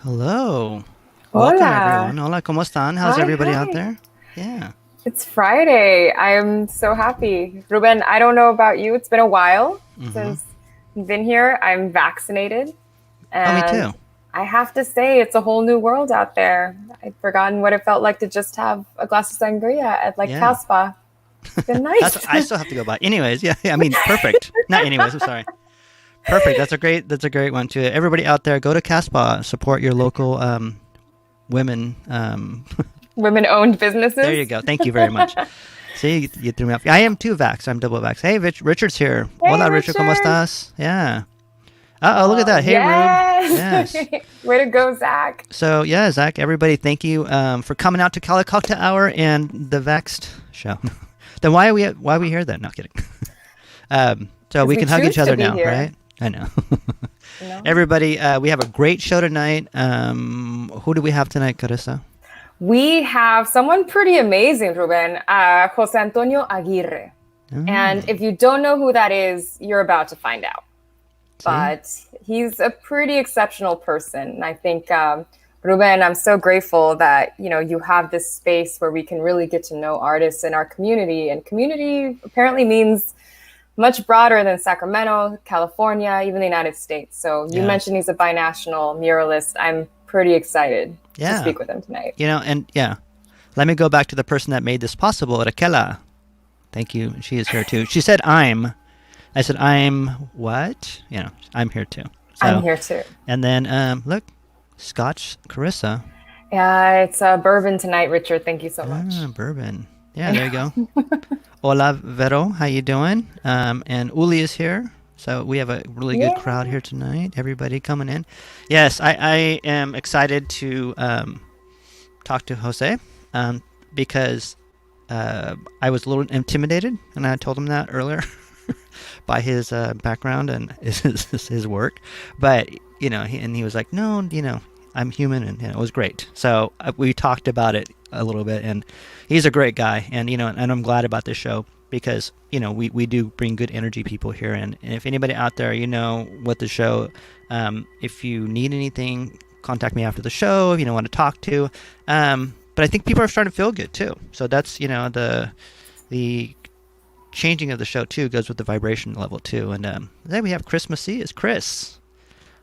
Hello. Hola. Welcome, everyone. Hola, ¿cómo están? How's everybody out Hi. there? Yeah. It's Friday. I am so happy. Ruben, I don't know about you. It's been a while since you've been here. I'm vaccinated. Oh, me And too. I have to say, it's a whole new world out there. I'd forgotten what it felt like to just have a glass of sangria at like Yeah. Caspa. It's been nice. I still have to go by. Anyways, yeah. I mean, perfect. Not anyways, I'm sorry. Perfect. That's a great one too. Everybody out there, go to Caspa, support your local women. Women-owned businesses. There you go. Thank you very much. See, you threw me off. I am too vaxxed. I'm double vaxxed. Hey, Richard's here. Hey, Hola, Richard. ¿Cómo Richard. estás? Yeah. Oh, look at that. Hey, Yes. Rube. Yes. Way to go, Zach. So, yeah, Zach, everybody, thank you for coming out to Cali Cocktail Hour and the Vaxxed show. Then why are we here then? No kidding. So we we can hug choose each to other be now, here. right? I know. No? Everybody, we have a great show tonight. Who do we have tonight, Carissa? We have someone pretty amazing, Ruben, Jose Antonio Aguirre. And if you don't know who that is, you're about to find out. See? But he's a pretty exceptional person. And I think, Ruben, I'm so grateful that, you have this space where we can really get to know artists in our community. And community apparently means much broader than Sacramento, California, even the United States. So you Yeah. mentioned he's a binational muralist. I'm pretty excited to Yeah. speak with him tonight. And yeah, let me go back to the person that made this possible, Raquela. Thank you. She is here too. She said, I said, I'm what? I'm here too. So, I'm here too. And then, look, Scotch Carissa. Yeah, it's bourbon tonight, Richard. Thank you so much. Bourbon. Yeah, there you go. Hola, Vero. How you doing? And Uli is here. So we have a really good crowd here tonight. Everybody coming in. Yes, I am excited to talk to Jose because I was a little intimidated, and I told him that earlier by his background and his work. But, he was like, no, I'm human, and it was great. So we talked about it a little bit, and he's a great guy, and and I'm glad about this show because we do bring good energy people here, and if anybody out there what the show, if you need anything, contact me after the show if you don't want to talk to, but I think people are starting to feel good too. So that's the changing of the show too goes with the vibration level too. And then we have Christmas Eve. It's Chris.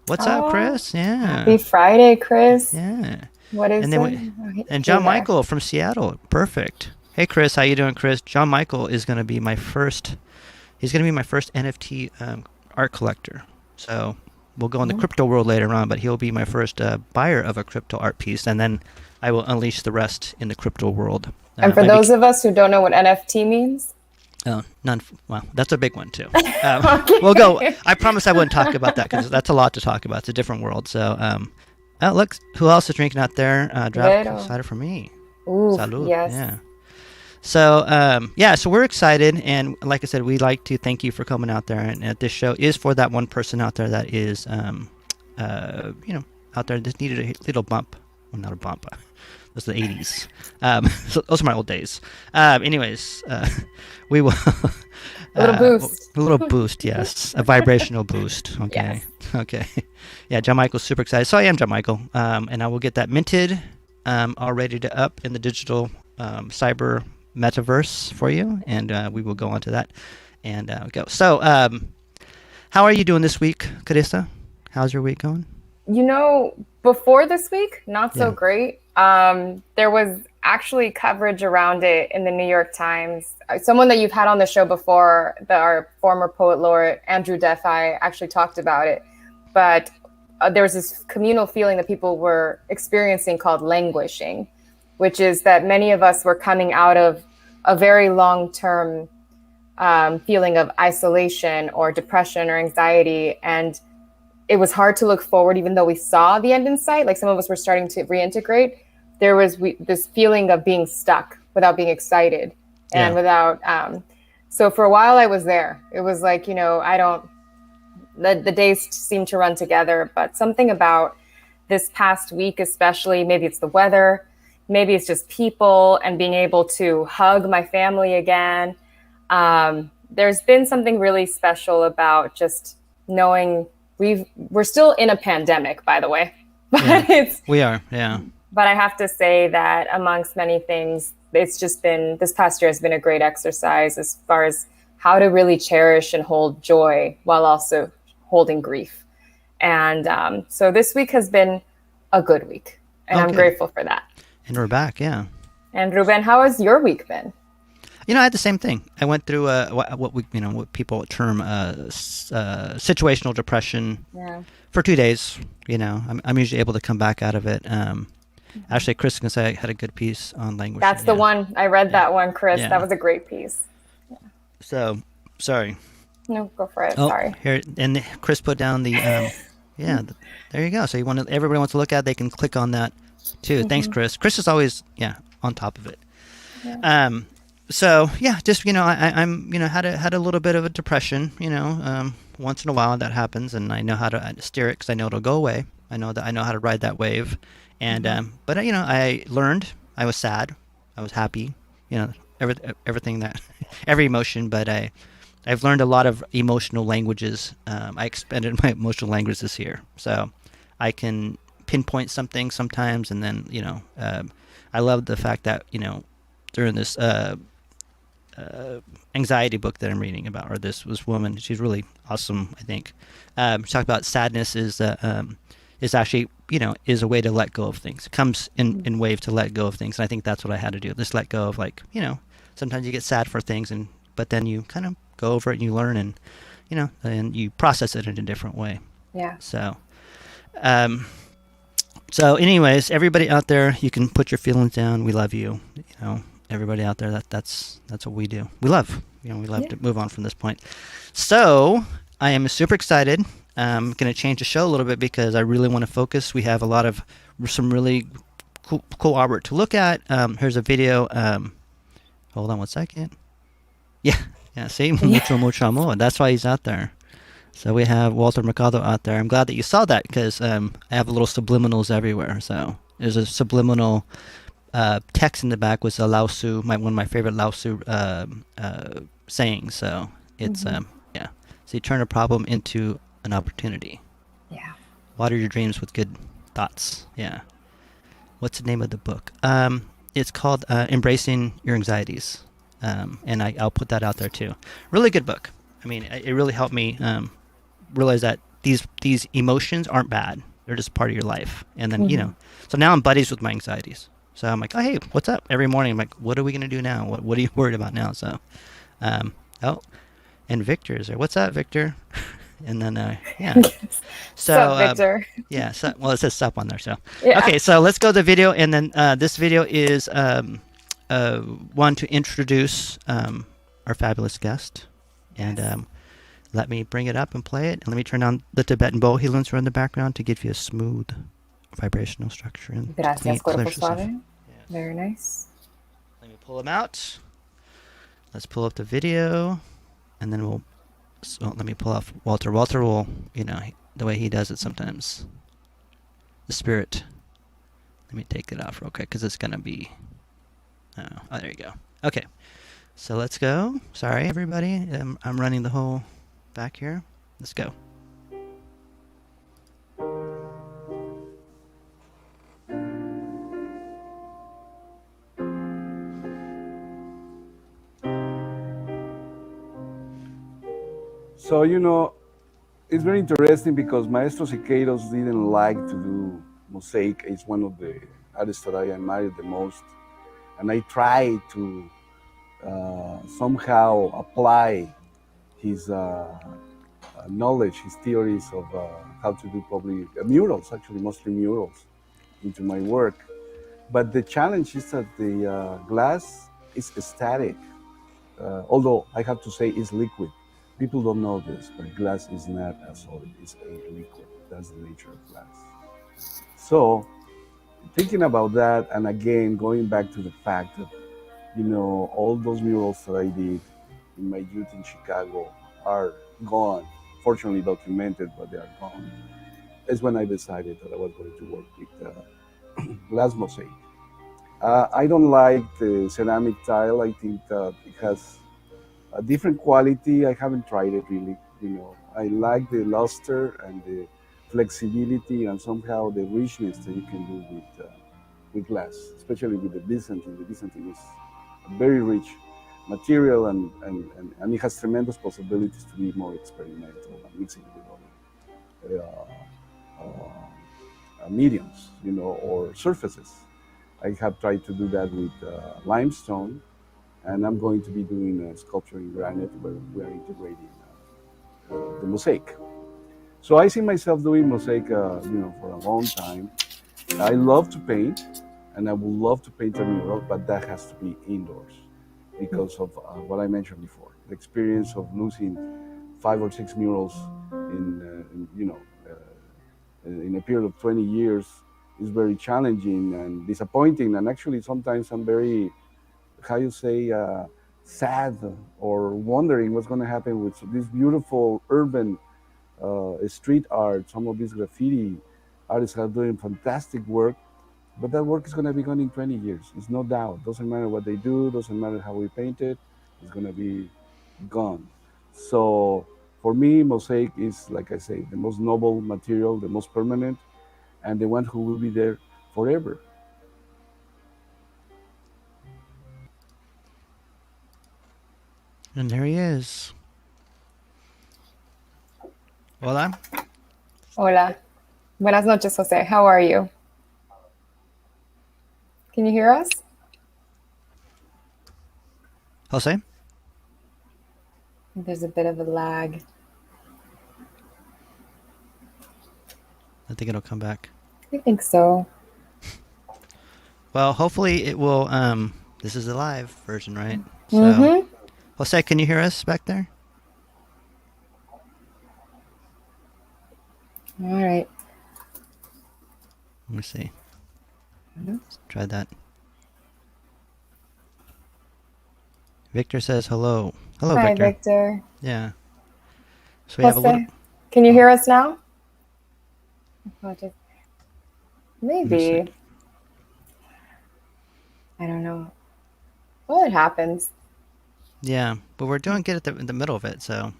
What's up, Chris? Yeah. Happy Friday, Chris. Yeah. What is And then it? and John Michael from Seattle. Perfect. Hey, Chris, how you doing, Chris? John Michael is going to be my first. He's going to be my first NFT art collector. So we'll go in the crypto world later on, but he'll be my first buyer of a crypto art piece, and then I will unleash the rest in the crypto world. And for those of us who don't know what NFT means, oh, none. Well, that's a big one too. Okay. We'll go. I promise I wouldn't talk about that because that's a lot to talk about. It's a different world. So, oh, look, who else is drinking out there? Draft cider for me. Ooh, Salud. yes. Yeah. So, so we're excited, and like I said, we'd like to thank you for coming out there. And this show is for that one person out there that is, out there that needed a little bump. Well, not a bump. Those are the 80s. So those are my old days. Anyways, we will... A little boost. A little boost, yes. A vibrational boost. Okay. Yes. Okay. Yeah, John Michael's super excited. So I am John Michael. And I will get that minted, all ready to up in the digital cyber metaverse for you. And we will go on to that and go. So how are you doing this week, Carissa? How's your week going? Before this week, not so great. There was actually coverage around it in the New York Times. Someone that you've had on the show before, our former poet laureate, Andrew Defy, actually talked about it. But there was this communal feeling that people were experiencing called languishing, which is that many of us were coming out of a very long-term feeling of isolation or depression or anxiety. And it was hard to look forward, even though we saw the end in sight. Like some of us were starting to reintegrate. There was this feeling of being stuck without being excited and without. So for a while I was there. It was like, the days seemed to run together, but something about this past week, especially, maybe it's the weather, maybe it's just people and being able to hug my family again. There's been something really special about just knowing we're still in a pandemic, by the way, but we are. Yeah. But I have to say that amongst many things, it's just been, this past year has been a great exercise as far as how to really cherish and hold joy while also holding grief. And so this week has been a good week, and I'm grateful for that. And we're back. Yeah. And Ruben, how has your week been? I had the same thing. I went through what people term situational depression for 2 days. I'm usually able to come back out of it. Actually, Chris can say I had a good piece on language. That's the one. I read that one, Chris. Yeah. That was a great piece. Yeah. So, sorry. No, go for it. Oh, sorry. Here, and Chris put down the, there you go. So everybody wants to look at it, they can click on that too. Thanks, Chris. Chris is always, on top of it. Yeah. So just I'm had a little bit of a depression. Once in a while that happens, and I know how to steer it because I know it'll go away. I know how to ride that wave, and but I learned. I was sad, I was happy. Everything that every emotion. But I've learned a lot of emotional languages. I expanded my emotional language this year, so I can pinpoint something sometimes, and then I love the fact that during this. Anxiety book that I'm reading about, or this woman, she's really awesome. I think she talked about sadness is actually is a way to let go of things. It comes in wave to let go of things, and I think that's what I had to do. Just let go of sometimes you get sad for things, but then you kind of go over it and you learn, and and you process it in a different way. Yeah. So anyways, everybody out there, you can put your feelings down. We love you. Everybody out there, that's what we do. We love, we love to move on from this point. So I am super excited. I'm going to change the show a little bit because I really want to focus. We have some really cool artwork to look at. Here's a video. Hold on 1 second. Yeah. See, mucho amor. That's why he's out there. So we have Walter Mercado out there. I'm glad that you saw that because I have little subliminals everywhere. So there's a subliminal text in the back was a Lao Tzu, one of my favorite Lao Tzu sayings. So it's so you turn a problem into an opportunity. Yeah. Water your dreams with good thoughts. Yeah. What's the name of the book? It's called Embracing Your Anxieties, and I'll put that out there too. Really good book. I mean, it really helped me realize that these emotions aren't bad. They're just part of your life. And then so now I'm buddies with my anxieties. So I'm like, oh, hey, what's up? Every morning I'm like, what are we going to do now? What are you worried about now? So, and Victor is there. What's up, Victor? And then, yeah. Yes. So, Sup, Victor? Yeah. So, well, it says sup on there. So, Yeah. okay. So let's go to the video, and then this video is one to introduce our fabulous guest, and let me bring it up and play it, and let me turn on the Tibetan bow healings in the background to give you a smooth vibrational structure and Gracias, clear Cuerpo yourself. Suave. Very nice. Let me pull them out. Let's pull up the video, and then we'll. So let me pull off Walter. Walter will, the way he does it sometimes. The spirit. Let me take it off real quick because it's going to be. Oh, there you go. Okay. So let's go. Sorry, everybody. I'm running the whole back here. Let's go. So, it's very interesting because Maestro Siqueiros didn't like to do mosaic. It's one of the artists that I admire the most. And I try to somehow apply his knowledge, his theories of how to do public murals, actually mostly murals, into my work. But the challenge is that the glass is static, although I have to say it's liquid. People don't know this, but glass is not a solid, it's a liquid. That's the nature of glass. So, thinking about that, and again, going back to the fact that, all those murals that I did in my youth in Chicago are gone, fortunately documented, but they are gone, is when I decided that I was going to work with glass mosaic. I don't like the ceramic tile. I think that it has a different quality. I haven't tried it really. I like the luster and the flexibility and somehow the richness that you can do with glass, especially with the Byzantine. The Byzantine is a very rich material and it has tremendous possibilities to be more experimental and mixing with other mediums, or surfaces. I have tried to do that with limestone, and I'm going to be doing a sculpture in granite where we are integrating the mosaic. So I see myself doing mosaic, for a long time. I love to paint, and I would love to paint a mural, but that has to be indoors because of what I mentioned before. The experience of losing 5 or 6 murals in a period of 20 years is very challenging and disappointing. And actually, sometimes I'm very, sad or wondering what's going to happen with this beautiful urban street art. Some of these graffiti artists are doing fantastic work, but that work is going to be gone in 20 years. It's no doubt. Doesn't matter what they do, doesn't matter how we paint it, it's going to be gone. So for me, mosaic is, like I say, the most noble material, the most permanent, and the one who will be there forever. And there he is. Hola. Hola. Buenas noches, Jose. How are you? Can you hear us? Jose? There's a bit of a lag. I think it'll come back. I think so. Well, hopefully it will. This is a live version, right? So, Jose, can you hear us back there? All right. Let me see. Let's try that. Victor says hello. Hello, Hi, Victor. Victor. Yeah. So we have a little. Can you hear us now? Maybe. I don't know. Well, it happens. Yeah, but we're doing good in the middle of it, so.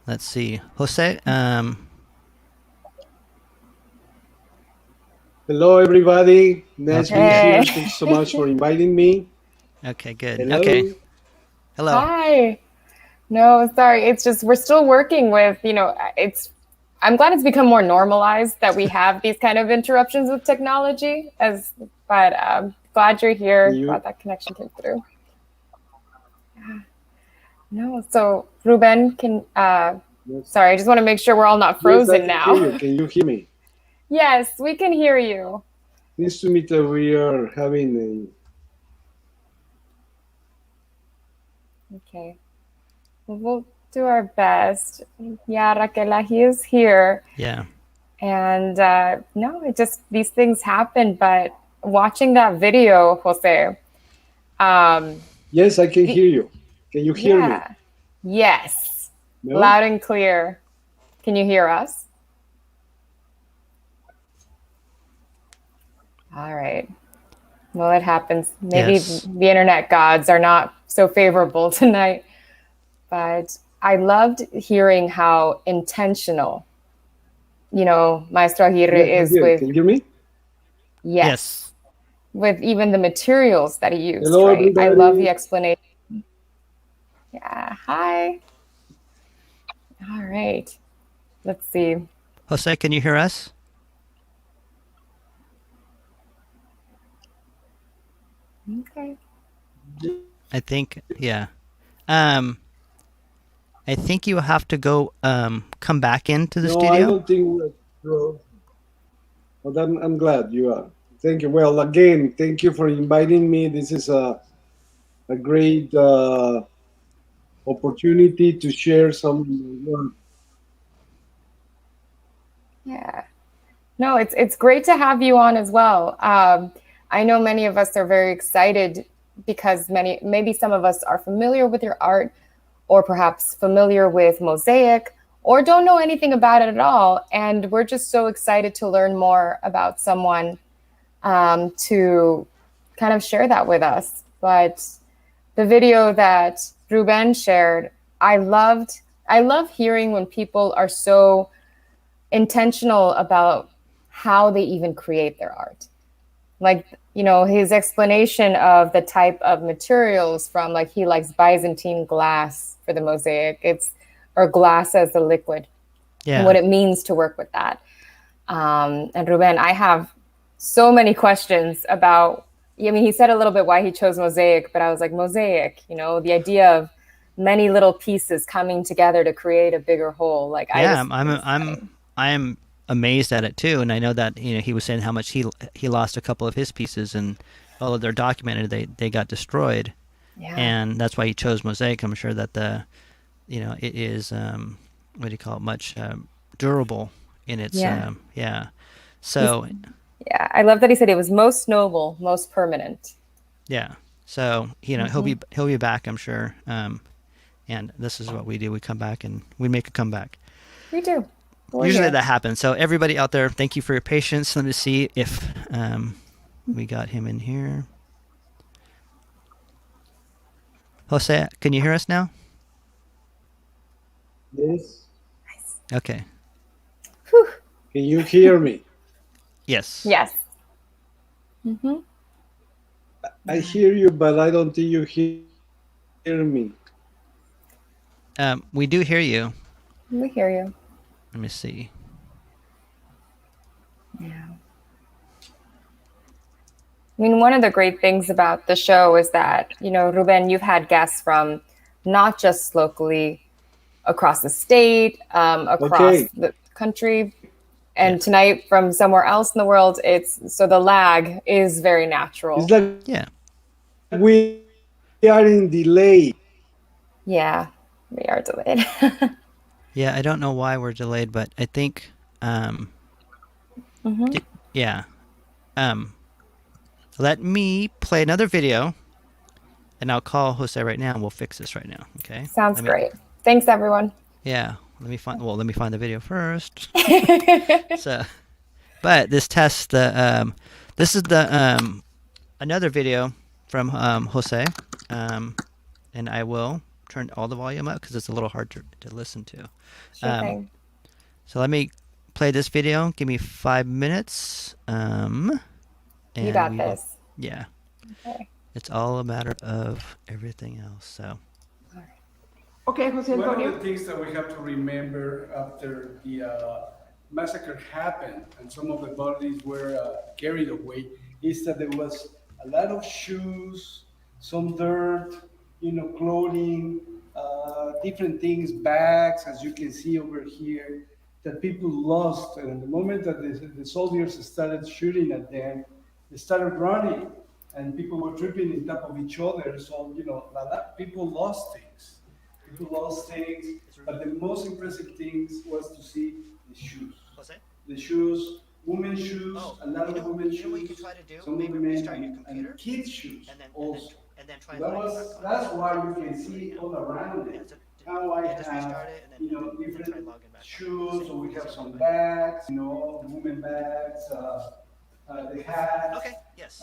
Let's see. Jose, Hello, everybody. Nice to be here. Thanks so much for inviting me. Okay, good. Hello. Okay. Hello. Hi. No, sorry. It's just we're still working with, I'm glad it's become more normalized that we have these kind of interruptions with technology. But glad you're here. Glad that connection came through. No, so Ruben, Yes. sorry, I just want to make sure we're all not Yes, I frozen can now. hear you. Can you hear me? Yes, we can hear you. Seems to me that we are having Okay, we'll do our best. Yeah, Raquel, he is here. Yeah. And no, these things happen. But watching that video, Jose, Yes, I can the, hear you. Can you hear me? yeah, yes, No? loud and clear. Can you hear us? All right. Well, it happens. Maybe Yes. the internet gods are not so favorable tonight. But I loved hearing how intentional, Maestro Aguirre Yes, I'm is here. with, Can you hear me? yes, with even the materials that he used, Hello, right? I love the everybody. explanation. Yeah, hi. All right. Let's see. Jose, can you hear us? Okay. I think, yeah. I think you have to go come back into the No, I studio. don't think we're. But I'm glad you are. Thank you. Well, again, thank you for inviting me. This is a great opportunity to share some work. Yeah. No, it's great to have you on as well. I know many of us are very excited because maybe some of us are familiar with your art, or perhaps familiar with mosaic, or don't know anything about it at all. And we're just so excited to learn more about someone to kind of share that with us. But the video that Ruben shared, I love hearing when people are so intentional about how they even create their art. Like, his explanation of the type of materials, from like he likes Byzantine glass for the mosaic, or glass as the liquid, and Yeah. what it means to work with that. And Ruben, I have so many questions about, I mean, he said a little bit why he chose mosaic, but I was like, mosaic, the idea of many little pieces coming together to create a bigger whole. Like, I Yeah, just think it's stunning. I'm amazed at it too, and I know that he was saying how much he lost a couple of his pieces, and although they're documented, they got destroyed, Yeah. and that's why he chose mosaic. I'm sure that it is what do you call it, much durable in its Yeah. yeah. He's, So yeah. I love that he said it was most noble, most permanent. yeah, so Mm-hmm. he'll be back, I'm sure. And this is what we do: we come back and we make a comeback. We do. We're Usually here. that happens. So everybody out there, thank you for your patience. Let me see if we got him in here. Jose, can you hear us now? Yes. Okay. Whew. Can you hear me? Yes. Yes. Mm-hmm. I hear you, but I don't think you hear me. We do hear you. We hear you. Let me see. Yeah. I mean, one of the great things about the show is that, Ruben, you've had guests from not just locally across the state, across Okay. the country, and Yes. tonight from somewhere else in the world. So the lag is very It's natural. like Yeah. we are in delay. Yeah, we are delayed. Yeah, I don't know why we're delayed, but I think Mm-hmm. yeah. Um Let me play another video, and I'll call Jose right now, and we'll fix this right now. Okay? Sounds Let me. great. Thanks, everyone. Yeah. Let me find the video first. So, but this test this is the another video from Jose, and I will turn all the volume up because it's a little hard to listen to. Sure thing. So let me play this video. Give me 5 minutes. You And got we will. this. Yeah. Okay. It's all a matter of everything else. So. Okay, Jose One of Antonio. the things that we have to remember after the massacre happened and some of the bodies were carried away is that there was a lot of shoes, some dirt, clothing, different things, bags, as you can see over here, that people lost. And the moment that the soldiers started shooting at them, they started running, and people were tripping on top of each other. So, people lost things. People lost things, but the most impressive things was to see the shoes. The shoes, women's shoes, a lot of women's shoes, some of the men, and kids' shoes also. That's why you can see all around it. How I have, different shoes, so we have some bags, women bags, the hats,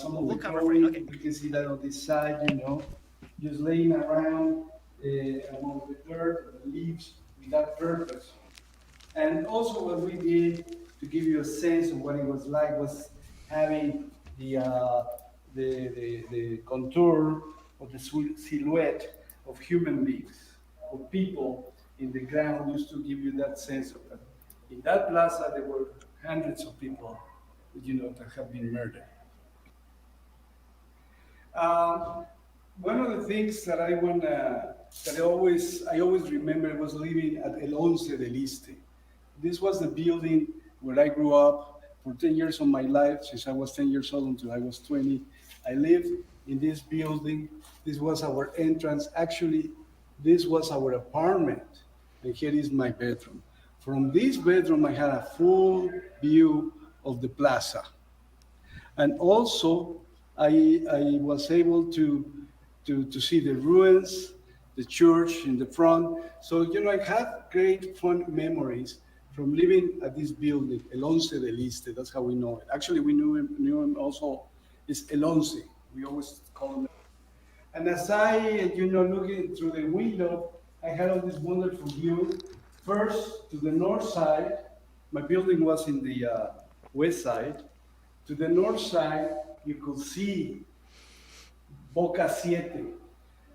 some of the clothing. You can see that on this side, just laying around among the dirt, the leaves, without purpose. And also what we did to give you a sense of what it was like was having the contour of the silhouette of human beings, of people in the ground, just to give you that sense of that. In that plaza, there were hundreds of people, that have been murdered. Um, One of the things that I always remember was living at El Once del Este. This was the building where I grew up for 10 years of my life, since I was 10 years old until I was 20. I lived in this building. This was our entrance. Actually, this was our apartment. And here is my bedroom. From this bedroom, I had a full view of the plaza. And also, I was able to see the ruins, the church in the front. So, I have great fun memories from living at this building, El Once del Este. That's how we know it. Actually, we knew him also is El Once. We always call him. And as I, looking through the window, I had all this wonderful view. First, to the north side, my building was in the west side. To the north side, you could see Boca Siete.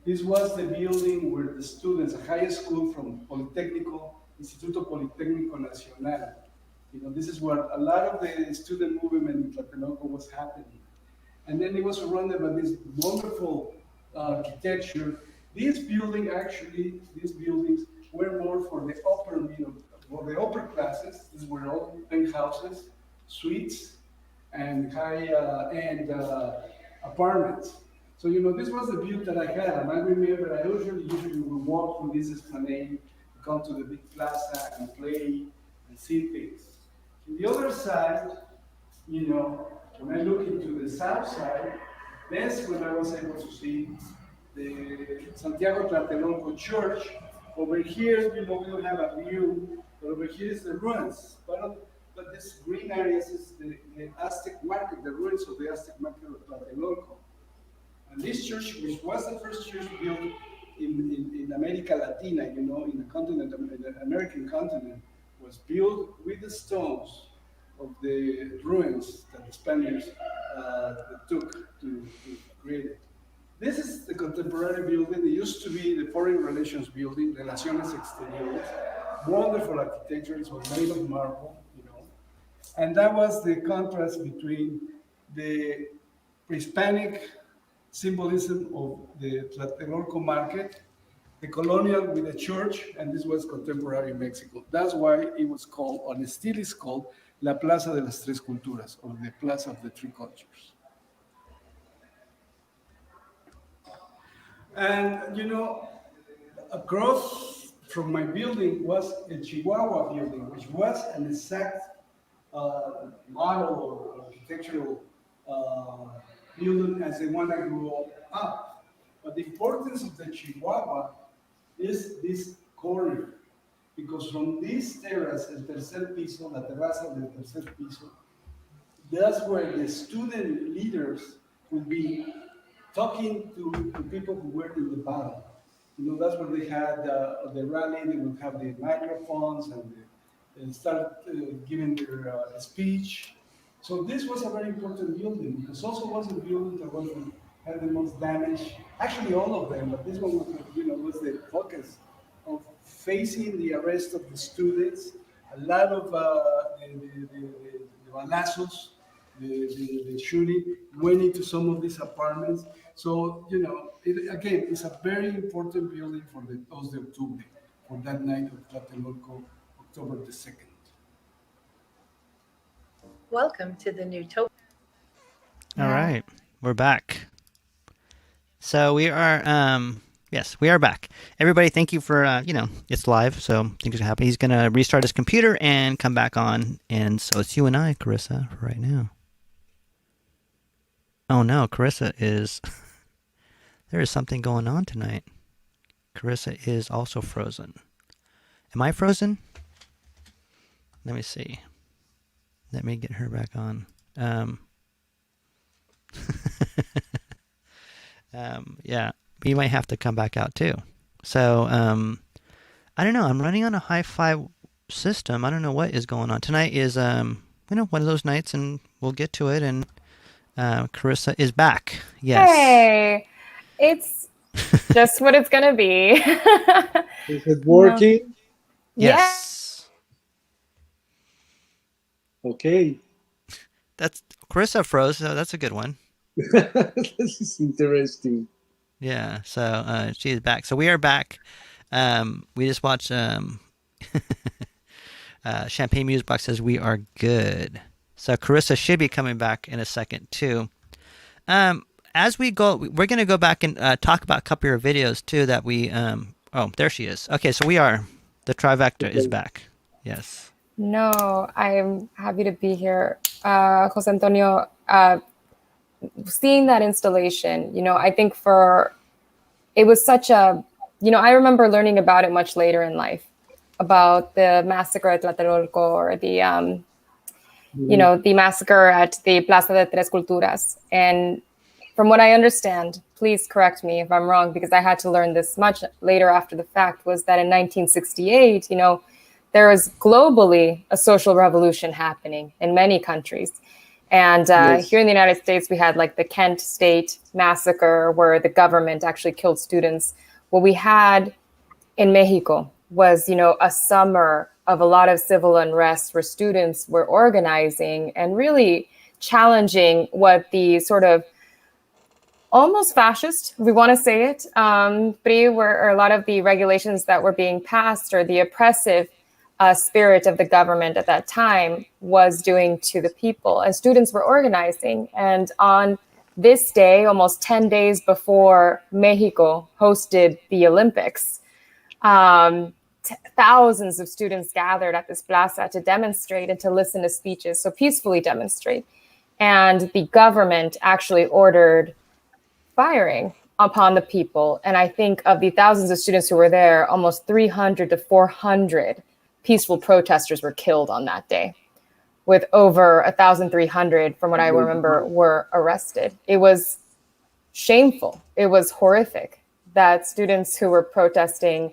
This was the building where the students, a high school from Politécnico, Instituto Politécnico Nacional, this is where a lot of the student movement in Tlatelolco was happening. And then it was surrounded by this wonderful architecture. These buildings were more for the upper classes. These were all penthouses, suites, and high-end apartments. So, this was the view that I had. And I remember I usually would walk through this esplanade, come to the big plaza and play and see things. On the other side, when I look into the south side, that's when I was able to see the Santiago Tlatelolco Church. Over here, we don't have a view, but over here is the ruins. But this green area is the Aztec market, the ruins of the Aztec market of Tlatelolco. And this church, which was the first church built in America Latina, in the continent, in the American continent, was built with the stones of the ruins that the Spaniards took to create it. This is the contemporary building. It used to be the Foreign Relations Building, Relaciones Exteriores. Wonderful architecture. It was made of marble, And that was the contrast between the pre-Hispanic symbolism of the Tlatelolco market, the colonial with the church, and this was contemporary Mexico. That's why it was called, or it still is called, La Plaza de las Tres Culturas, or the Plaza of the Three Cultures. And, across from my building was a Chihuahua building, which was an exact model or architectural building as the one I grew up. But the importance of the Chihuahua is this corner, because from this terrace, el tercer piso, la terraza del tercer piso, that's where the student leaders would be talking to people who were in the battle. That's where they had the rally. They would have the microphones and start giving their speech. So this was a very important building, because also was a building that had the most damage. Actually, all of them, but this one was the focus of facing the arrest of the students. A lot of the balazos, the shooting went into some of these apartments. So, again, it's a very important building for the 2 de Octubre, for that night of Tlatelolco, October the 2nd. Welcome to the Newtopia. All right, we're back. So we are, yes, we are back. Everybody, thank you for, it's live, so things are happening. He's going to restart his computer and come back on. And so it's you and I, Carissa, for right now. Oh no, Carissa is, there is something going on tonight. Carissa is also frozen. Am I frozen? Let me see. Let me get her back on. Yeah, you might have to come back out too. So, I don't know. I'm running on a hi-fi system. I don't know what is going on. Tonight is, one of those nights, and we'll get to it. And Carissa is back. Yes. Hey, it's just what it's gonna be. Is it working? Yes. Okay. That's Carissa froze, so that's a good one. This is interesting. Yeah, so she is back. So we are back. We just watched Champagne Music Box says we are good. So Carissa should be coming back in a second too. As we go, we're going to go back and talk about a couple of videos too that we. Oh, there she is. Okay, so we are. The trifecta is back. Yes. No, I'm happy to be here, Jose Antonio. Seeing that installation, I think it was such a, I remember learning about it much later in life, about the massacre at Tlatelolco, or the, the massacre at the Plaza de Tres Culturas. And from what I understand, please correct me if I'm wrong, because I had to learn this much later after the fact, was that in 1968, there was globally a social revolution happening in many countries. And Yes. Here in the United States, we had like the Kent State massacre, where the government actually killed students. What we had in Mexico was, a summer of a lot of civil unrest, where students were organizing and really challenging what the sort of almost fascist, we want to say it, PRI, or a lot of the regulations that were being passed, or the oppressive spirit of the government at that time was doing to the people. And students were organizing. And on this day, almost 10 days before Mexico hosted the Olympics, thousands of students gathered at this plaza to demonstrate and to listen to speeches, so peacefully demonstrate. And the government actually ordered firing upon the people. And I think of the thousands of students who were there, almost 300 to 400 peaceful protesters were killed on that day, with over 1,300, from what I remember, were arrested. It was shameful. It was horrific that students who were protesting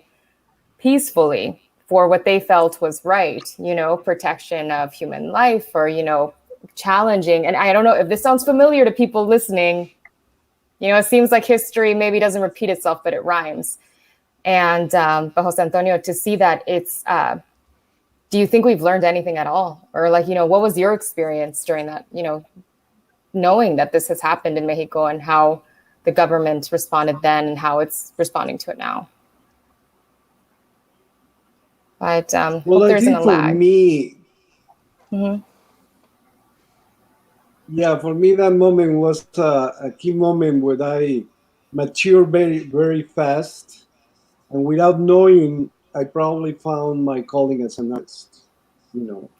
peacefully for what they felt was right, protection of human life, or, challenging. And I don't know if this sounds familiar to people listening. It seems like history maybe doesn't repeat itself, but it rhymes. And but Jose Antonio, to see that, it's, do you think we've learned anything at all? Or what was your experience during that, knowing that this has happened in Mexico, and how the government responded then and how it's responding to it now? But Well, hope there I isn't think a for lag. me, Mm-hmm. yeah, for me that moment was a key moment where I matured very, very fast, and without knowing, I probably found my calling as an artist.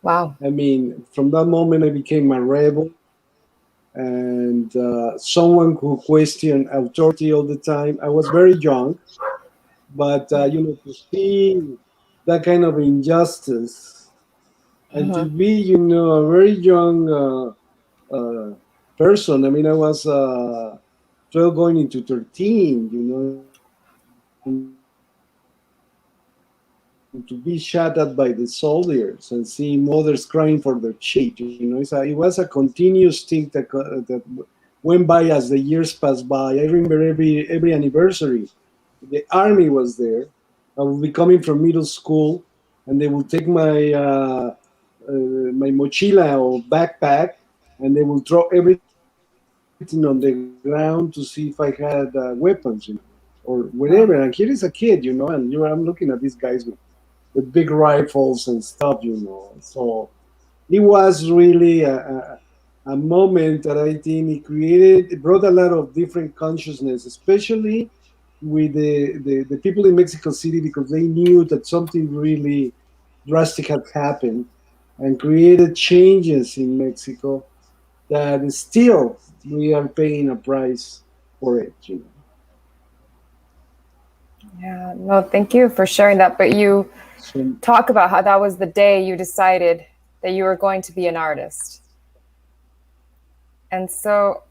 Wow. I mean, from that moment, I became a rebel, and someone who questioned authority all the time. I was very young, but to see that kind of injustice, and to be, a very young person. I mean, I was 12 going into 13, to be shot at by the soldiers and see mothers crying for their child. It was a continuous thing that went by as the years passed by. I remember every anniversary, the army was there. I would be coming from middle school, and they would take my my mochila or backpack, and they will throw everything on the ground to see if I had weapons, or whatever. And here is a kid, and I'm looking at these guys with big rifles and stuff. So it was really a moment that I think it brought a lot of different consciousness, especially with the people in Mexico City, because they knew that something really drastic had happened and created changes in Mexico that still we are paying a price for it. Yeah, no, thank you for sharing that. But you talk about how that was the day you decided that you were going to be an artist. And so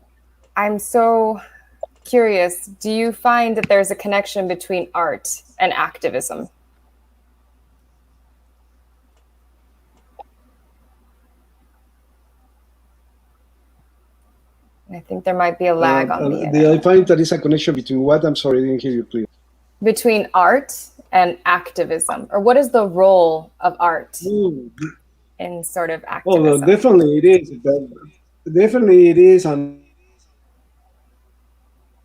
I'm so curious, do you find that there's a connection between art and activism? I think there might be a lag on the I find there is a connection between what? I'm sorry, I didn't hear you clearly. Between art and activism, or what is the role of art in sort of activism? Well, definitely it is. Definitely it is. And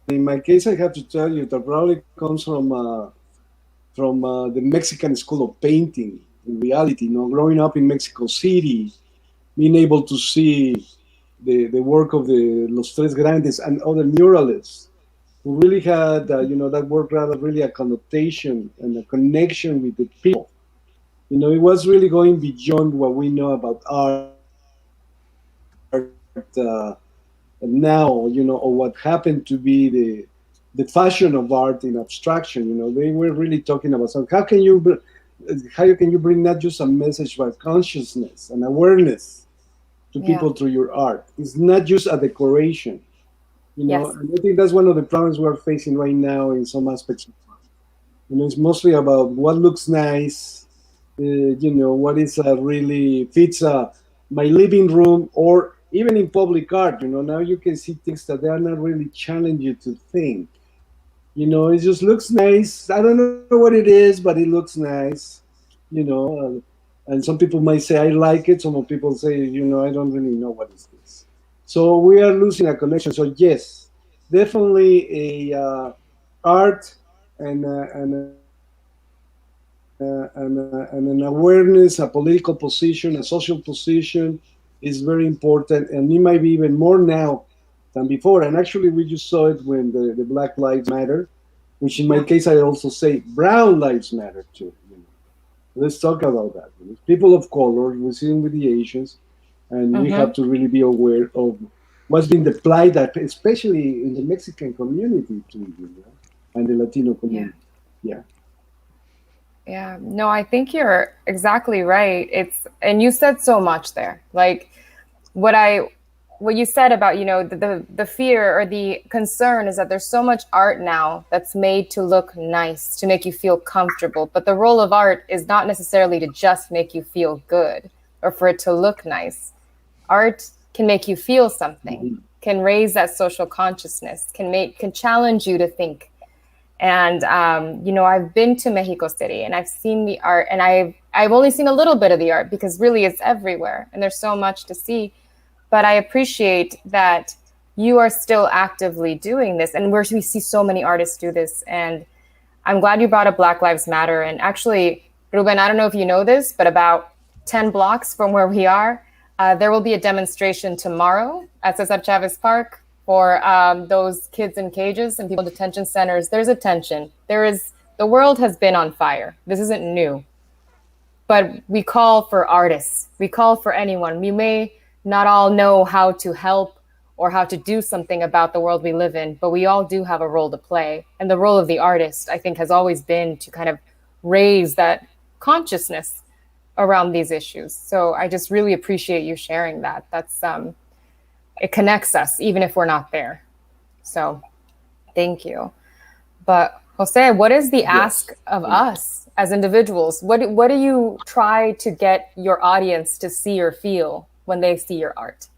in my case, I have to tell you that probably comes from the Mexican school of painting. In reality, growing up in Mexico City, being able to see the work of the Los Tres Grandes and other muralists who really had, that work rather really a connotation and a connection with the people. It was really going beyond what we know about art now, or what happened to be the fashion of art in abstraction. They were really talking about something. How can you bring not just a message but consciousness and awareness to people through your art? It's not just a decoration. Yes. And I think that's one of the problems we're facing right now in some aspects of art. It's mostly about what looks nice, what is really fits my living room, or even in public art. Now you can see things that they are not really challenge you to think. It just looks nice. I don't know what it is, but it looks nice. And some people might say I like it. Some people say, I don't really know what is this. So we are losing a connection. So yes, definitely a art and an awareness, a political position, a social position is very important, and it might be even more now than before. And actually, we just saw it when the Black Lives Matter, which in my case, I also say Brown Lives Matter too. Let's talk about that. People of color, we're seeing with the Asians, and we have to really be aware of what's been the plight, that, especially in the Mexican community too, and the Latino community. Yeah, no, I think you're exactly right. And you said so much there. Like what you said about, the fear or the concern is that there's so much art now that's made to look nice, to make you feel comfortable. But the role of art is not necessarily to just make you feel good or for it to look nice. Art can make you feel something, can raise that social consciousness, can challenge you to think. And, I've been to Mexico City and I've seen the art, and I've only seen a little bit of the art because really it's everywhere and there's so much to see. But I appreciate that you are still actively doing this, and we see so many artists do this. And I'm glad you brought up Black Lives Matter. And actually, Ruben, I don't know if you know this, but about 10 blocks from where we are, there will be a demonstration tomorrow at Cesar Chavez Park for those kids in cages and people in detention centers. There's a tension. The world has been on fire. This isn't new. But we call for artists. We call for anyone. We may not all know how to help or how to do something about the world we live in, but we all do have a role to play. And the role of the artist, I think, has always been to kind of raise that consciousness around these issues. So I just really appreciate you sharing that. That's it connects us, even if we're not there. So thank you. But Jose, what is the ask of us as individuals? What do you try to get your audience to see or feel when they see your art?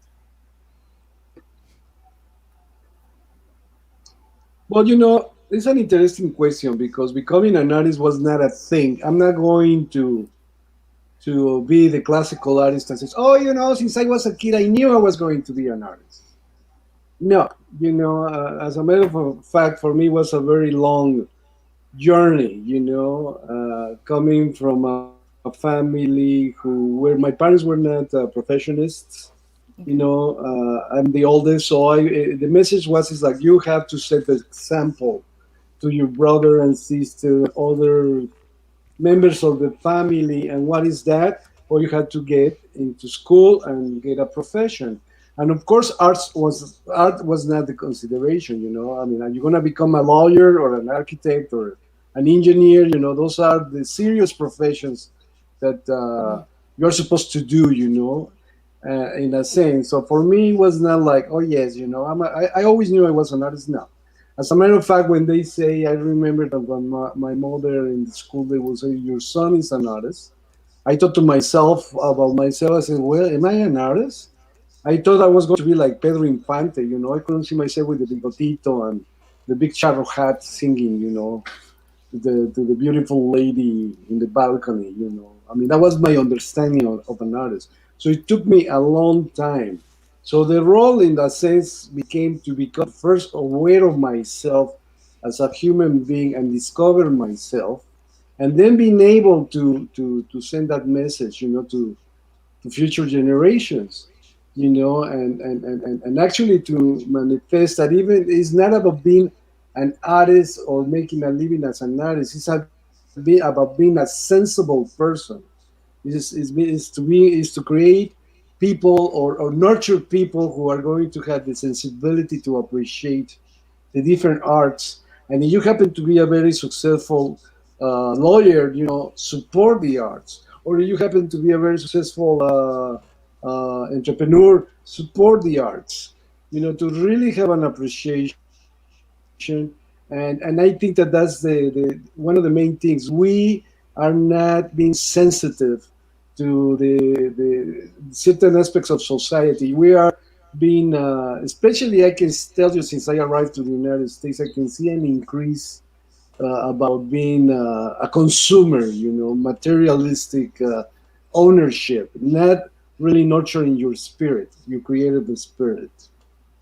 Well, it's an interesting question because becoming an artist was not a thing. I'm not going to to be the classical artist and says, "Oh, since I was a kid, I knew I was going to be an artist." No, as a matter of fact, for me, it was a very long journey. Coming from a family where my parents were not professionists. I'm the oldest, so the message is like you have to set the example to your brother and sister, other members of the family. And what is that? Well, you had to get into school and get a profession. And of course, art was not the consideration. I mean, are you going to become a lawyer or an architect or an engineer? Those are the serious professions that you're supposed to do. In a sense. So for me, it was not like, oh yes, I always knew I was an artist. No. As a matter of fact, when they say, I remember that when my mother in the school, they will say, your son is an artist. I thought to myself about myself, I said, well, am I an artist? I thought I was going to be like Pedro Infante, I couldn't see myself with the bigotito and the big charro hat singing, to the beautiful lady in the balcony, I mean, that was my understanding of an artist. So it took me a long time. So the role in that sense became to become first aware of myself as a human being and discover myself, and then being able to send that message, to future generations, and actually to manifest that even it's not about being an artist or making a living as an artist. It's about being a sensible person. Is to create people or nurture people who are going to have the sensibility to appreciate the different arts. And if you happen to be a very successful lawyer, support the arts. Or if you happen to be a very successful entrepreneur, support the arts. To really have an appreciation. And I think that's the one of the main things. We are not being sensitive to the certain aspects of society. We are being, especially I can tell you since I arrived to the United States, I can see an increase about being a consumer, materialistic ownership, not really nurturing your spirit, your creative spirit.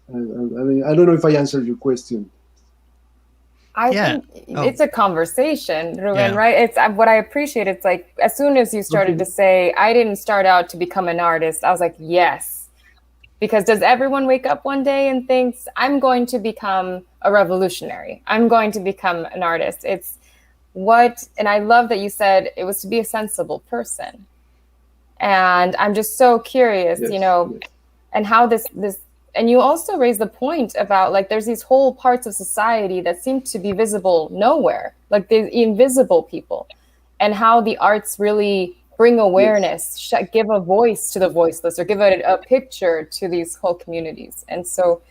I mean, I don't know if I answered your question. I think it's a conversation, Ruben, right? It's what I appreciate. It's like, as soon as you started to say, I didn't start out to become an artist, I was like, yes. Because does everyone wake up one day and thinks, I'm going to become a revolutionary, I'm going to become an artist? It's and I love that you said it was to be a sensible person. And I'm just so curious, yes. And how this, and you also raised the point about like, there's these whole parts of society that seem to be visible nowhere, like the invisible people, and how the arts really bring awareness, yes. Give a voice to the voiceless, or give a picture to these whole communities. And so,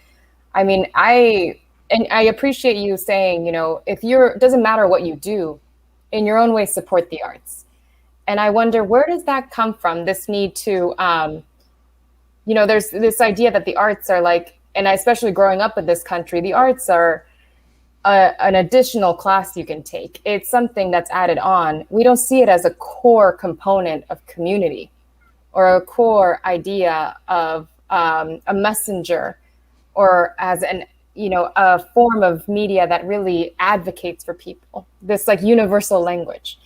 I mean, I appreciate you saying, it doesn't matter what you do, in your own way, support the arts. And I wonder, where does that come from? This need to, there's this idea that the arts are like, and especially growing up in this country, the arts are an additional class you can take. It's something that's added on. We don't see it as a core component of community, or a core idea of a messenger, or as a form of media that really advocates for people, this like universal language.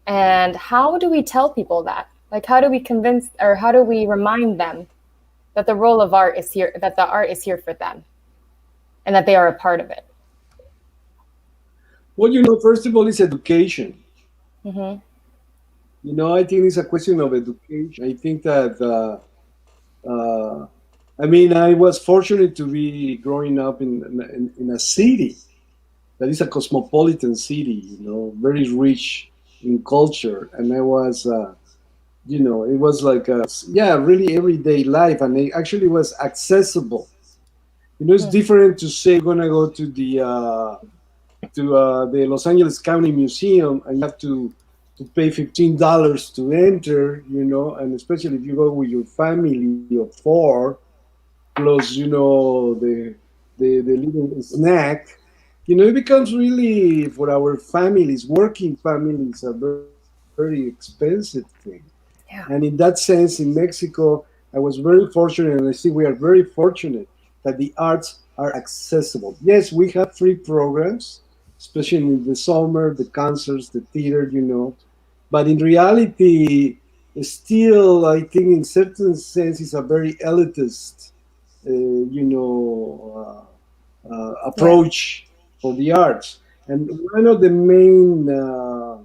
And how do we tell people that? Like, how do we convince, or how do we remind them that the role of art is here, that the art is here for them, and that they are a part of it? Well, first of all, it's education. Mm-hmm. I think it's a question of education. I think that, I was fortunate to be growing up in a city that is a cosmopolitan city, very rich in culture. And I was, it was like really everyday life, and it actually was accessible. It's different to say you're gonna go to the Los Angeles County Museum and you have to pay $15 to enter, and especially if you go with your family of four, plus the little snack, it becomes really, for our families, working families, a very, very expensive thing. Yeah. And in that sense, in Mexico, I was very fortunate, and I see we are very fortunate that the arts are accessible. Yes, we have free programs, especially in the summer, the concerts, the theater, but in reality, still, I think in certain sense, it's a very elitist, Yeah. approach for the arts. And one of the main uh,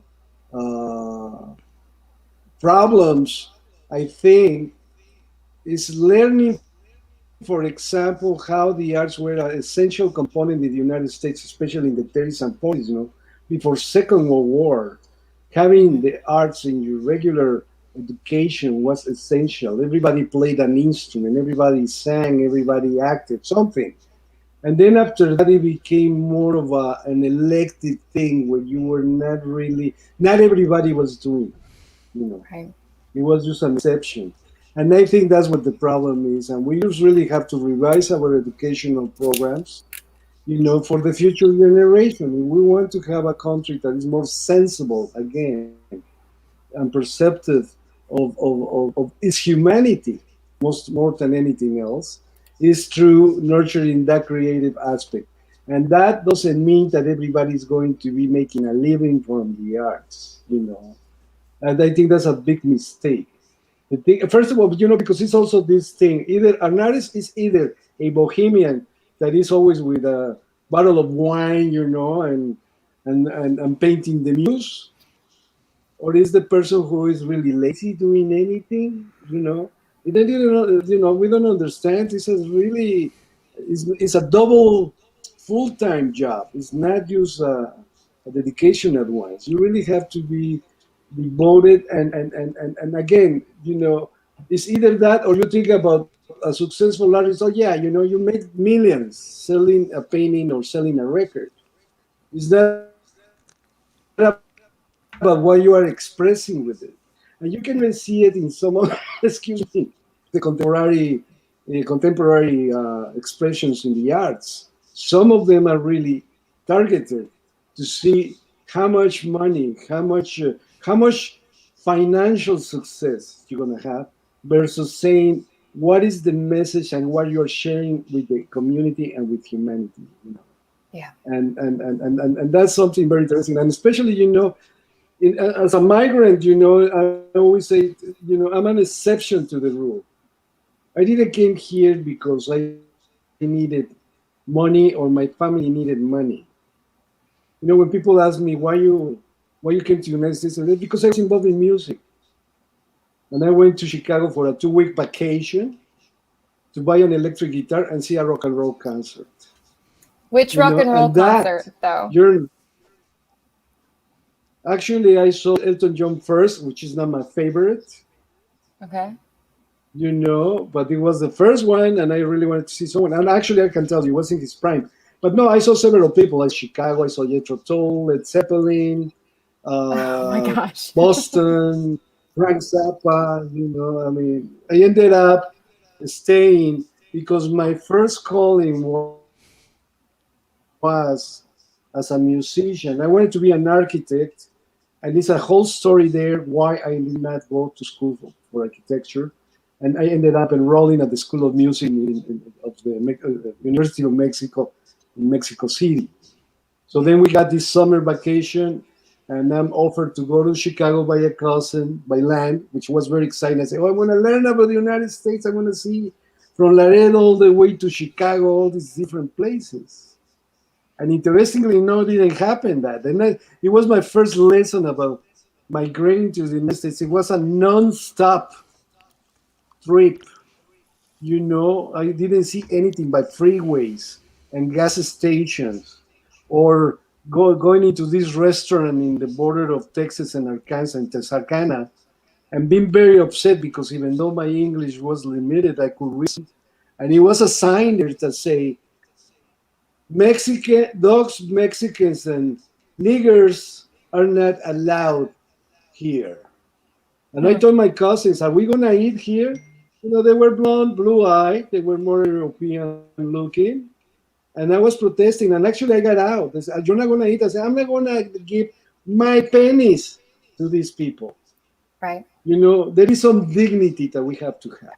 problems, I think, is learning, for example, how the arts were an essential component in the United States, especially in the 30s and 40s, before Second World War. Having Mhm. the arts in your regular education was essential. Everybody played an instrument, everybody sang, everybody acted something. And then after that, it became more of an elective thing where you were not everybody was doing it, Right. It was just an exception. And I think that's what the problem is. And we just really have to revise our educational programs, for the future generation. We want to have a country that is more sensible again and perceptive of its humanity, more than anything else, is through nurturing that creative aspect. And that doesn't mean that everybody's going to be making a living from the arts. And I think that's a big mistake. The thing, first of all, because it's also this thing. Either an artist is either a bohemian that is always with a bottle of wine, and painting the muse, or is the person who is really lazy doing anything. And then we don't understand. This is really it's a double full-time job. It's not just a dedication at once. You really have to be devoted, and again, it's either that or you think about a successful artist. Oh yeah, you made millions selling a painting or selling a record. It's not about what you are expressing with it. And you can even see it in some of, excuse me, the contemporary expressions in the arts. Some of them are really targeted to see how much money, how much financial success you're gonna have, versus saying what is the message and what you're sharing with the community and with humanity. Yeah. And that's something very interesting, and especially as a migrant, I always say, I'm an exception to the rule. I didn't came here because I needed money or my family needed money. When people ask me why you came to the United States, I said, because I was involved in music, and I went to Chicago for a 2-week vacation to buy an electric guitar and see a rock and roll concert. Which rock and roll And that concert, though? journey. Actually, I saw Elton John first, which is not my favorite. Okay. But it was the first one, and I really wanted to see someone. And actually, I can tell you, it was in his prime. But no, I saw several people like Chicago. I saw Jethro Tull, Led Zeppelin, Oh my gosh. Boston, Frank Zappa. I ended up staying because my first calling was as a musician. I wanted to be an architect, and it's a whole story there why I did not go to school for architecture. And I ended up enrolling at the School of Music of the University of Mexico in Mexico City. So then we got this summer vacation, and I'm offered to go to Chicago by a cousin by land, which was very exciting. I said, "Oh, I want to learn about the United States. I want to see from Laredo all the way to Chicago, all these different places." And interestingly, no, it didn't happen that. And it was my first lesson about migrating to the United States. It was a non-stop trip. I didn't see anything but freeways and gas stations, or going into this restaurant in the border of Texas and Arkansas, in Texarkana, and being very upset because even though my English was limited, I could read. And it was a sign there that say, Mexican dogs, Mexicans, and niggers are not allowed here. And I Hmm. told my cousins, are we going to eat here? They were blonde, blue eyed, they were more European looking. And I was protesting, and actually I got out. They said, "You're not going to eat." I said, "I'm not going to give my pennies to these people." Right. There is some dignity that we have to have.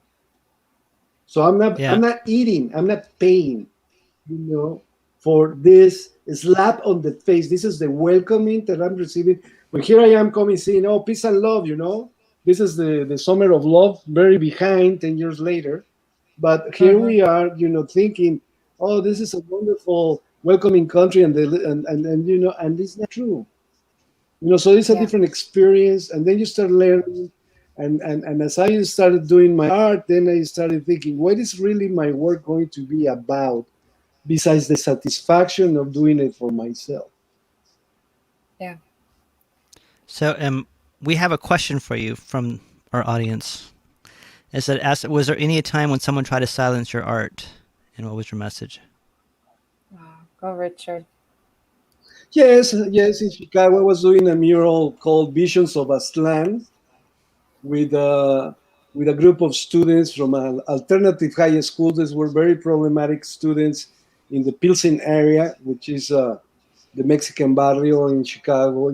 So I'm Yeah. not eating, I'm not paying, for this slap on the face. This is the welcoming that I'm receiving. But here I am coming saying, oh, peace and love. This is the summer of love, very behind 10 years later. But here Mm-hmm. we are, thinking, oh, this is a wonderful welcoming country, and it's not true. So it's a Yeah. different experience, and then you start learning. And as I started doing my art, then I started thinking, what is really my work going to be about, besides the satisfaction of doing it for myself? Yeah. So, we have a question for you from our audience. Is that was there any time when someone tried to silence your art, and what was your message? Wow. Go, Richard. Yes, in Chicago, I was doing a mural called Visions of Aztlán with a group of students from an alternative high school. These were very problematic students in the Pilsen area, which is the Mexican barrio in Chicago.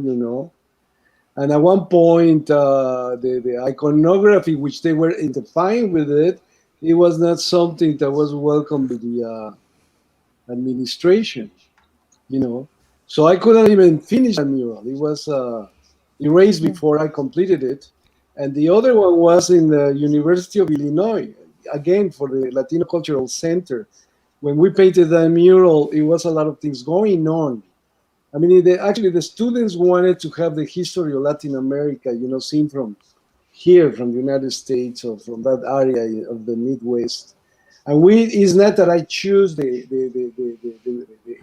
And at one point, the iconography, which they were identifying with it was not something that was welcome by the administration. you know. So I couldn't even finish that mural. It was erased Mm. before I completed it. And the other one was in the University of Illinois, again for the Latino Cultural Center. When we painted that mural, it was a lot of things going on. I mean, actually, the students wanted to have the history of Latin America, seen from here, from the United States or from that area of the Midwest. And it's not that I choose the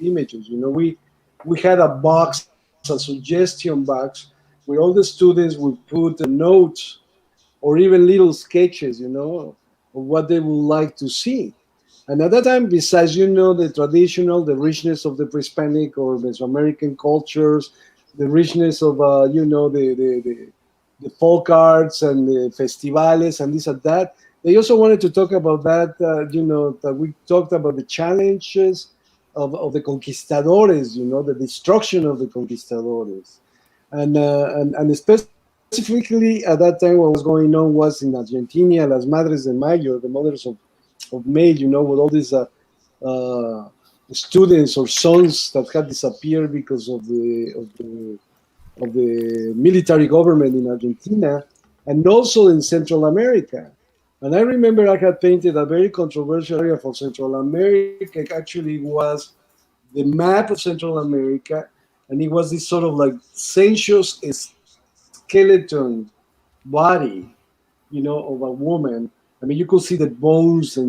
images. We had a box, a suggestion box, where all the students would put notes or even little sketches, of what they would like to see. And at that time, besides, the traditional, the richness of the Hispanic or Mesoamerican cultures, the richness of, the folk arts and the festivales and this and that, they also wanted to talk about that, that we talked about the challenges of the conquistadores, the destruction of the conquistadores. And specifically at that time, what was going on was in Argentina, Las Madres de Mayo, the mothers of May, with all these uh, students or sons that had disappeared because of the military government in Argentina, and also in Central America. And I remember I had painted a very controversial area for Central America. It actually was the map of Central America, and it was this sort of like sensuous skeleton body, of a woman. I mean, you could see the bones,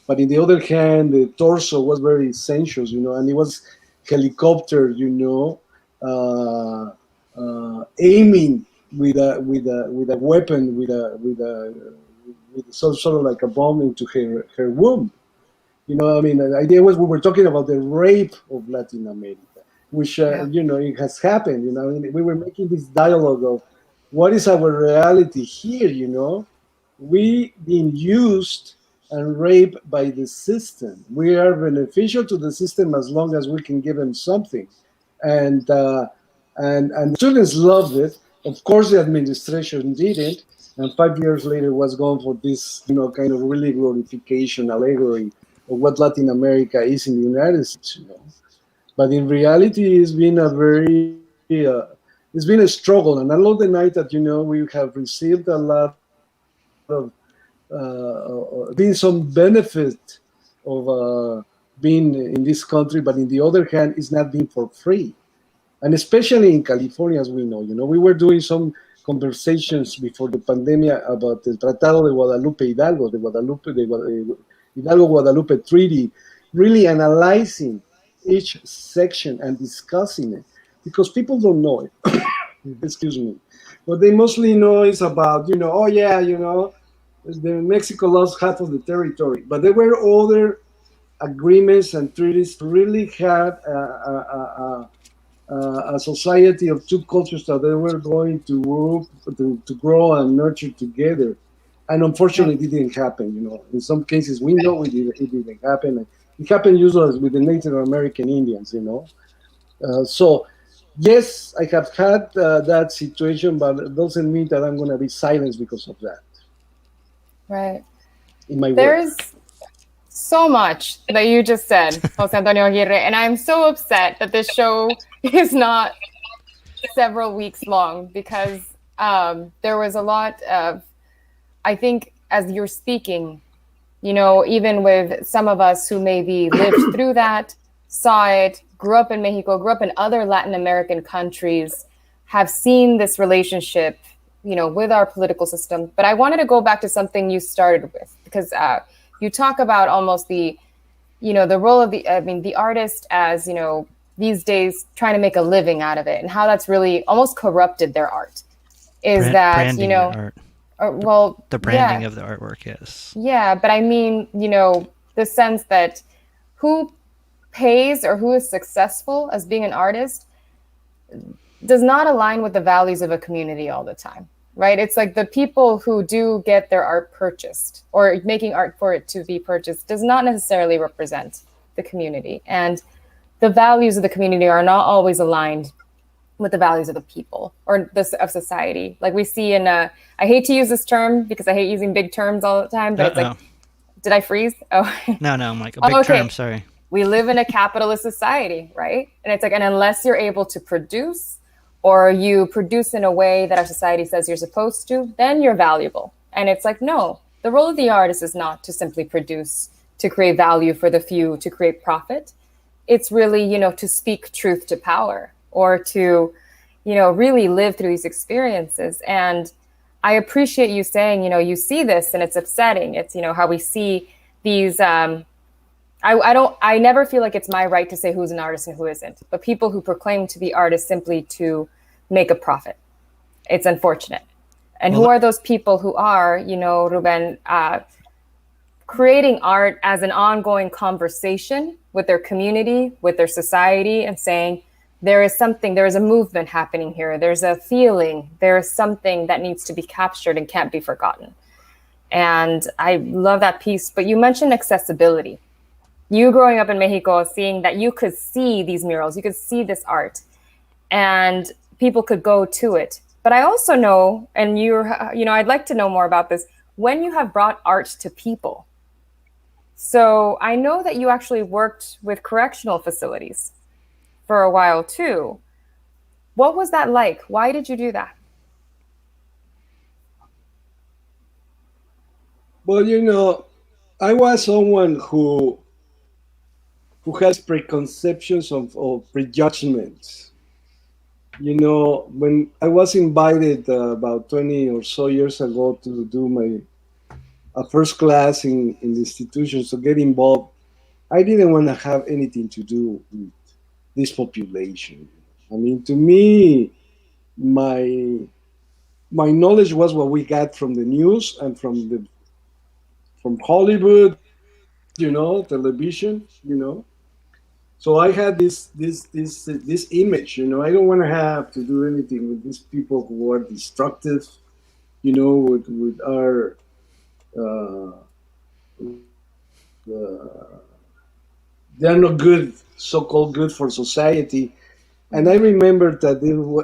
but in the other hand, the torso was very sensuous, and it was helicopter, aiming with a weapon, with sort of like a bomb into her womb. I mean, the idea was we were talking about the rape of Latin America, which, Yeah. it has happened. I mean, we were making this dialogue of what is our reality here, we being used and raped by the system. We are beneficial to the system as long as we can give them something. And, and the students loved it. Of course, the administration didn't. And 5 years later was gone for this, kind of really glorification, allegory of what Latin America is in the United States, But in reality, it's been a struggle. And I love the night that, we have received a lot of, been some benefit of being in this country, but in the other hand, it's not being for free. And especially in California, as we know, we were doing some conversations before the pandemic about the Tratado de Guadalupe Hidalgo, Hidalgo Guadalupe Treaty, really analyzing each section and discussing it, because people don't know it. Excuse me. What they mostly know is about, oh yeah, the Mexico lost half of the territory, but there were other agreements and treaties to really have a society of two cultures that they were going to grow and nurture together. And Yeah. unfortunately, it didn't happen. In some cases, we know it didn't happen. It happened usually with the Native American Indians. So Yes, I have had that situation, but it doesn't mean that I'm going to be silenced because of that Right. in my work. There's so much that you just said, Jose Antonio Aguirre, and I'm so upset that this show is not several weeks long because there was a lot of, I think, as you're speaking, even with some of us who maybe lived through that, saw it, grew up in Mexico, grew up in other Latin American countries, have seen this relationship, with our political system. But I wanted to go back to something you started with, because you talk about almost the role of the artist as, these days trying to make a living out of it, and how that's really almost corrupted their art. Is that, branding their art. Well, the branding yeah. of the artwork, yes. Yeah, but I mean, the sense that who pays or who is successful as being an artist does not align with the values of a community all the time, right? It's like the people who do get their art purchased or making art for it to be purchased does not necessarily represent the community. And the values of the community are not always aligned with the values of the people or of society. Like we see in I hate to use this term because I hate using big terms all the time, but it's like, did I freeze? Oh, no, I'm like, a big term, sorry. We live in a capitalist society, right? And it's like, and unless you're able to produce or you produce in a way that our society says you're supposed to, then you're valuable. And it's like, no, the role of the artist is not to simply produce, to create value for the few, to create profit. It's really, to speak truth to power, or to, really live through these experiences. And I appreciate you saying, you see this and it's upsetting. It's, how we see these, I never feel like it's my right to say who's an artist and who isn't, but people who proclaim to be artists simply to make a profit. It's unfortunate. And who are those people who are, Ruben, creating art as an ongoing conversation with their community, with their society, and saying, there is a movement happening here. There's a feeling, there is something that needs to be captured and can't be forgotten. And I love that piece. But you mentioned accessibility. You growing up in Mexico, seeing that you could see these murals, you could see this art, and people could go to it. But I also know, and I'd like to know more about this, when you have brought art to people. So I know that you actually worked with correctional facilities for a while too. What was that like? Why did you do that? Well, I was someone who has preconceptions of prejudgments. When I was invited about 20 or so years ago to do my first class in the institution, to get involved, I didn't want to have anything to do with this population. I mean, to me, my knowledge was what we got from the news and from Hollywood, television, So I had this image, I don't want to have to do anything with these people who are destructive, with our they're not good, so-called good for society. And I remember that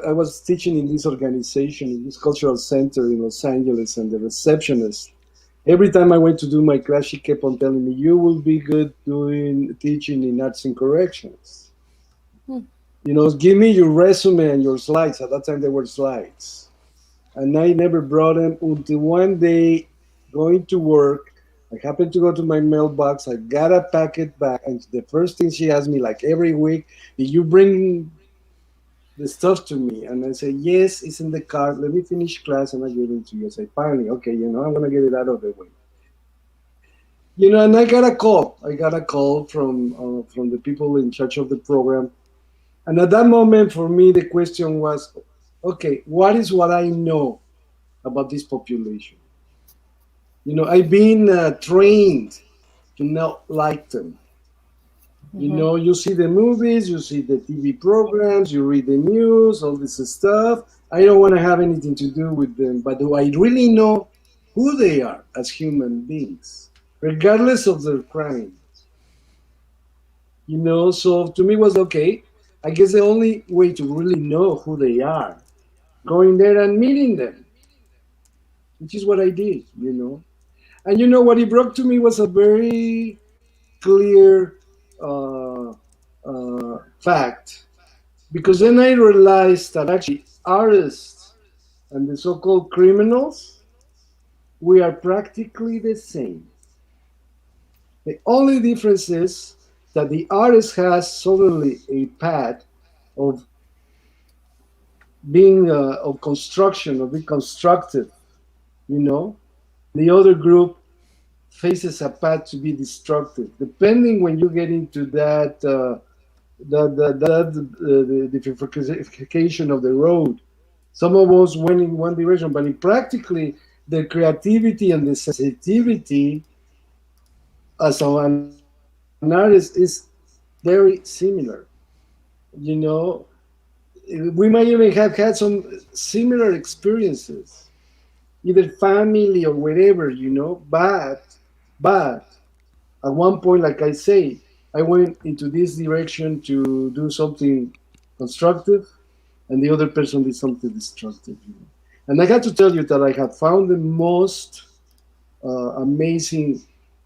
I was teaching in this organization, in this cultural center in Los Angeles, and the receptionist, every time I went to do my class, she kept on telling me, you will be good teaching in arts and corrections. Give me your resume and your slides. At that time, there were slides. And I never brought them until one day, going to work, I happened to go to my mailbox. I got a packet back. And the first thing she asked me, like every week, did you bring the stuff to me? And I say, yes, it's in the car. Let me finish class and I give it to you. I say, finally, okay, I'm going to get it out of the way. And I got a call. I got a call from the people in charge of the program. And at that moment, for me, the question was, okay, what is what I know about this population? I've been trained to not like them. You see the movies, you see the TV programs, you read the news, all this stuff. I don't want to have anything to do with them, but do I really know who they are as human beings, regardless of their crime? So to me it was okay. I guess the only way to really know who they are, going there and meeting them, which is what I did, you know. And you know what he brought to me was a very clear fact, because then I realized that actually artists and the so-called criminals, we are practically the same. The only difference is that the artist has suddenly a path of being of construction, of being constructive, you know. The other group faces a path to be destructive. Depending when you get into that the bifurcation of the road. Some of us went in one direction, but in practically the creativity and the sensitivity as an artist is very similar. You know, we might even have had some similar experiences, either family or wherever, you know, but at one point, like I say, I went into this direction to do something constructive, and the other person did something destructive. You know? And I got to tell you that I have found the most amazing,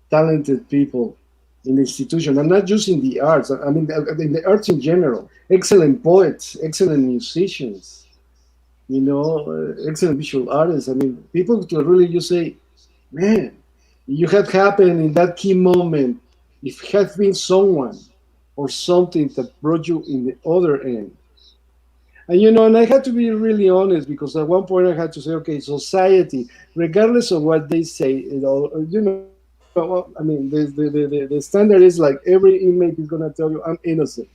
talented people in the institution. I'm not just in the arts. I mean, in the arts in general. Excellent poets, excellent musicians, you know, excellent visual artists. I mean, people to really just say, man, you have happened in that key moment. If it has been someone or something that brought you in the other end. And you know, and I had to be really honest because at one point I had to say, okay, society, regardless of what they say, you know, I mean, the standard is like every inmate is gonna tell you I'm innocent.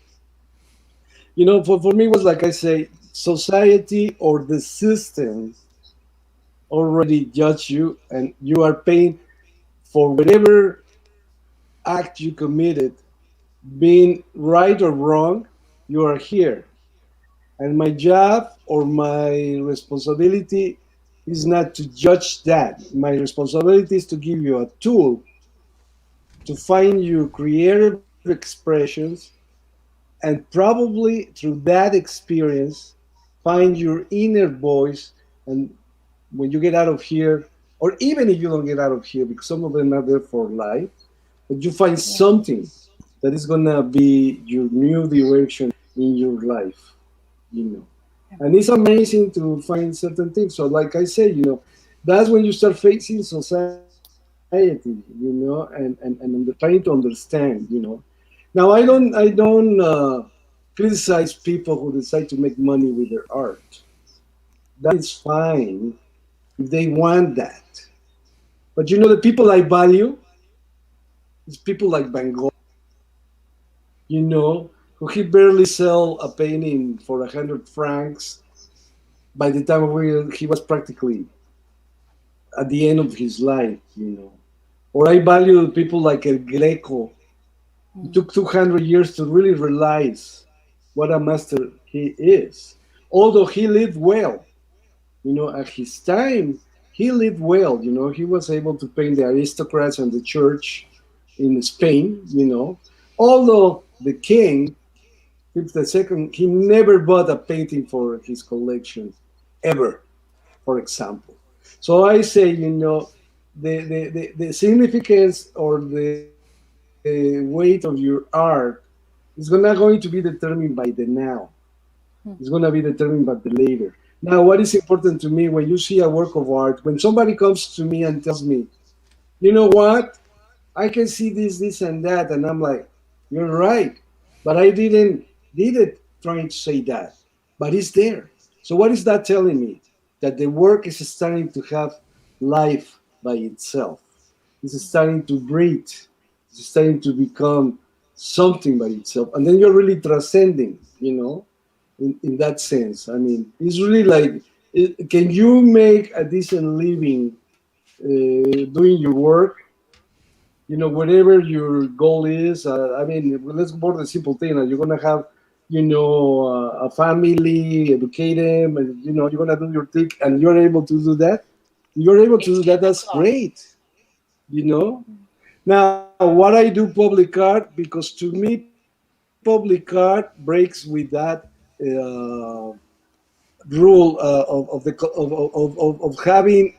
You know, for me was like I say, society or the system already judge you, and you are paying for whatever act you committed, being right or wrong. You are here. And my job or my responsibility is not to judge that. My responsibility is to give you a tool to find your creative expressions, and probably through that experience, find your inner voice. And when you get out of here, or even if you don't get out of here, because some of them are there for life, but you find Yeah. something that is gonna be your new direction in your life, you know. And it's amazing to find certain things. So, like I said, you know, that's when you start facing society, you know, and trying to understand, you know. Now, I don't criticize people who decide to make money with their art. That is fine if they want that. But you know, the people I value is people like Van Gogh, you know, who he barely sell a painting for 100 francs by the time he was practically at the end of his life, you know. Or I value people like El Greco. It took 200 years to really realize what a master he is. Although he lived well, you know, at his time, he lived well, you know. He was able to paint the aristocrats and the church in Spain, you know. Although the king, Philip II, he never bought a painting for his collection, ever, for example. So I say, you know, the significance or the weight of your art is going to be determined by the now. It's going to be determined by the later. Now, what is important to me when you see a work of art, when somebody comes to me and tells me, you know what, I can see this, and that, and I'm like, you're right, but I did it trying to say that, but it's there. So what is that telling me? That the work is starting to have life by itself. It's starting to breathe. It's starting to become something by itself, and then you're really transcending, you know, in that sense. I mean, it's really like, can you make a decent living doing your work, you know, whatever your goal is. I mean, let's go the simple thing. You're gonna have, you know, a family, educate them, and you know, you're gonna do your thing, and you're able to do that. You're able to do that. That's great, you know. Now, what I do public art, because to me, public art public art breaks with that rule of having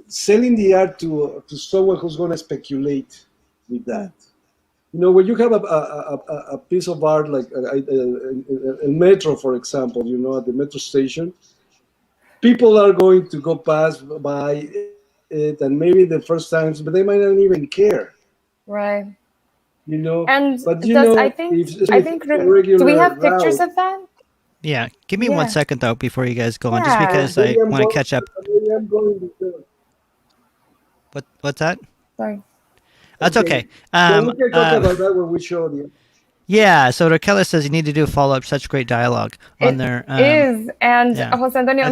selling the art to someone who's going to speculate with that. You know, when you have a piece of art like a metro, for example, you know, at the metro station, people are going to go past by it, and maybe the first times, but they might not even care. Right. You know, And but you does know, I think if a do we regular have pictures route, of that? Yeah, give me 1 second though before you guys go on, just Yeah. because I want to catch up. maybe I'm going because, What's that? Sorry. That's okay. so we can talk about that when we show the. Yeah, so Raquel says you need to do a follow-up. Such great dialogue on there. Is, and yeah. Jose Antonio,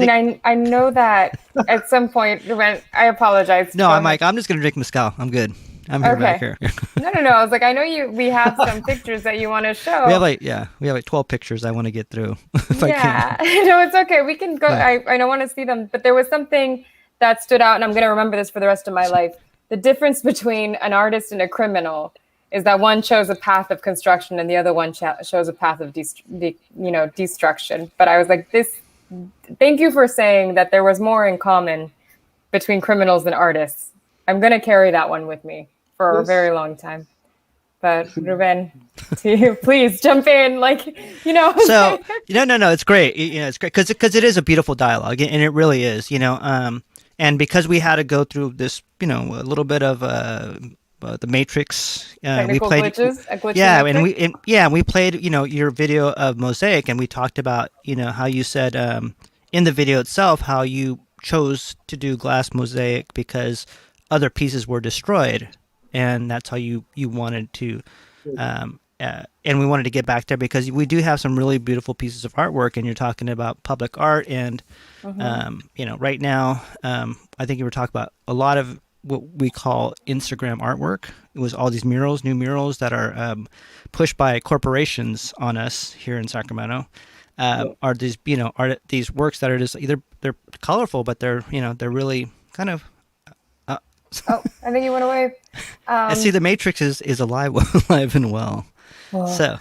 I know that at some point, I apologize. No, I'm just going to drink mezcal. I'm good. I'm here back here. No. I was like, I know we have some pictures that you want to show. We have like 12 pictures I want to get through. If I can. No, it's okay. We can go. I don't want to see them, but there was something that stood out, and I'm going to remember this for the rest of my life. The difference between an artist and a criminal is that one chose a path of construction and the other one chose a path of destruction. But I was like, thank you for saying that there was more in common between criminals and artists. I'm going to carry that one with me for a very long time. But Ruben, please jump in, So no, it's great. It's great because it is a beautiful dialogue, and it really is. And because we had to go through this, a little bit of the Matrix. We played glitches, we played your video of Mosaic, and we talked about how you said in the video itself how you chose to do glass mosaic because other pieces were destroyed, and that's how you wanted to and we wanted to get back there because we do have some really beautiful pieces of artwork, and you're talking about public art, and right now I think you were talking about a lot of what we call Instagram artwork. It was all these new murals that are pushed by corporations on us here in Sacramento. Are these these works that are just either they're colorful, but they're they're really kind of. I think you went away. I see the Matrix is alive and well. So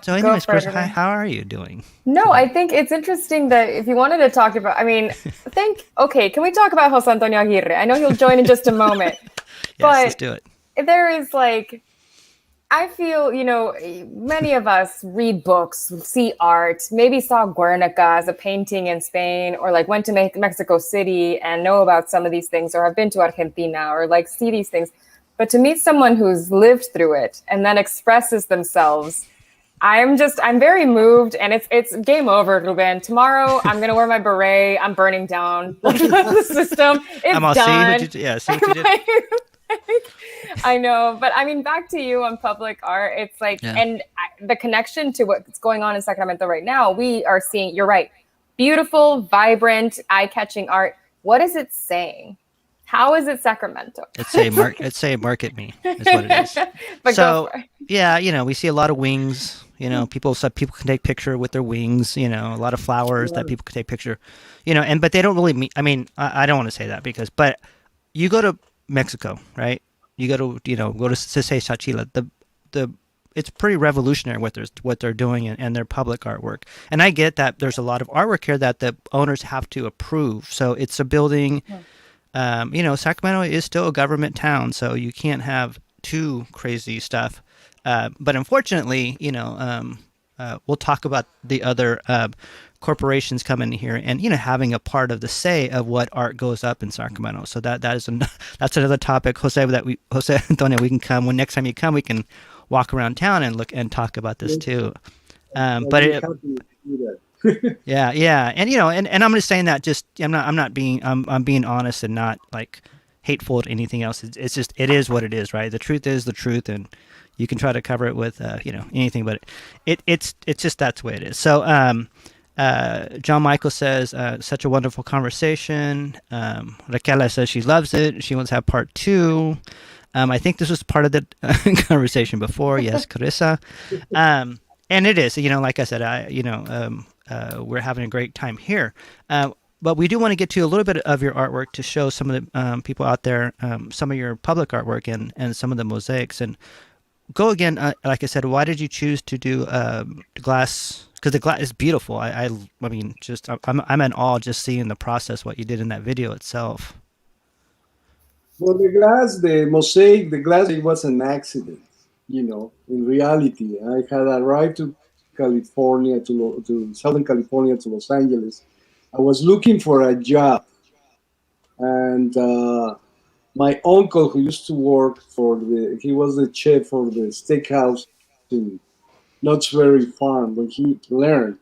anyways, Chris, how are you doing? No, I think it's interesting that if you wanted to talk about, can we talk about Jose Antonio Aguirre? I know he'll join in just a moment. Yes, let's do it. There is I feel, many of us read books, see art, maybe saw Guernica as a painting in Spain, or went to Mexico City and know about some of these things, or have been to Argentina, or see these things. But to meet someone who's lived through it and then expresses themselves, I'm very moved, and it's game over, Ruben. Tomorrow, I'm going to wear my beret. I'm burning down the system. It's done. See what you did. I know, but back to you on public art. It's and the connection to what's going on in Sacramento right now, we are seeing, you're right, beautiful, vibrant, eye-catching art. What is it saying? How is it Sacramento? It's say market me is what it is. But so we see a lot of wings. People can take picture with their wings. A lot of flowers that people can take picture. But they don't really mean. I don't want to say that but you go to Mexico, right? You go to say Chachila. It's pretty revolutionary what they're doing and their public artwork. And I get that there's a lot of artwork here that the owners have to approve. So it's a building. Sacramento is still a government town, so you can't have too crazy stuff. But unfortunately, we'll talk about the other corporations coming here and having a part of the say of what art goes up in Sacramento. So that's another topic, Jose Antonio. We can come when next time you come, we can walk around town and look and talk about this too. Yeah, and I'm just saying that I'm being honest and not hateful to anything else. It's just it is what it is, right? The truth is the truth, and you can try to cover it with anything, but it's just that's the way it is. So John Michael says such a wonderful conversation. Raquel says she loves it. She wants to have part 2. I think this was part of the conversation before. Yes, Carissa. And it is, like I said, we're having a great time here. But we do want to get to a little bit of your artwork to show some of the people out there, some of your public artwork and some of the mosaics. And go again. Like I said, why did you choose to do glass? Because the glass is beautiful. I mean, just I'm in awe just seeing the process, what you did in that video itself. Well, the glass, the mosaic, the glass, it was an accident. In reality, I had arrived to California, to Southern California, to Los Angeles. I was looking for a job, and my uncle, who used to work he was the chef for the steakhouse in Knott's Berry Farm. When he learned,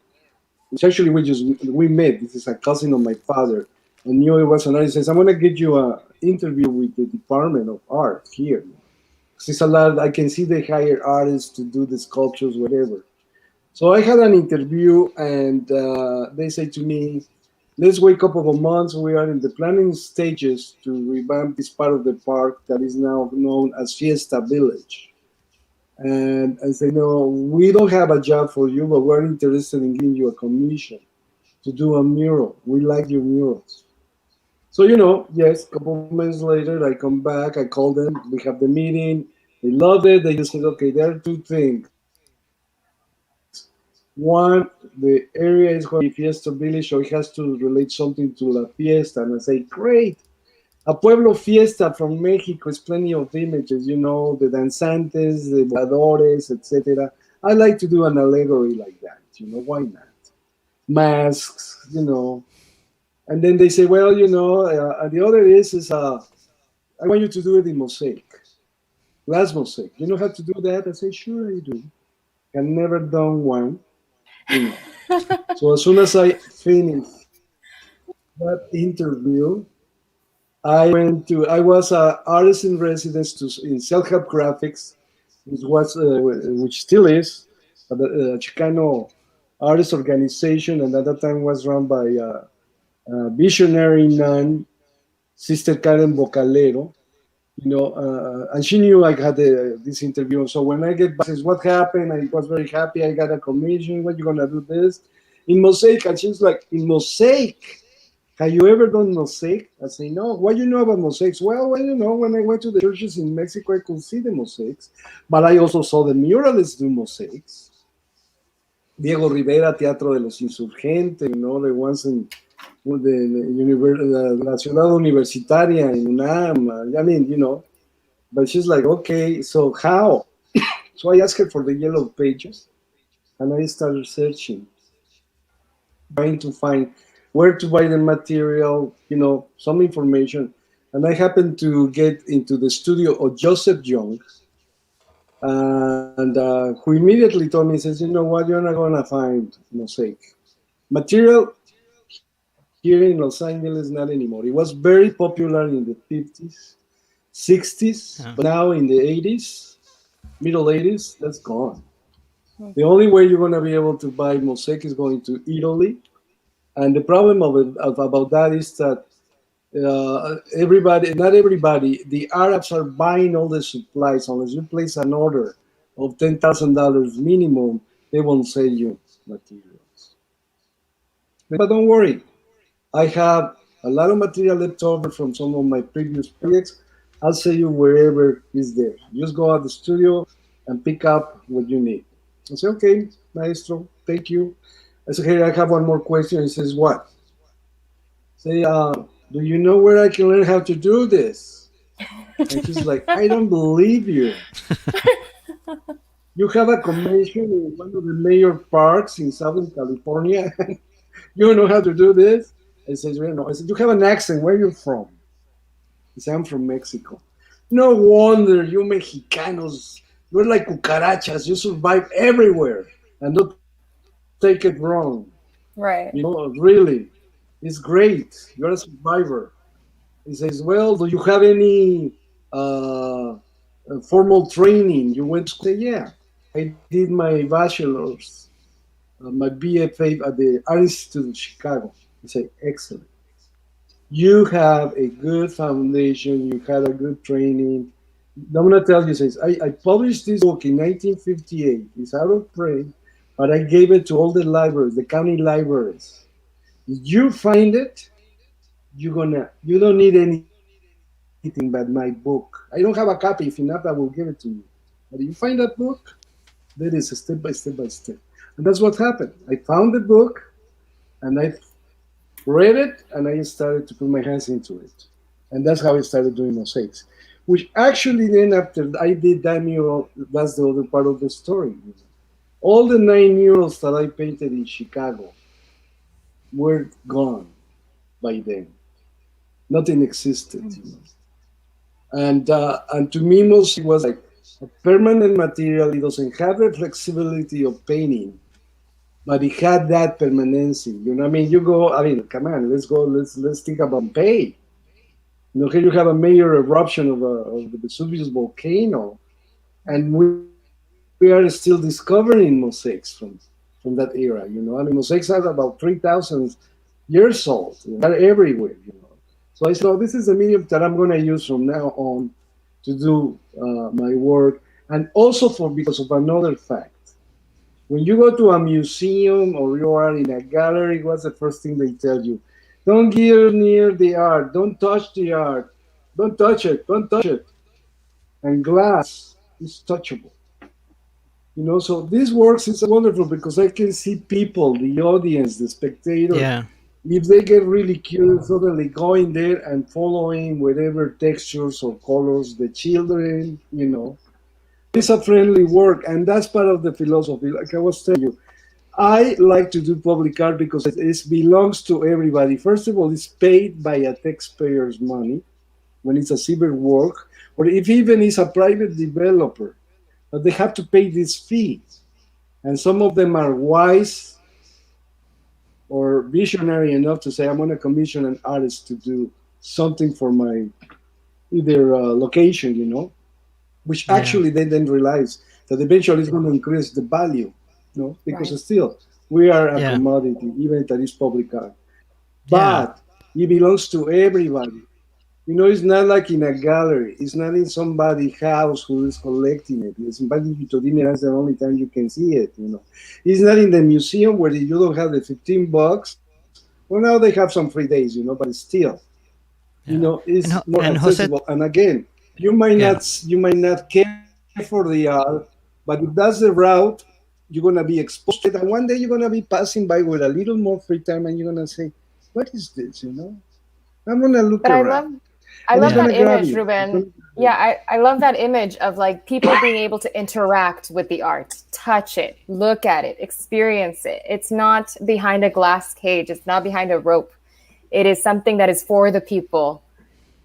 it's actually we met. This is a cousin of my father. I knew it was an artist. He says, "I'm gonna get you a interview with the Department of Art here. It's a lot. I can see they hire artists to do the sculptures, whatever." So I had an interview, and they say to me, "Let's wait a couple of months. We are in the planning stages to revamp this part of the park that is now known as Fiesta Village." And I say, "No, we don't have a job for you, but we're interested in giving you a commission to do a mural. We like your murals." So, yes, a couple of months later, I come back, I call them, we have the meeting. They loved it. They just said, "Okay, there are two things. One, the area is going to be Fiesta Village, so it has to relate something to La Fiesta." And I say, "Great. A Pueblo Fiesta from Mexico is plenty of images, the danzantes, the voladores, etc. I like to do an allegory like that, why not? Masks. And then they say, well, the other I want you to do it in mosaic, glass mosaic. You know how to do that?" I say, "Sure, I do. I've never done one." So as soon as I finished that interview, I was an artist in residence in self-help graphics, which still is a Chicano artist organization, and at that time was run by a visionary nun, Sister Karen Bocalero. And she knew I had this interview. So when I get back, says, "What happened?" I was very happy. I got a commission. "What you gonna do this in mosaic?" And she's like, "In mosaic? Have you ever done mosaic?" I say, "No." "What do you know about mosaics?" Well, when I went to the churches in Mexico, I could see the mosaics, but I also saw the muralists do mosaics. Diego Rivera, Teatro de los Insurgentes, the ones in la ciudad universitaria in UNAM. I mean. But she's like, "Okay, so how?" So I asked her for the yellow pages, and I started searching, trying to find where to buy the material, some information. And I happened to get into the studio of Joseph Young, and who immediately told me, he says, "You know what, you're not going to find mosaic material here in Los Angeles, not anymore. It was very popular in the 50s, 60s, but now in the 80s, middle 80s, that's gone. The only way you're going to be able to buy mosaic is going to Italy. And the problem about that is that not everybody, the Arabs are buying all the supplies. Unless you place an order of $10,000 minimum, they won't sell you materials. But don't worry, I have a lot of material left over from some of my previous projects. I'll sell you wherever is there. Just go out the studio and pick up what you need. I say, "Okay, maestro, thank you." I said, "Hey, I have one more question." He says, "What?" Say, "Do you know where I can learn how to do this?" And he's like, "I don't believe you. You have a commission in one of the major parks in Southern California. You don't know how to do this?" I said, "Well, no." I said, "You have an accent. Where are you from?" He said, "I'm from Mexico." "No wonder you Mexicanos, you're like cucarachas. You survive everywhere. And don't take it wrong. Right. Really, it's great. You're a survivor." He says, "Well, do you have any formal training? You went to say, yeah, I did my bachelor's, my BFA at the Art Institute of Chicago." I say, "Excellent. You have a good foundation. You had a good training." I'm going to tell you, says, I published this book in 1958. It's out of print, but I gave it to all the libraries, the county libraries. You find it, you don't need anything but my book. I don't have a copy. If enough, I will give it to you. But you find that book, there is a step by step by step. And that's what happened. I found the book and I read it and I started to put my hands into it. And that's how I started doing mosaics. Which actually then after I did that mural, that's the other part of the story. All the 9 murals that I painted in Chicago were gone by then. Nothing existed. And to me, mosaic was like a permanent material. It doesn't have the flexibility of painting, but it had that permanency. You know, I mean, come on, let's think about pay. You know, here you have a major eruption of the Vesuvius volcano, and we are still discovering mosaics from that era. You know, I mean, mosaics are about 3,000 years old. They're everywhere. You know, so I said, oh, this is the medium that I'm going to use from now on to do my work, and also because of another fact. When you go to a museum or you are in a gallery, what's the first thing they tell you? Don't get near the art. Don't touch the art. Don't touch it. Don't touch it. And glass is touchable. You know, so this works is wonderful because I can see people, the audience, the spectator. Yeah. If they get really curious, suddenly going there and following whatever textures or colors the children, you know. It's a friendly work, and that's part of the philosophy. Like I was telling you, I like to do public art because it belongs to everybody. First of all, it's paid by a taxpayer's money when it's a civic work, or if even it's a private developer, but they have to pay this fee. And some of them are wise or visionary enough to say, I'm going to commission an artist to do something for my either location, you know, which actually they then realize that eventually it's going to increase the value, you know, because still we are a commodity, even if it is public art. But it belongs to everybody. You know, it's not like in a gallery. It's not in somebody's house who is collecting it. It's inviting you to dinner. That's the only time you can see it, you know. It's not in the museum where you don't have the $15. Well, now they have some free days, you know, but still, you know, it's more accessible. And again, you might not care for the art, but if that's the route, you're gonna be exposed to it. And one day you're gonna be passing by with a little more free time, and you're gonna say, "What is this?" You know, I'm gonna look around. I love that image, Ruben. Yeah, I love that image of like people being able to interact with the art, touch it, look at it, experience it. It's not behind a glass cage. It's not behind a rope. It is something that is for the people.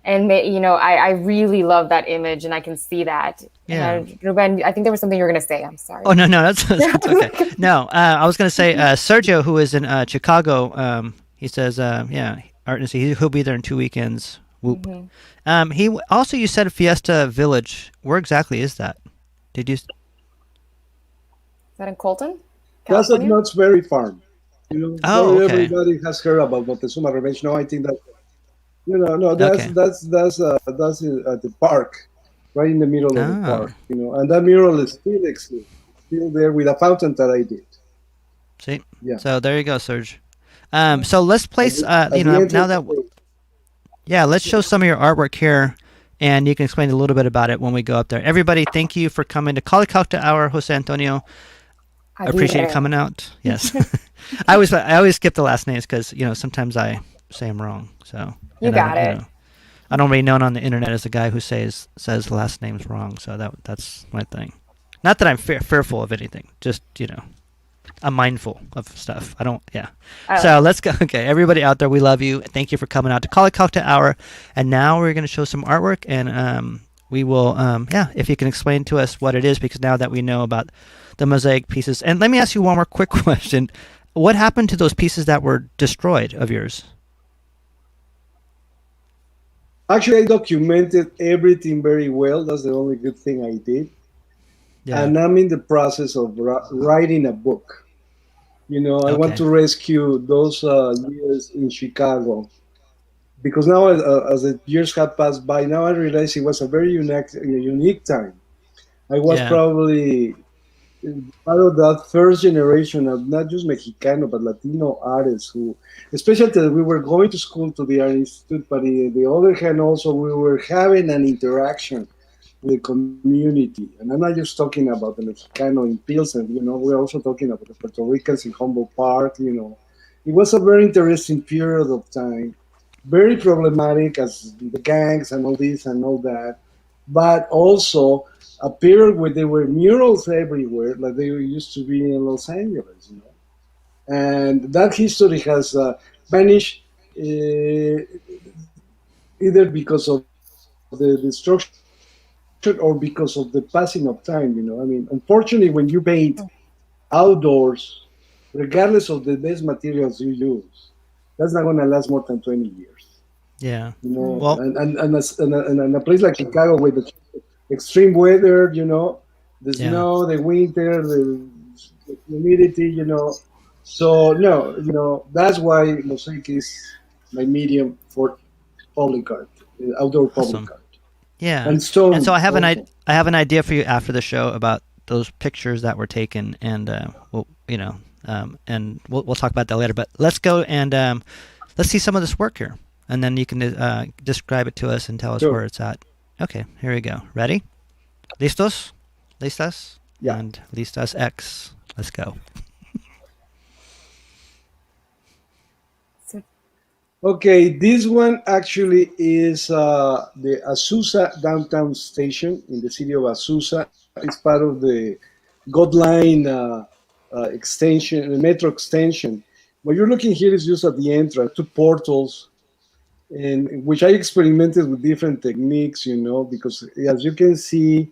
And, you know, I really love that image and I can see that. Yeah. Ruben, I think there was something you were going to say. I'm sorry. Oh, no, that's okay. No, I was going to say Sergio, who is in Chicago, he says, art and he'll be there in 2 weekends. Whoop. Mm-hmm. He also, you said Fiesta Village. Where exactly is that? Did you? Is that in Colton? That's at Knott's Berry Farm. You know, everybody has heard about Montezuma Revenge. No, I think that that's at the park, right in the middle of the park. You know, and that mural is still there with a fountain that I did. See, so there you go, Serge. So let's place. Now that. Yeah, let's show some of your artwork here, and you can explain a little bit about it when we go up there. Everybody, thank you for coming to Cali Cocktail Hour, Jose Antonio. I appreciate you coming out. Yes, I always skip the last names because sometimes I say them wrong. So you got it. I don't really known on the internet as a guy who says the last names wrong. So that's my thing. Not that I'm fearful of anything. Just I'm mindful of stuff. So let's go. Okay, everybody out there, we love you. Thank you for coming out to Cali Cocktail Hour. And now we're going to show some artwork, and we will, if you can explain to us what it is, because now that we know about the mosaic pieces. And let me ask you one more quick question. What happened to those pieces that were destroyed of yours? Actually, I documented everything very well. That's the only good thing I did. Yeah. And I'm in the process of writing a book. I want to rescue those years in Chicago. Because now, as the years have passed by, now I realize it was a very unique time. I was probably part of that first generation of not just Mexicano, but Latino artists who, especially that we were going to school to the Art Institute, but on the other hand, also we were having an interaction with the community. And I'm not just talking about the Mexicano in Pilsen, we're also talking about the Puerto Ricans in Humboldt Park. It was a very interesting period of time, very problematic as the gangs and all this and all that, but also a period where there were murals everywhere, like they used to be in Los Angeles. And that history has vanished either because of the destruction or because of the passing of time. I mean, unfortunately, when you paint outdoors, regardless of the best materials you use, that's not going to last more than 20 years. Yeah. Well, And a place like Chicago with the extreme weather, the yeah. snow, the winter, the humidity. So no, that's why mosaic is my medium for public art, outdoor public Awesome. art, Yeah. and And so stone also. I have an idea for you after the show about those pictures that were taken, and and we'll talk about that later. But let's go and let's see some of this work here, and then you can describe it to us and tell us Sure. where it's at. Okay, here we go. Ready? Listos? Listas? Yeah. And listas X. Let's go. So, Okay, this one actually is the Azusa downtown station in the city of Azusa. It's part of the God Line extension, the metro extension. What you're looking here is just at the entrance, two portals, in which I experimented with different techniques, because as you can see,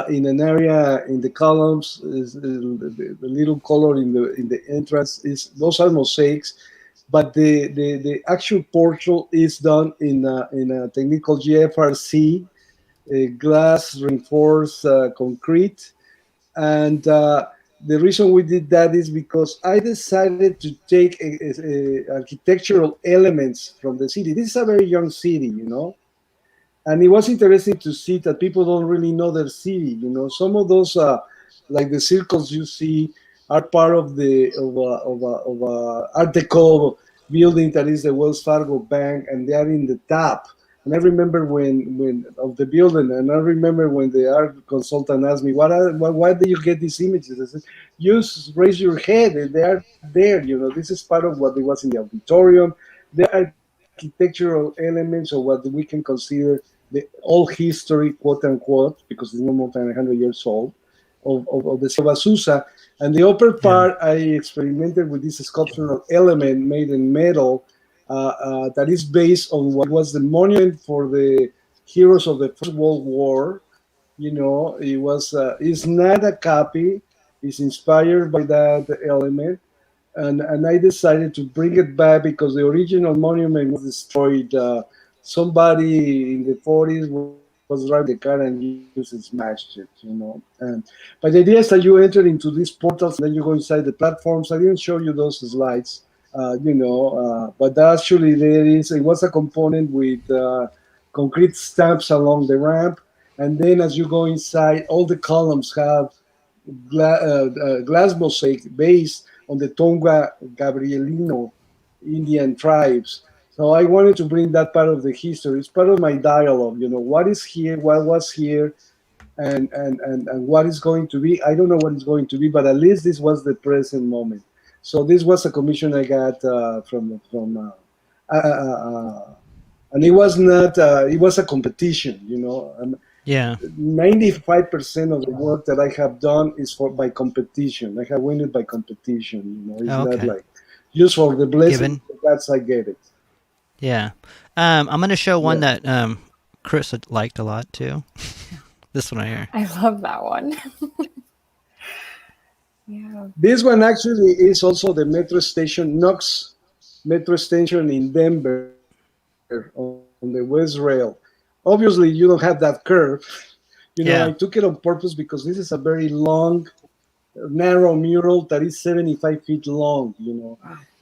in an area in the columns, is the little color in the entrance is those are mosaics, but the actual portal is done in a technique called GFRC, glass reinforced concrete, and the reason we did that is because I decided to take architectural elements from the city. This is a very young city. And it was interesting to see that people don't really know their city. Some of those, like the circles you see, are part of a Art Deco building that is the Wells Fargo Bank, and they are in the top. And I remember when of the building, and I remember when the art consultant asked me, why do you get these images? I said, just raise your head, they are there. This is part of what it was in the auditorium. They are architectural elements of what we can consider the old history, quote unquote, because it's no more than 100 years old, of the city of Azusa. And the upper Yeah. part, I experimented with this sculptural element made in metal that is based on what was the monument for the heroes of the First World War. It's not a copy, it's inspired by that element. And I decided to bring it back because the original monument was destroyed. Somebody in the 40s was driving the car and just smashed it. But the idea is that you enter into these portals and then you go inside the platforms. I didn't show you those slides, but actually it was a component with concrete stamps along the ramp. And then as you go inside, all the columns have glass mosaic based on the Tonga Gabrielino Indian tribes. So I wanted to bring that part of the history. It's part of my dialogue. What is here, what was here, and what is going to be. I don't know what is going to be, but at least this was the present moment. So this was a commission I got and it was not. It was a competition. 95% of the work that I have done is by competition. I have won it by competition. It's Oh, not okay. like just for the blessing Given. that's I get it. Yeah. I'm going to show one Yeah. that Chris liked a lot too. This one right here. I love that one. Yeah. This one actually is also the metro station, Knox metro station in Denver on the West Rail. Obviously, you don't have that curve. I took it Yeah. on purpose because this is a very long, narrow mural that is 75 feet long.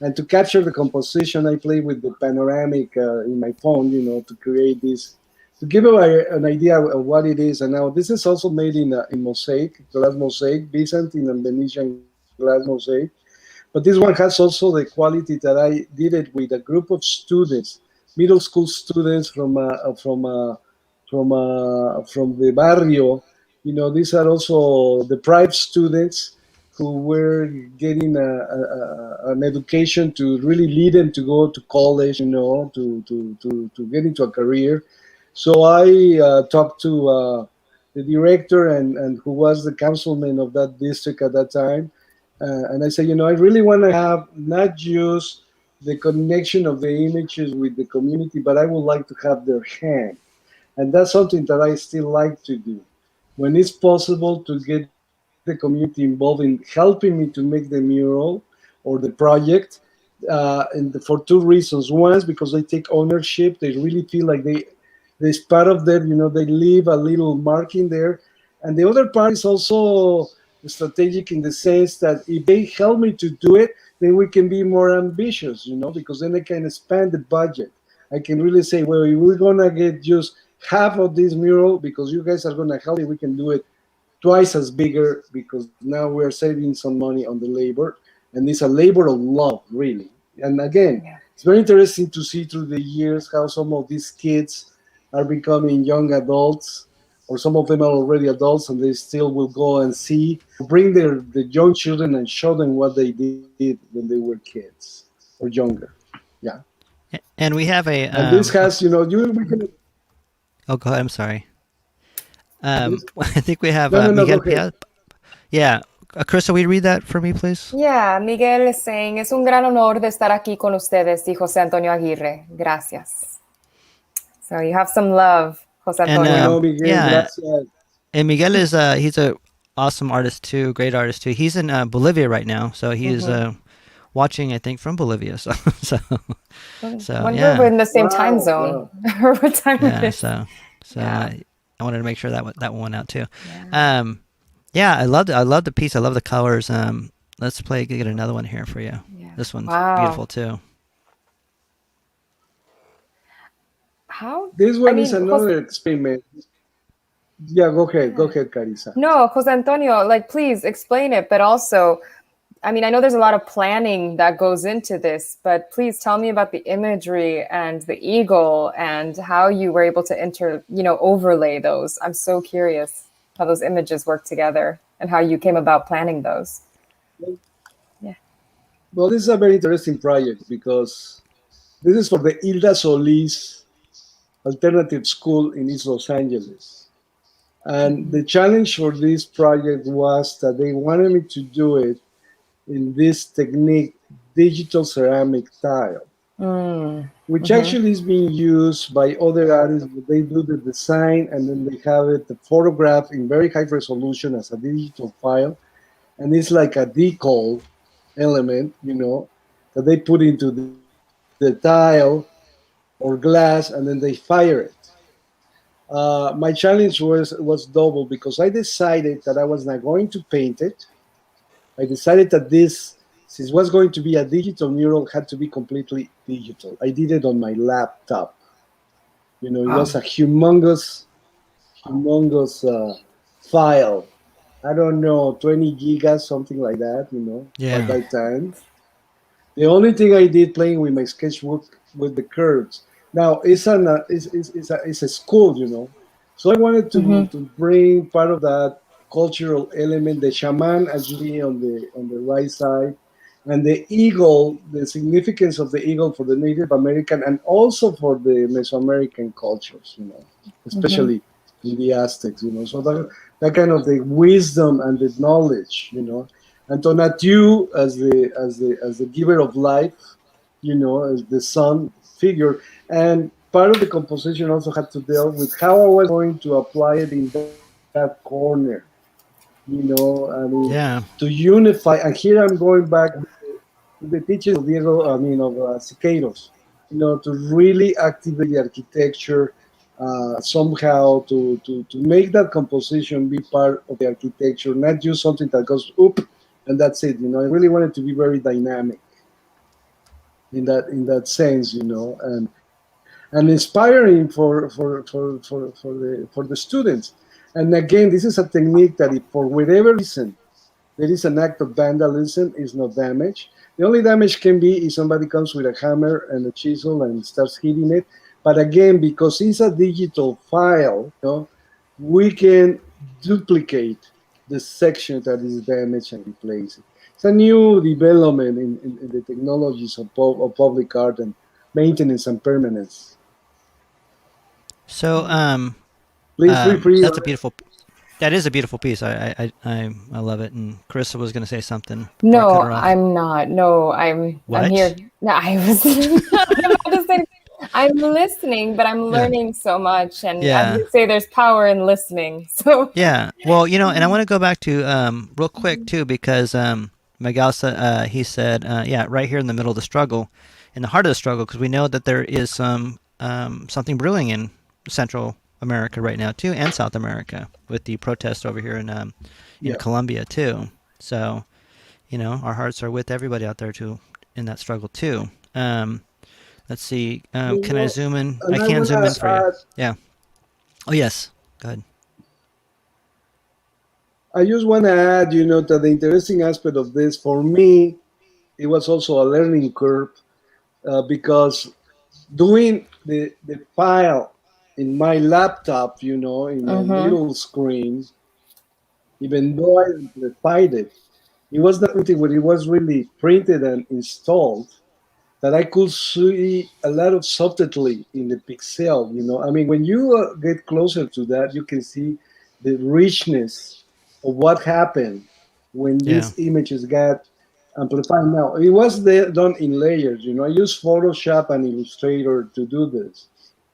And to capture the composition, I play with the panoramic in my phone, to create this, to give you an idea of what it is. And now this is also made in mosaic, glass mosaic, Byzantine and Venetian glass mosaic. But this one has also the quality that I did it with a group of students, middle school students from from the barrio. These are also deprived students who were getting an education to really lead them to go to college, to get into a career. So I talked to the director and who was the councilman of that district at that time. And I said, I really want to have not just the connection of the images with the community, but I would like to have their hand. And that's something that I still like to do. When it's possible to get the community involved in helping me to make the mural or the project, for two reasons. One is because they take ownership. They really feel like there's part of them, they leave a little mark in there. And the other part is also strategic in the sense that if they help me to do it, then we can be more ambitious, because then I can expand the budget. I can really say, well, if we're going to get just half of this mural because you guys are going to help me, we can do it twice as bigger because now we're saving some money on the labor. And it's a labor of love, really. And again, it's very interesting to see through the years how some of these kids are becoming young adults, or some of them are already adults and they still will go and see, bring the young children and show them what they did when they were kids or younger. Yeah. And we have and this has, we can. Oh, go ahead. I'm sorry. I think we have No, Miguel go ahead. Yeah. Carissa, will you read that for me, please? Yeah, Miguel is saying, es un gran honor de estar aquí con ustedes y José Antonio Aguirre. Gracias. So you have some love, José Antonio. Miguel, yeah. Gracias. And Miguel is, he's a awesome artist too, great artist too. He's in Bolivia right now. So he is watching, I think, from Bolivia. So Wonder we're in the same time zone. Or what time it is. So I wanted to make sure that one went out too. I love the piece. I love the colors. Let's get another one here for you. Yeah. This one's beautiful too. This one is another experiment. Yeah, go ahead, Carissa. No, Jose Antonio, please explain it, but also, I know there's a lot of planning that goes into this, but please tell me about the imagery and the eagle and how you were able to overlay those. I'm so curious how those images work together and how you came about planning those. Yeah. Well, this is a very interesting project because this is for the Hilda Solis Alternative School in East Los Angeles. And the challenge for this project was that they wanted me to do it in this technique, digital ceramic tile, which actually is being used by other artists. They do the design and then they have the photograph in very high resolution as a digital file. And it's like a decal element, that they put into the tile or glass and then they fire it. My challenge was double because I decided that I was not going to paint it. I decided that since it was going to be a digital mural, had to be completely digital. I did it on my laptop. It was a humongous file. I don't know, 20 gigas, something like that, at that time. The only thing I did playing with my sketchbook with the curves. Now, it's a school, So I wanted to bring part of that cultural element, the shaman actually on the right side, and the eagle, the significance of the eagle for the Native American and also for the Mesoamerican cultures, especially in the Aztecs, So that kind of the wisdom and the knowledge, and Tonatiuh as the giver of life, as the sun figure. And part of the composition also had to deal with how I was going to apply it in that corner, to unify. And here I'm going back to the teachings of Siqueiros, to really activate the architecture somehow to make that composition be part of the architecture, not just something that goes up and that's it. I really wanted to be very dynamic in that sense, and inspiring for the students. And again, this is a technique that if for whatever reason there is an act of vandalism, is not damage. The only damage can be if somebody comes with a hammer and a chisel and starts hitting it. But again, because it's a digital file, we can duplicate the section that is damaged and replace it. It's a new development in the technologies of public art and maintenance and permanence. So Please feel free. that's a beautiful. That is a beautiful piece. I love it. And Carissa was going to say something. No, I'm not. No, I'm here. No, I was about to say I'm listening, but I'm learning so much. And as you say, there's power in listening. So yeah. Well, and I want to go back to real quick too, because Miguel said he said right here in the middle of the struggle, in the heart of the struggle, because we know that there is something brewing in Central America right now too, and South America with the protests over here in Colombia too. So, our hearts are with everybody out there too in that struggle too. Let's see. Can I zoom in? I can't zoom in for you. Yeah. Oh yes. Go ahead. I just want to add, that the interesting aspect of this for me, it was also a learning curve because doing the file in my laptop, in a little screen, even though I amplified it, it was not something where it was really printed and installed that I could see a lot of subtlety in the pixel. I mean, when you get closer to that, you can see the richness of what happened when these images got amplified. Now, it was done in layers. I use Photoshop and Illustrator to do this.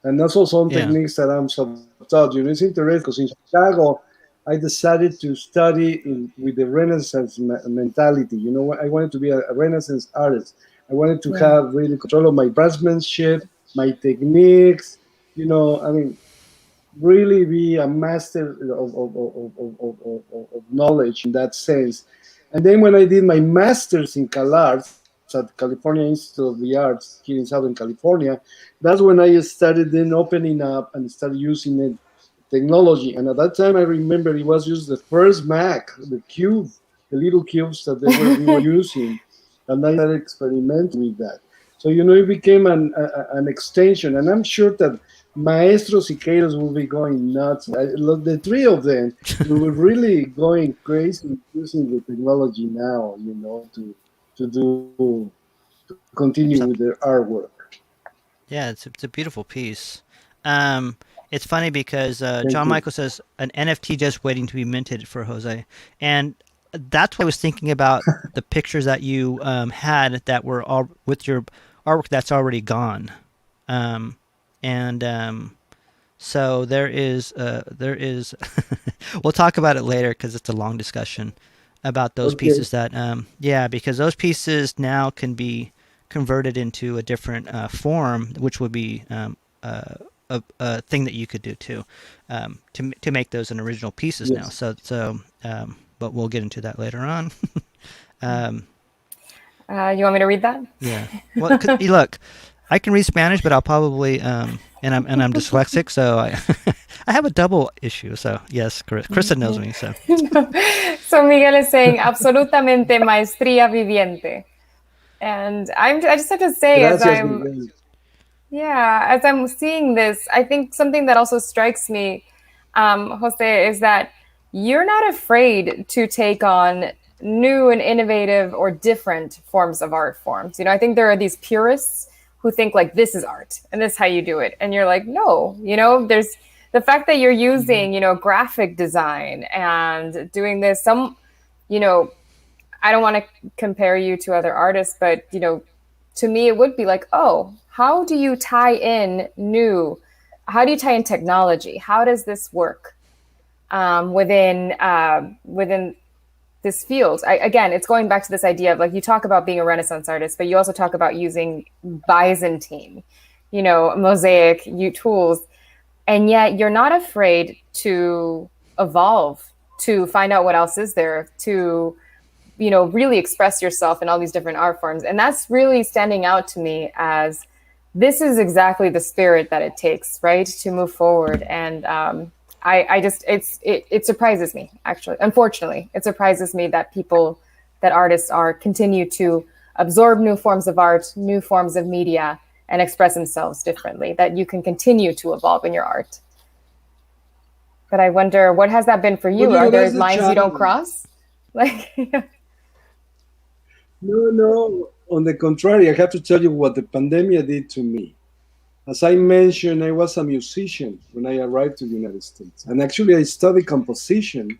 And also some techniques that I'm self-taught. It's interesting because in Chicago, I decided to study with the Renaissance mentality. I wanted to be a Renaissance artist. I wanted to have really control of my craftsmanship, my techniques. Really be a master of knowledge in that sense. And then when I did my master's in CalArts at California Institute of the Arts here in Southern California, that's when I started then opening up and started using it, technology. And at that time, I remember it was just the first Mac, the cube, the little cubes that we were using. And I started experimenting with that. So, it became an extension. And I'm sure that maestros y queiros will be going nuts. The three of them, we were really going crazy using the technology now, to continue with their artwork. Yeah, it's a beautiful piece. It's funny because John Michael says an NFT just waiting to be minted for Jose, and that's what I was thinking about the pictures that you had that were all with your artwork that's already gone, so there is we'll talk about it later because it's a long discussion about those pieces that because those pieces now can be converted into a different form, which would be a thing that you could do too, to make those an original pieces now. So but we'll get into that later on. You want me to read that? Yeah. Well, look, I can read Spanish, but I'll probably and I'm dyslexic, so I have a double issue. So yes, Carissa knows me. So so Miguel is saying absolutamente maestría viviente, and I just have to say as I'm seeing this, I think something that also strikes me, Jose, is that you're not afraid to take on new and innovative or different forms of art forms. I think there are these purists who think like this is art and this is how you do it. And you're like, no, there's the fact that you're using, graphic design and doing this, I don't want to compare you to other artists, but, to me, it would be like, oh, how do you tie in technology? How does this work within this field? Again, it's going back to this idea of like, you talk about being a Renaissance artist, but you also talk about using Byzantine, mosaic tools. And yet you're not afraid to evolve, to find out what else is there, to, really express yourself in all these different art forms. And that's really standing out to me as this is exactly the spirit that it takes, right, to move forward. And it surprises me, actually. Unfortunately, it surprises me that artists continue to absorb new forms of art, new forms of media, and express themselves differently, that you can continue to evolve in your art. But I wonder, what has that been for you? Are there lines you don't cross? Like, No. On the contrary, I have to tell you what the pandemic did to me. As I mentioned, I was a musician when I arrived to the United States. And actually, I studied composition,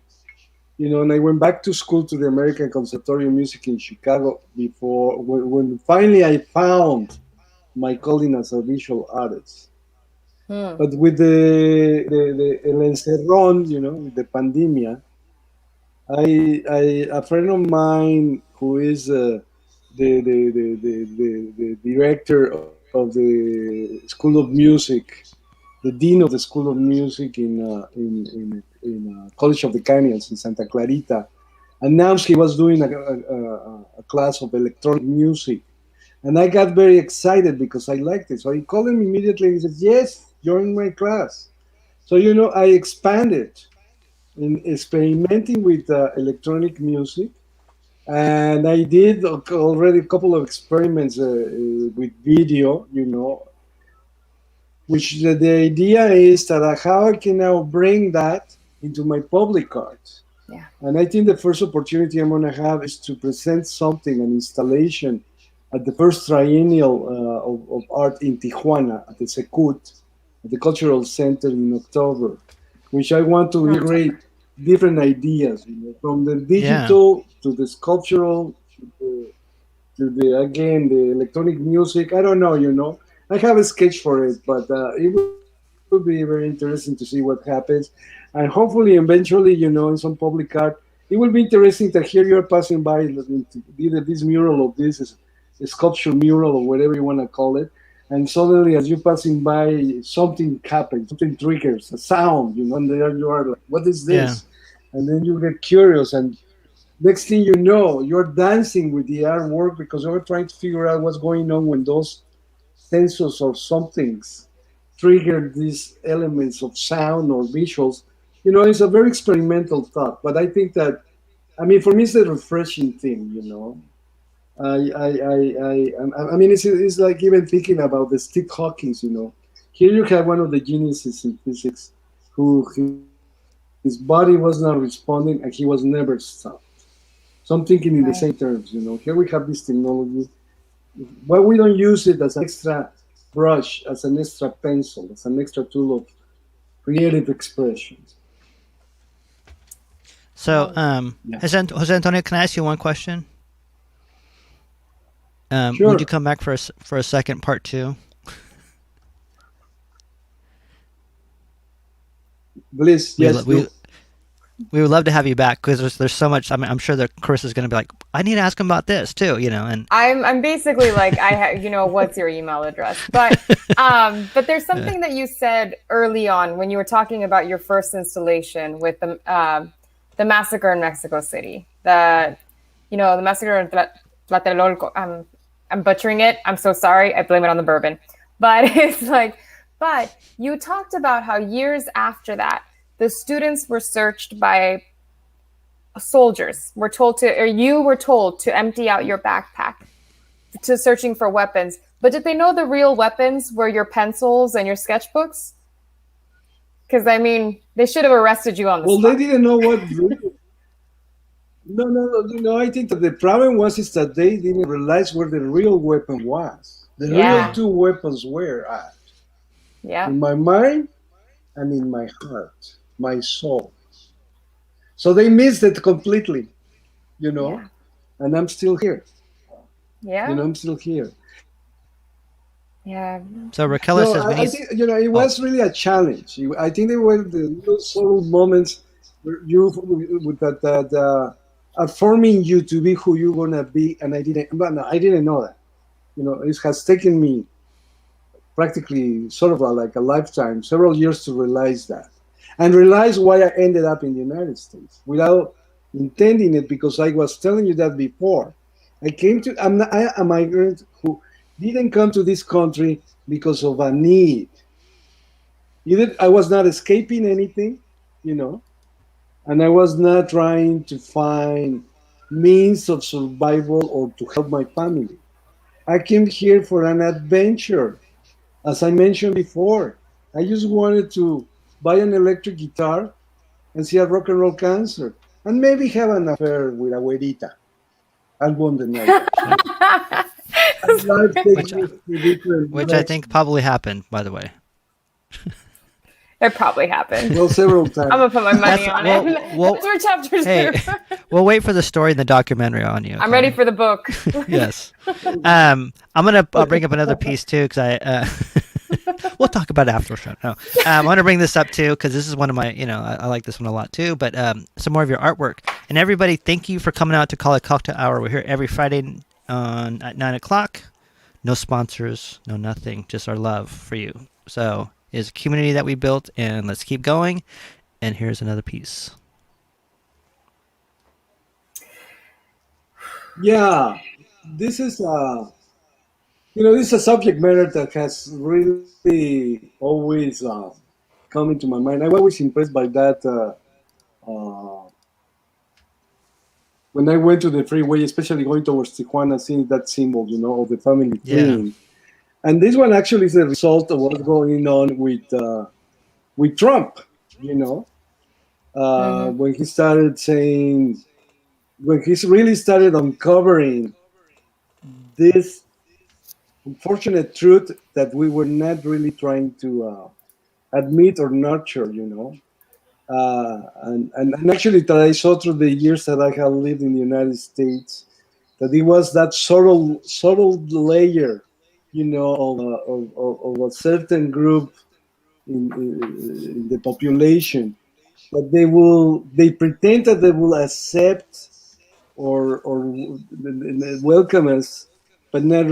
and I went back to school to the American Conservatory of Music in Chicago before, when finally I found my calling as a visual artist. But with the El Encerrón, with the pandemia, a friend of mine who is the director of the School of Music, the dean of the School of Music in College of the Canyons in Santa Clarita, announced he was doing a class of electronic music. And I got very excited because I liked it. So I called him immediately and he said, yes, join my class. So, I expanded in experimenting with electronic music. And I did already a couple of experiments with video, which the idea is that how I can now bring that into my public art. Yeah. And I think the first opportunity I'm going to have is to present something, an installation, at the first triennial of art in Tijuana, at the Secut, at the Cultural Center in October, which I want to integrate different ideas, from the digital to the sculptural to the again, the electronic music. I don't know, I have a sketch for it, but it would be very interesting to see what happens. And hopefully, eventually, in some public art, it will be interesting to hear you're passing by either this mural or this is a sculpture mural or whatever you want to call it. And suddenly, as you're passing by, something happens, something triggers, a sound, and there you are like, what is this? Yeah. And then you get curious, and next thing you know, you're dancing with the artwork because you're trying to figure out what's going on when those sensors or somethings trigger these elements of sound or visuals. It's a very experimental thought, but I think that, for me, it's a refreshing thing, I mean, it's like even thinking about the Steve Hawking, Here you have one of the geniuses in physics who his body was not responding and he was never stopped. So I'm thinking in the same terms, Here we have this technology, but we don't use it as an extra brush, as an extra pencil, as an extra tool of creative expression. So, Jose Antonio, can I ask you one question? Sure. Would you come back for a second part 2? Please, yes. We would love to have you back because there's so much. I'm sure that Carissa's going to be like, I need to ask him about this too, And I'm basically like, what's your email address? But there's something that you said early on when you were talking about your first installation with the massacre in Mexico City. The massacre in Tlatelolco. I'm butchering it. I'm so sorry. I blame it on the bourbon. But it's like, but you talked about how years after that, the students were searched by soldiers. You were told to empty out your backpack to searching for weapons. But did they know the real weapons were your pencils and your sketchbooks? Because, they should have arrested you on the spot. Well, they didn't know what... No. I think that the problem was that they didn't realize where the real weapon was. The real two weapons were at. Yeah. In my mind and in my heart, my soul. So they missed it completely, And I'm still here. Yeah. I'm still here. Yeah. So Raquel says, I think, it was really a challenge. I think there were the little subtle moments where that are forming you to be who you're gonna be, and I didn't know that. It has taken me practically sort of like a lifetime, several years to realize that, and realize why I ended up in the United States without intending it, because I was telling you that before. I'm a migrant who didn't come to this country because of a need. I was not escaping anything, and I was not trying to find means of survival or to help my family. I came here for an adventure. As I mentioned before, I just wanted to buy an electric guitar and see a rock and roll concert, and maybe have an affair with Abuelita. I won't deny that. And life takes which me to different which I directions. think probably happened, by the way. It probably happened. Well, several I'm times. gonna put my money on well, it. well, That's where chapter Hey, 2. we'll wait for the story and the documentary on you. I'm okay? ready for the book. Yes. I'll bring up another piece too because we'll talk about it after the show. No, I want to bring this up too because this is one of my, I like this one a lot too. But some more of your artwork. And everybody, thank you for coming out to Cali Cocktail Hour. We're here every Friday at 9:00. No sponsors, no nothing, just our love for you. So it's a community that we built, and let's keep going. And here's another piece. Yeah, this is this is a subject matter that has really always come into my mind. I'm always impressed by that. When I went to the freeway, especially going towards Tijuana, seeing that symbol, of the family Yeah. tree. And this one actually is a result of what's going on with Trump. When he started saying, when he really started uncovering this unfortunate truth that we were not really trying to admit or nurture, and actually that I saw through the years that I have lived in the United States, that it was that subtle layer, of a certain group in the population, that they pretend that they will accept or welcome us, but not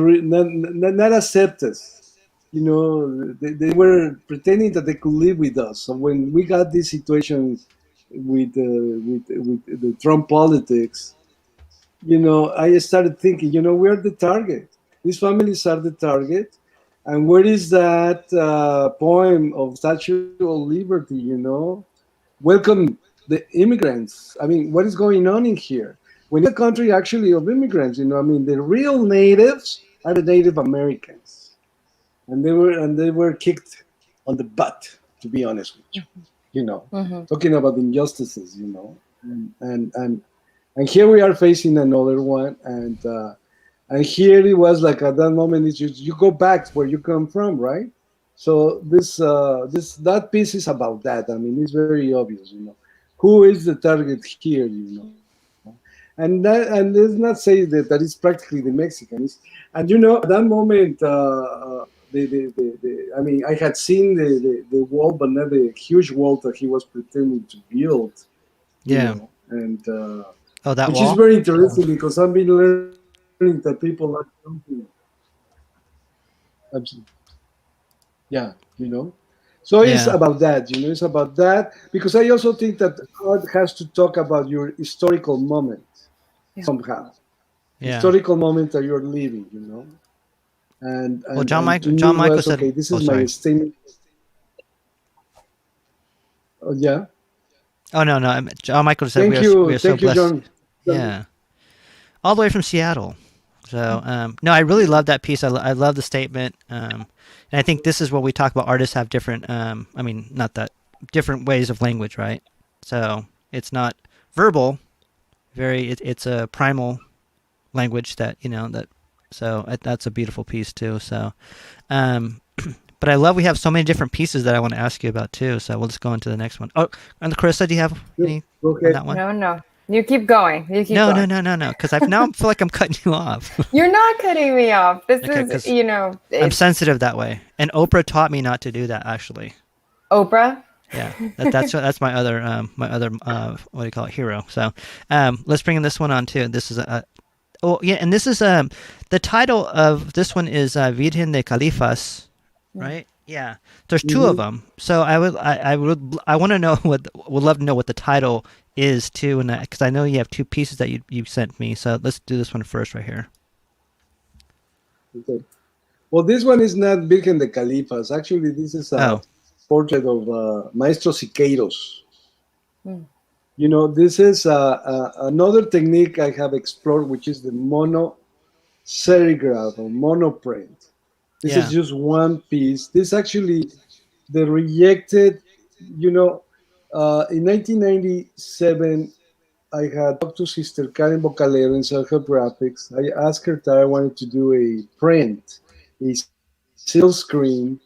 accept us. They were pretending that they could live with us. So when we got this situation with the Trump politics, I started thinking, we're the target. These families are the target. And where is that poem of Statue of Liberty, Welcome the immigrants. I mean, what is going on in here? When it's a country actually of immigrants, the real natives are the Native Americans. And they were kicked on the butt, to be honest with you. Talking about injustices, and here we are facing another one, and here it was like at that moment it's just, you go back where you come from, right? So that piece is about that. I mean, it's very obvious, who is the target here, and let's not say that it's practically the Mexicans. And at that moment, I mean, I had seen the wall, but not the huge wall that he was pretending to build. Yeah. And that which wall? is very interesting because I've been learning that people like something. Yeah, So it's about that, it's about that, because I also think that art has to talk about your historical moment somehow. Yeah. Historical moment that you're living, And Well, John Michael said, okay, this is my statement. Oh, yeah. Oh no, John Michael said we are so blessed. John. Yeah, all the way from Seattle. So no, I really love that piece. I love the statement, and I think this is what we talk about. Artists have different, I mean, not that different ways of language, right? So it's not verbal. It's a primal language that that. So that's a beautiful piece too. So, but I love we have so many different pieces that I want to ask you about too. So we'll just go into the next one. Oh, and Carissa, do you have any on that one? No. You keep going. No. Because I now feel like I'm cutting you off. You're not cutting me off. This is, I'm sensitive that way, and Oprah taught me not to do that. Actually, Oprah. Yeah, that's my other what do you call it, hero. So let's bring this one on too. This is and this is the title of this one is Virgen de Califas, right? Yeah, there's two of them. So I want to know would love to know what the title is too, and because I know you have two pieces that you sent me. So let's do this one first right here. Okay. Well, this one is not Virgen de Califas. Actually, this is a portrait of Maestro Siqueiros. This is another technique I have explored, which is the mono serigraph or monoprint. This Yeah. is just one piece. This actually, the rejected, you know, in 1997, I had talked to Sister Karen Bocalero in Self-Help Graphics. I asked her that I wanted to do a print, a silk screen,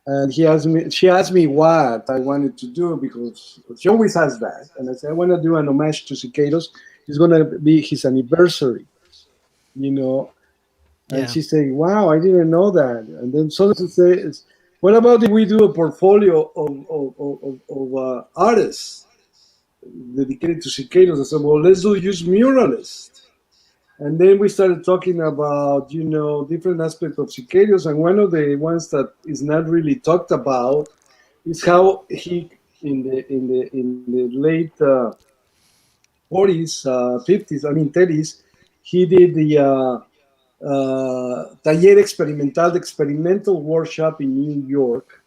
and she asked me what I wanted to do because she always asks that. And I said, I want to do an homage to Cicados. It's going to be his anniversary, you know. And Yeah. she said, wow, I didn't know that. And then someone says, what about if we do a portfolio of artists dedicated to Cicados? I said, well, let's use muralists. And then we started talking about, different aspects of Cicados. And one of the ones that is not really talked about is how he, in the late 40s, 50s, I mean 30s, he did the Taller Experimental, the experimental workshop in New York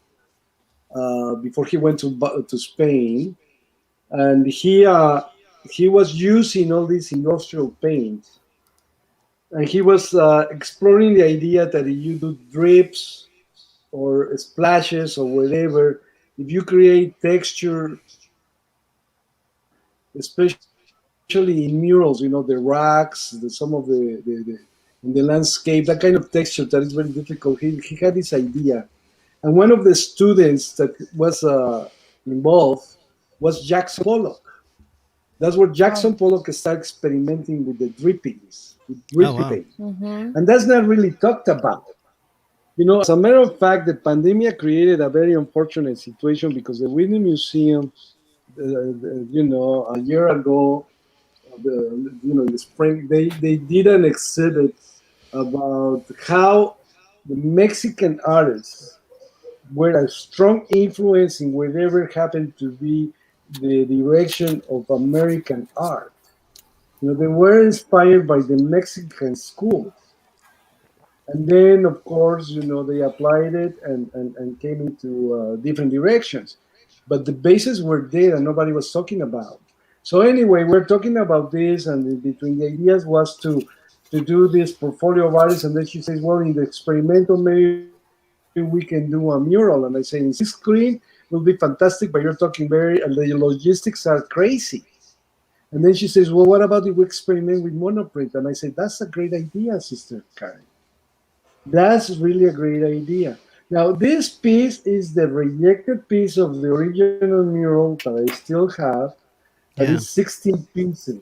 before he went to Spain, and he was using all these industrial paints, and he was exploring the idea that if you do drips or splashes or whatever, if you create texture, especially in murals, the rocks, some of the in the landscape, that kind of texture that is very difficult. He had this idea. And one of the students that was involved was Jackson Pollock. That's where Wow. Jackson Pollock started experimenting with the drippings, with Oh, dripping wow. paint. Mm-hmm. And that's not really talked about. As a matter of fact, the pandemic created a very unfortunate situation because the Whitney Museum, a year ago, in the spring, they did an exhibit about how the Mexican artists were a strong influence in whatever happened to be the direction of American art. They were inspired by the Mexican schools. And then, of course, they applied it and came into different directions. But the bases were there and nobody was talking about. So anyway, we're talking about this, and between the ideas was to do this portfolio of artists. And then she says, well, in the experimental, maybe we can do a mural. And I say, in this screen will be fantastic, but you're talking and the logistics are crazy. And then she says, well, what about if we experiment with monoprint? And I said, that's a great idea, Sister Karen. That's really a great idea. Now, this piece is the rejected piece of the original mural that I still have, that Yeah. is 16 pieces,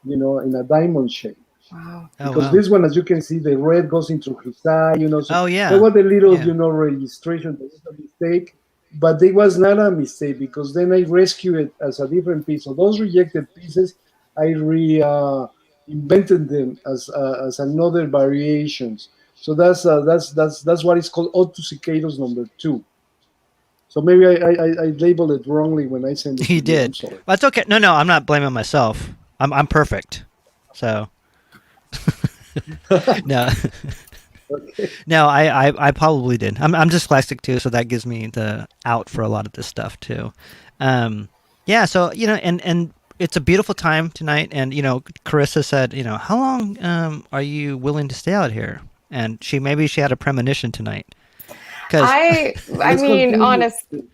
in a diamond shape. Wow. Oh, Because wow. this one, as you can see, the red goes into his eye. So Oh, there yeah. was a little, Yeah. registration that was a mistake, but it was not a mistake because then I rescued it as a different piece. So those rejected pieces, I invented them as another variations. So that's what is called Ode to Cicados #2. So maybe I labeled it wrongly when I sent it to You you. I'm did. sorry. Well, that's okay. No, I'm not blaming myself. I'm perfect. So no. Okay. No, I probably did. I'm dyslexic too, so that gives me the out for a lot of this stuff too. Yeah, so and it's a beautiful time tonight, and Carissa said, how long are you willing to stay out here? And maybe she had a premonition tonight, because I Let's mean, continue.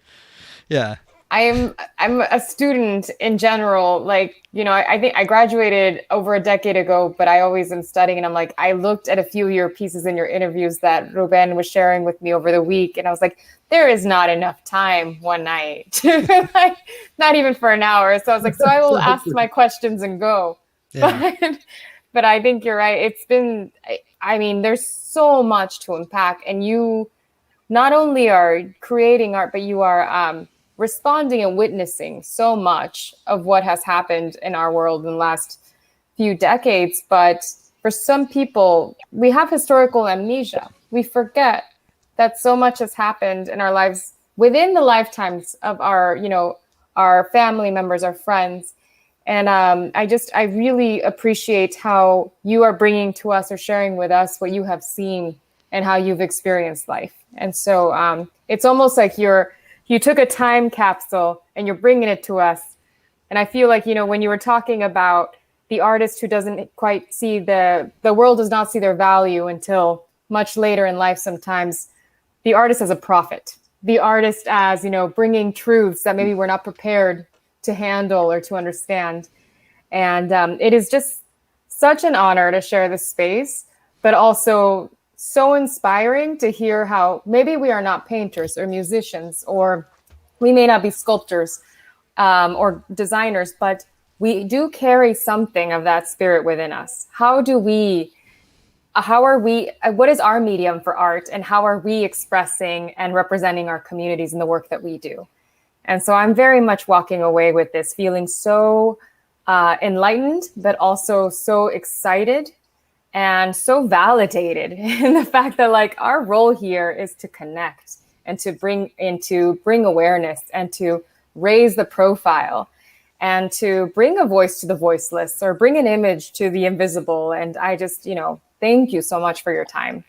yeah, I'm a student in general. Like, I think I graduated over a decade ago, but I always am studying. And I'm like, I looked at a few of your pieces in your interviews that Ruben was sharing with me over the week. And I was like, there is not enough time one night, like, not even for an hour. So I was like, so I will ask my questions and go. yeah, But I think you're right. It's been, I mean, there's so much to unpack. And you not only are creating art, but you are responding and witnessing so much of what has happened in our world in the last few decades. But for some people, we have historical amnesia. We forget that so much has happened in our lives within the lifetimes of our family members, our friends. And I really appreciate how you are bringing to us or sharing with us what you have seen and how you've experienced life. And so it's almost like you took a time capsule and you're bringing it to us. And I feel like, when you were talking about the artist who doesn't quite see the world does not see their value until much later in life, sometimes the artist as a prophet, the artist as, bringing truths that maybe we're not prepared to handle or to understand. And it is just such an honor to share this space, but also so inspiring to hear how maybe we are not painters or musicians, or we may not be sculptors or designers, but we do carry something of that spirit within us. What is our medium for art, and how are we expressing and representing our communities in the work that we do? And so I'm very much walking away with this feeling so enlightened, but also so excited and so validated in the fact that like our role here is to connect and to bring awareness and to raise the profile and to bring a voice to the voiceless, or bring an image to the invisible. And I just, thank you so much for your time.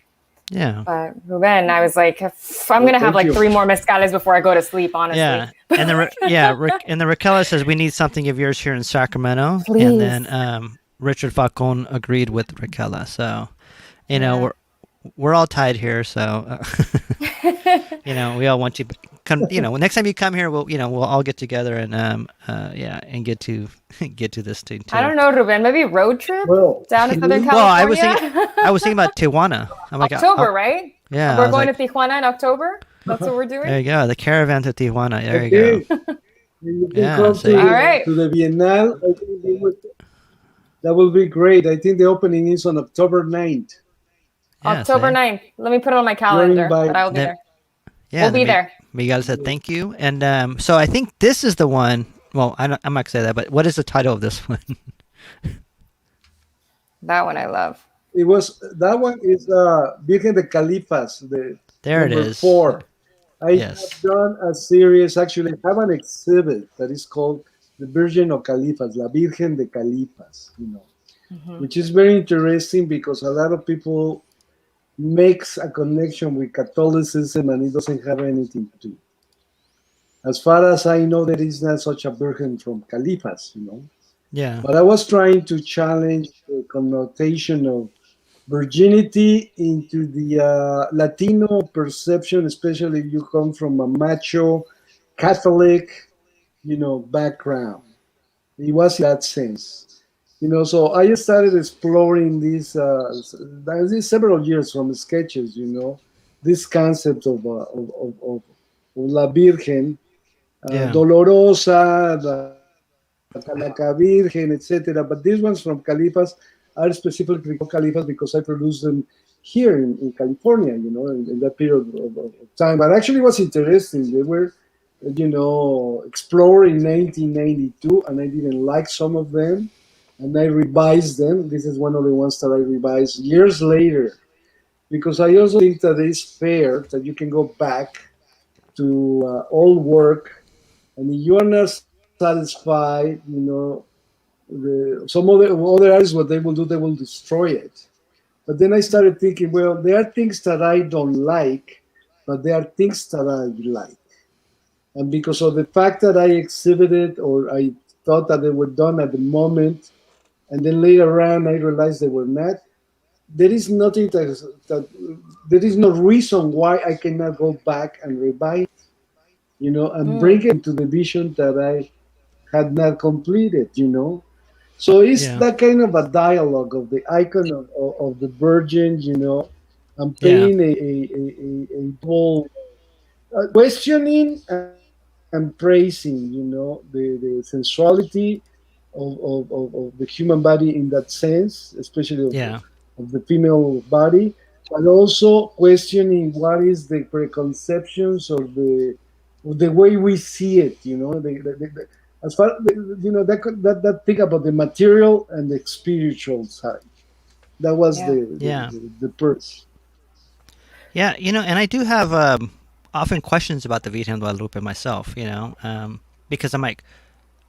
Yeah. But Ruben, I was like, I'm going to have like 3 more mezcales before I go to sleep, honestly. Yeah. And the Raquel says we need something of yours here in Sacramento. Please. And then Richard Falcon agreed with Raquel. So, we're all tied here. So, we all want you come, next time you come here, we'll all get together and, and get to this thing too. I don't know, Ruben, maybe road trip down to Southern California? Well, I was thinking about Tijuana. I'm like, October, right? Yeah. We're going to Tijuana in October? That's what we're doing? There you go. The caravan to Tijuana. There you go. All right. To the Bienal, I think that will be great. I think the opening is on October 9th. October 9th. Let me put it on my calendar, but I'll be there. Yeah, we'll be there. Miguel said thank you. And so I think this is the one. Well, I'm not going to say that, but what is the title of this one? That one I love. That one is Virgen de Califas. There it is. 4. I have done a series, actually, I have an exhibit that is called The Virgin of Califas, La Virgen de Califas, which is very interesting because a lot of people makes a connection with Catholicism and it doesn't have anything to do. As far as I know, there is not such a virgin from Califas, Yeah. But I was trying to challenge the connotation of virginity into the Latino perception, especially if you come from a macho Catholic, background. It was in that sense. So I started exploring this several years from sketches, this concept of La Virgen, Dolorosa, the Calaca Virgen, etc. But these ones from Califas are specifically called Califas because I produced them here in California, in that period of time. But actually it was interesting. They were, explored in 1992, and I didn't like some of them. And I revised them. This is one of the ones that I revised years later, because I also think that it's fair that you can go back to old work, and if you are not satisfied, some other artists, what they will do, they will destroy it. But then I started thinking, well, there are things that I don't like, but there are things that I like. And because of the fact that I exhibited, or I thought that they were done at the moment, and then later on I realized they were not, there is nothing that there is no reason why I cannot go back and revise, and bring it to the vision that I had not completed, So it's that kind of a dialogue of the icon of the Virgin, and playing a dual questioning and praising, the sensuality of the human body in that sense, especially of the female body, but also questioning what is the preconceptions of the way we see it, as far that thing about the material and the spiritual side. That was the purpose. Yeah, and I do have often questions about the Virgen Guadalupe myself, because I'm like,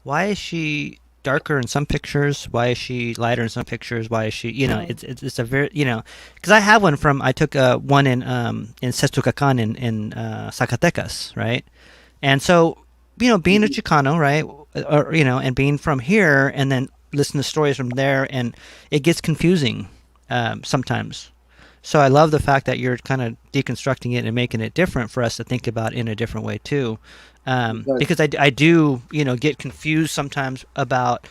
why is she darker in some pictures? Why is she lighter in some pictures? Why is she, it's a very, because I have one I took one in Sestucacan in Zacatecas, right? And so, being a Chicano, right, or, and being from here and then listen to stories from there, and it gets confusing sometimes, So I love the fact that you're kind of deconstructing it and making it different for us to think about in a different way too. Because I do, get confused sometimes about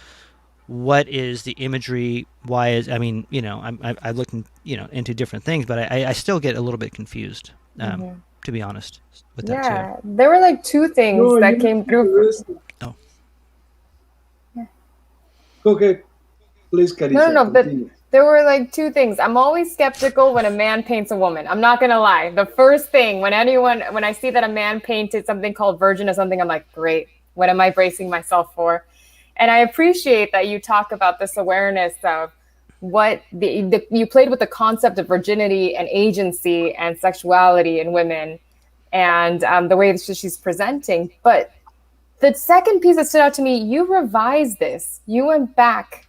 what is the imagery, why is, I look into different things, but I still get a little bit confused, to be honest with that too. Yeah, there were like two things that came through. Oh. Okay, please, Carissa. No, but there were like two things. I'm always skeptical when a man paints a woman. I'm not gonna lie. The first thing when I see that a man painted something called Virgin or something, I'm like, great. What am I bracing myself for? And I appreciate that you talk about this awareness of what you played with the concept of virginity and agency and sexuality in women, and the way that she's presenting. But the second piece that stood out to me, you revised this. You went back.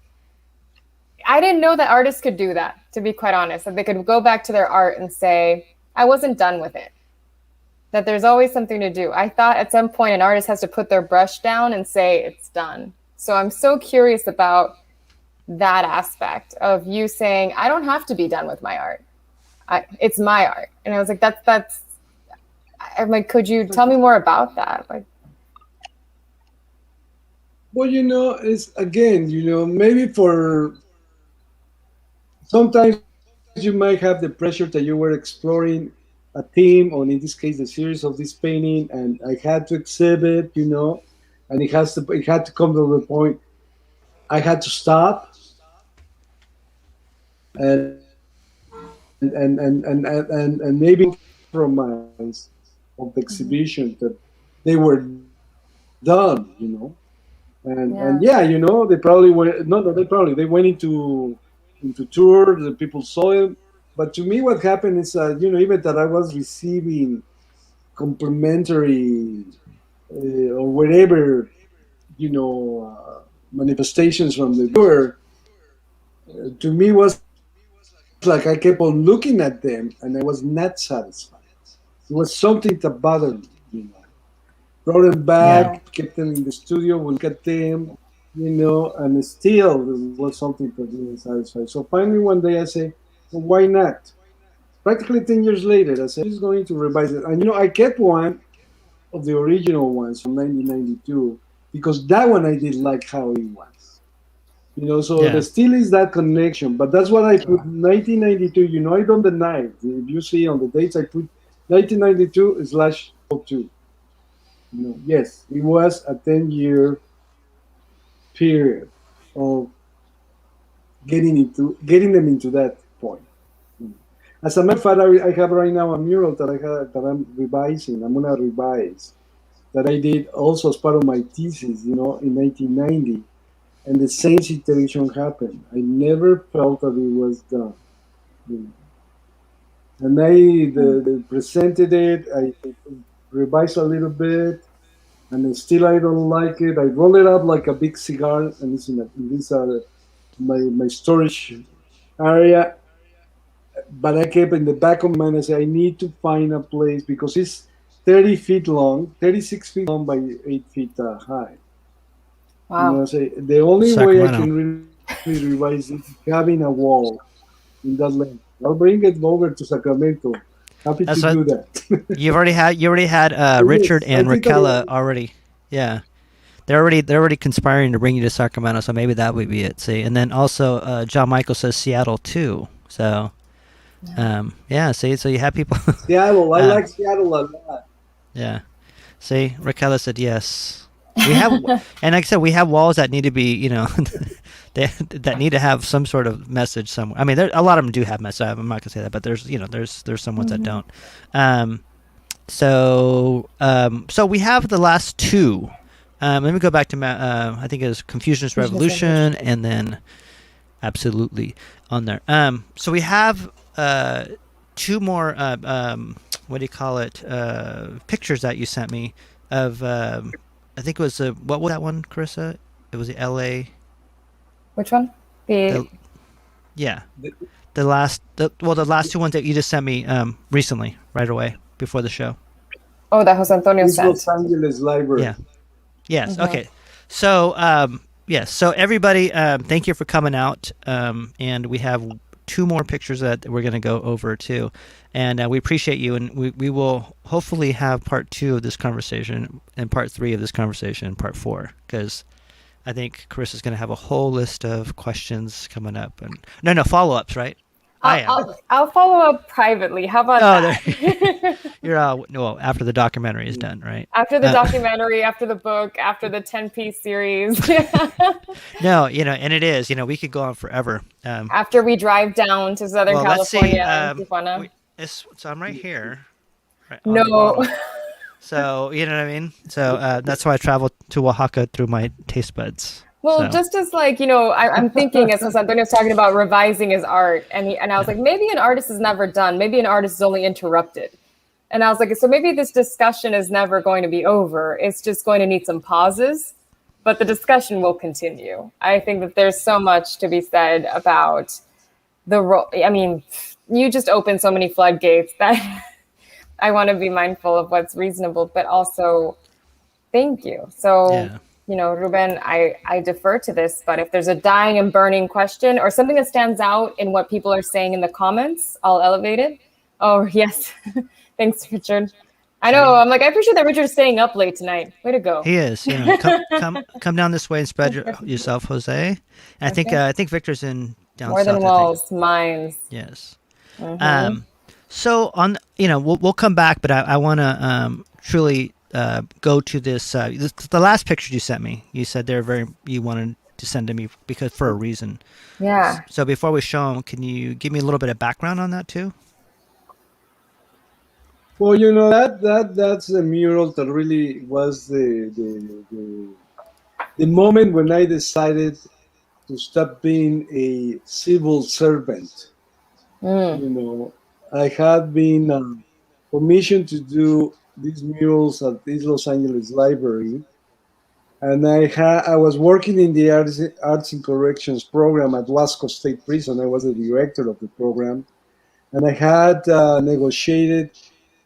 I didn't know that artists could do that, to be quite honest, that they could go back to their art and say, I wasn't done with it. That there's always something to do. I thought at some point an artist has to put their brush down and say it's done. So I'm so curious about that aspect of you saying, I don't have to be done with my art. It's my art. And I was like, I'm like, could you tell me more about that? Like, well, it's again, maybe for sometimes you might have the pressure that you were exploring a theme, or in this case, the series of this painting, and I had to exhibit, and it had to come to the point I had to stop and maybe compromise of the exhibition that they were done, and they probably went. They went into tour. The people saw it, but to me, what happened is, even that I was receiving complimentary or whatever, manifestations from the viewer. To me, was like I kept on looking at them, and I was not satisfied. It was something that bothered me. Brought them back, kept them in the studio, we look at them, and still there was something that didn't satisfy. So finally one day I say, well, why not? Practically 10 years later, I said, I'm just going to revise it. And I kept one of the original ones from 1992, because that one I did like how it was. So there still is that connection, but that's what I put 1992, I don't deny it. If you see on the dates, I put 1992/02. Yes, it was a 10-year period of getting them into that point. As a matter of fact, I have right now a mural that I'm revising. I'm gonna revise that I did also as part of my thesis, in 1990, and the same situation happened. I never felt that it was done, and I presented it. I revised a little bit, and still I don't like it. I roll it up like a big cigar, and it's in this my storage area. But I kept in the back of my mind, I said, I need to find a place, because it's 30 feet long, 36 feet long by 8 feet high. wow. The only way I can really revise it is having a wall in that length. I'll bring it over to Sacramento. Happy to do that. You already had Richard and Raquel already. Yeah. They're already conspiring to bring you to Sacramento, so maybe that would be it. See, and then also John Michael says Seattle too. So, see, so you have people. Seattle, I like Seattle a lot. Yeah. See, Raquel said yes. We have, and like I said, we have walls that need to be, that need to have some sort of message somewhere. I mean, a lot of them do have message. I'm not gonna say that, but there's some ones that don't. So we have the last two. Let me go back to I think it was Confucianist Revolution, and then absolutely on there. So we have two more. What do you call it? Pictures that you sent me of. I think it was what was that one, Carissa? It was the L.A. Which one? The last two ones that you just sent me recently, right away before the show. Oh, that Jose Antonio sent. Los Angeles Library. Yeah. Yes. Mm-hmm. Okay. So yes. So everybody, thank you for coming out. And we have 2 more pictures that we're going to go over too, and we appreciate you, and we will hopefully have part 2 of this conversation and part 3 of this conversation and part 4, because I think Carissa's going to have a whole list of questions coming up, and no follow-ups, right? I'll follow up privately. How about that? You're well, after the documentary is done, right? After the documentary, after the book, after the 10-piece series. No, and it is, we could go on forever. After we drive down to Southern California and Tijuana. So I'm right here. Right no. So, you know what I mean? So that's why I traveled to Oaxaca through my taste buds. Well, just as I'm thinking as Jose Antonio was talking about revising his art, and I was like, maybe an artist is never done. Maybe an artist is only interrupted. And I was like, so maybe this discussion is never going to be over. It's just going to need some pauses, but the discussion will continue. I think that there's so much to be said about the role. I mean, you just opened so many floodgates that I want to be mindful of what's reasonable, but also thank you. So. Yeah. Ruben, I defer to this, but if there's a dying and burning question or something that stands out in what people are saying in the comments, I'll elevate it. Oh, yes. Thanks, Richard. I know. I'm like, I appreciate that Richard's staying up late tonight. Way to go. He is. Come down this way and spread yourself, Jose. And okay. I think Victor's in down More south. Than walls, minds. Yes. Mm-hmm. So on, we'll come back, but I want to truly go to this. The last picture you sent me, you said you wanted to send to me because for a reason. Yeah. So before we show them, can you give me a little bit of background on that too? Well, that's the mural that really was the moment when I decided to stop being a civil servant. I had been commissioned to do these murals at this Los Angeles library, and I was working in the Arts and Corrections program at Wasco State Prison. I was the director of the program, and I had negotiated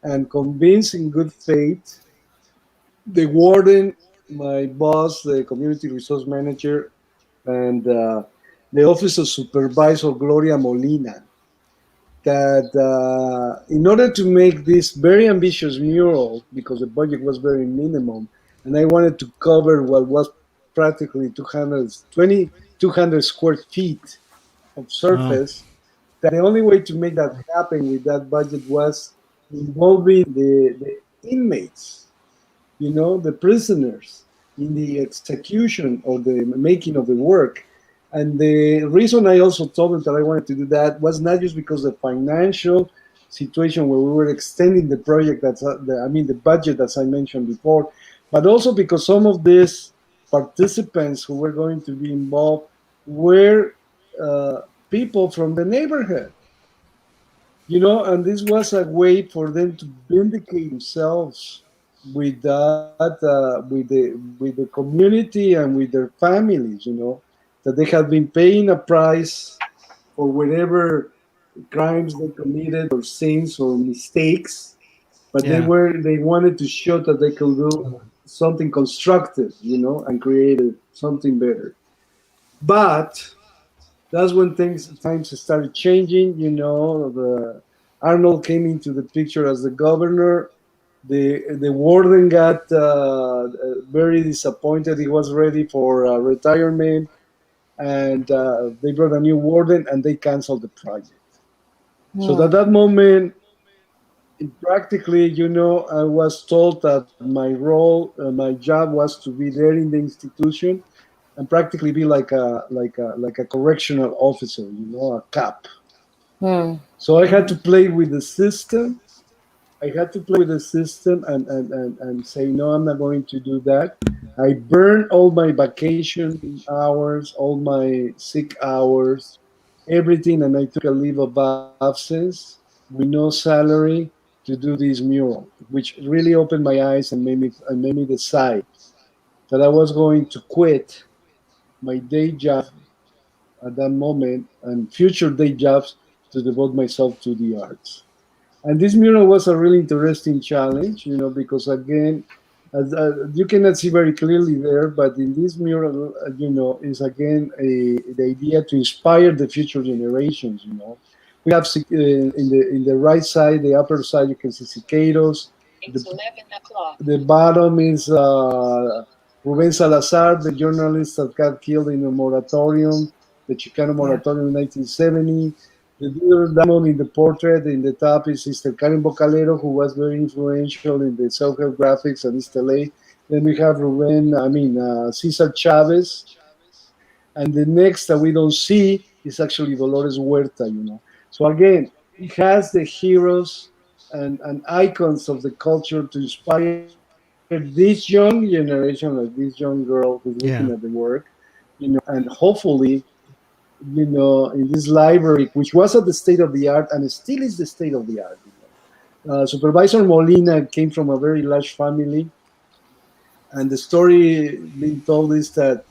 and convinced in good faith the warden, my boss, the community resource manager, and the office of supervisor, Gloria Molina, that in order to make this very ambitious mural, because the budget was very minimum, and I wanted to cover what was practically 200 square feet of surface, that the only way to make that happen with that budget was involving the inmates, the prisoners in the execution or the making of the work. And the reason I also told them that I wanted to do that was not just because of the financial situation where we were extending the project, the budget, as I mentioned before, but also because some of these participants who were going to be involved were people from the neighborhood, and this was a way for them to vindicate themselves with that, with the community and with their families, that they had been paying a price for whatever crimes they committed or sins or mistakes, but they wanted to show that they could do something constructive, and create something better. But that's when times started changing. The Arnold came into the picture as the governor. The warden got very disappointed. He was ready for retirement, and they brought a new warden, and they canceled the project. So at that moment, practically, I was told that my role, my job was to be there in the institution and practically be like a correctional officer, a cop. So I had to play with the system. And say, no, I'm not going to do that. I burned all my vacation hours, all my sick hours, everything, and I took a leave of absence with no salary to do this mural, which really opened my eyes and made me decide that I was going to quit my day job at that moment and future day jobs to devote myself to the arts. And this mural was a really interesting challenge, because again, As, you cannot see very clearly there, but in this mural, is again the idea to inspire the future generations. We have in the right side, the upper side, you can see cicados. It's 11 o'clock. The bottom is Ruben Salazar, the journalist that got killed in the moratorium, the Chicano moratorium in 1970. The other diamond in the portrait in the top is Sister Karen Bocalero, who was very influential in the self-help graphics and East LA. Then we have Cesar Chavez. And the next that we don't see is actually Dolores Huerta, So again, it has the heroes and icons of the culture to inspire this young generation, like this young girl who's looking at the work, and hopefully, in this library, which was at the state of the art and still is the state of the art. Supervisor Molina came from a very large family, and the story being told is that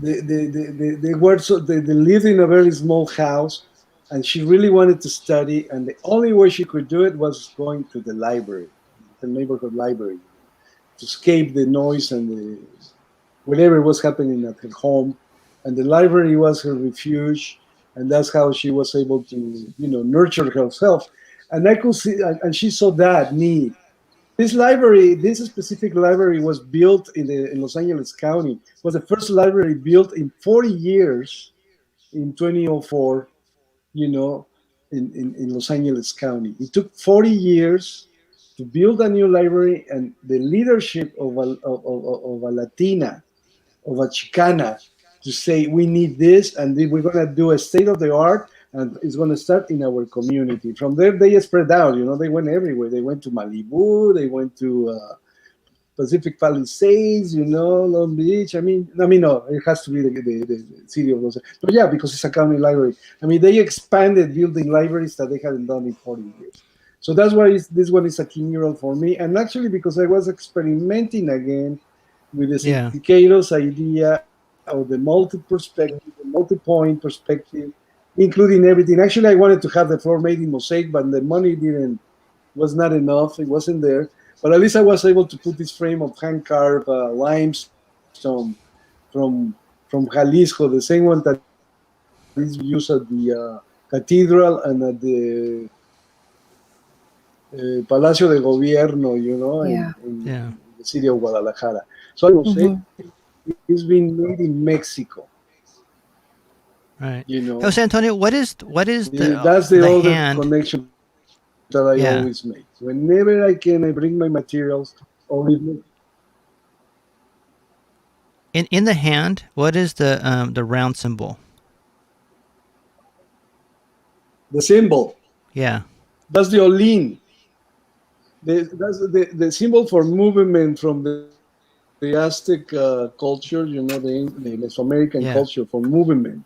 they lived in a very small house, and she really wanted to study, and the only way she could do it was going to the library, the neighborhood library, to escape the noise and whatever was happening at her home. And the library was her refuge, and that's how she was able to, nurture herself. And I could see, and she saw that need. This specific library was built in Los Angeles County. It was the first library built in 40 years in 2004, in Los Angeles County. It took 40 years to build a new library, and the leadership of a Latina, of a Chicana, to say we need this, and we're going to do a state of the art, and it's going to start in our community. From there, they spread out. They went everywhere. They went to Malibu. They went to Pacific Palisades. Long Beach. No, it has to be the city of Los Angeles. But yeah, because it's a county library. They expanded building libraries that they hadn't done in 40 years. So that's why this one is a key mural for me. And actually, because I was experimenting again with the cicados idea of the multi-perspective, the multi-point perspective, including everything. Actually, I wanted to have the floor made in mosaic, but the money was not enough. It wasn't there. But at least I was able to put this frame of hand-carved limestone from Jalisco, the same one that is used at the cathedral and at the Palacio de Gobierno, in the city of Guadalajara. So I will say it's been made in Mexico. Right. Jose Antonio, what is that's the other hand connection that I always make. Whenever I can, I bring my materials. Or in the hand, what is the round symbol? The symbol. Yeah. That's the Olin. That's the symbol for movement from the Aztec culture, the Mesoamerican culture for movement.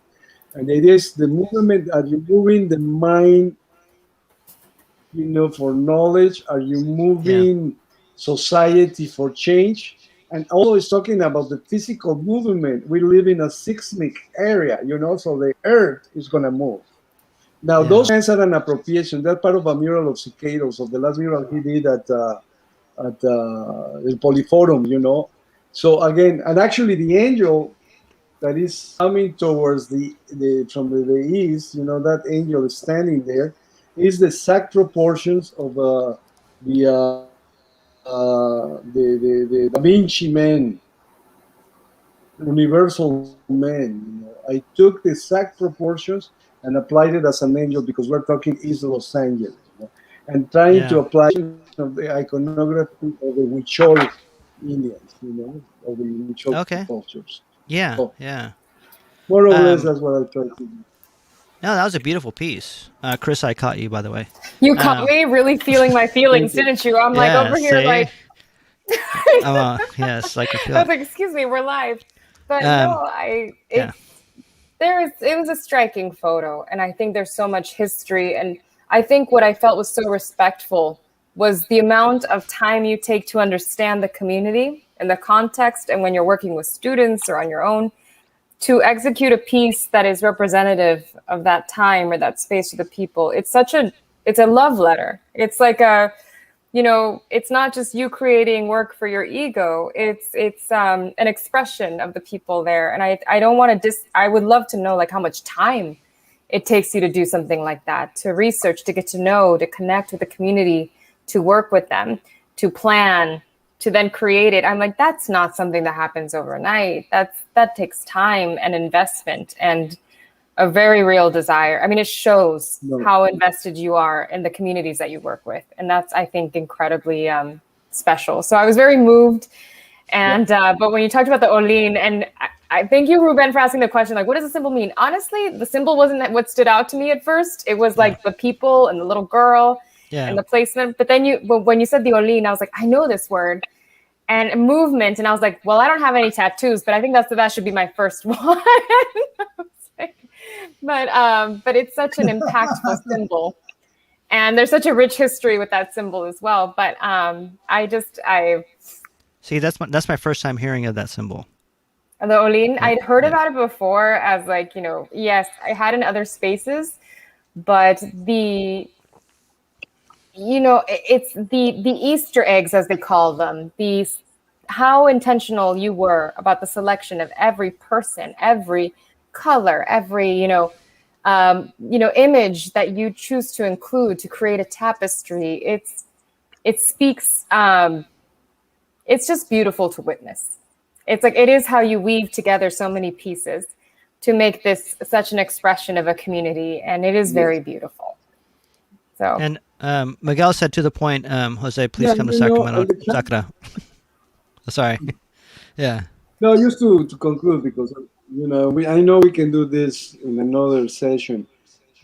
And the idea is the movement, are you moving the mind, for knowledge? Are you moving society for change? And also it's talking about the physical movement. We live in a seismic area, so the earth is going to move. Now, those hands are an appropriation. They're part of a mural of cicados, of the last mural he did at El Poliforum, So again, and actually the angel that is coming towards from the east, that angel is standing there, is the exact proportions of the Da Vinci man, universal man. I took the exact proportions and applied it as an angel because we're talking East Los Angeles, and trying to apply of the iconography of the Huichol Indians, of the Huichol cultures. Yeah, so, yeah. More or less, that's what I tried to do. No, that was a beautiful piece. Chris, I caught you, by the way. You caught me really feeling my feelings, didn't you? I'm like over here, like. Yes, like I feel. I was like, excuse me, we're live. But no, it was a striking photo, and I think there's so much history, and I think what I felt was so respectful was the amount of time you take to understand the community and the context, and when you're working with students or on your own, to execute a piece that is representative of that time or that space for the people. It's a love letter. It's like it's not just you creating work for your ego. It's an expression of the people there. And I don't want to I would love to know like how much time it takes you to do something like that, to research, to get to know, to connect with the community, to work with them, to plan, to then create it. I'm like, that's not something that happens overnight. That takes time and investment and a very real desire. I mean, it shows how invested you are in the communities that you work with. And that's, I think, incredibly special. So I was very moved. And but when you talked about the Olin, and I thank you, Ruben, for asking the question, like, what does the symbol mean? Honestly, the symbol wasn't what stood out to me at first. It was like the people and the little girl and the placement. But then when you said the Olin, I was like, I know this word. And movement. And I was like, well, I don't have any tattoos, but I think that should be my first one. But it's such an impactful symbol. And there's such a rich history with that symbol as well. But I see, that's my first time hearing of that symbol. The Olin, I'd heard about it before as like, yes, I had in other spaces, but it's the Easter eggs, as they call them, how intentional you were about the selection of every person, every color, every, image that you choose to include to create a tapestry. It speaks, it's just beautiful to witness. It's like, it is how you weave together so many pieces to make this such an expression of a community. And it is very beautiful. So. And Miguel said to the point, Jose, please come to Sacramento. Sacra. Sorry. Yeah. No, just to conclude, because I know we can do this in another session,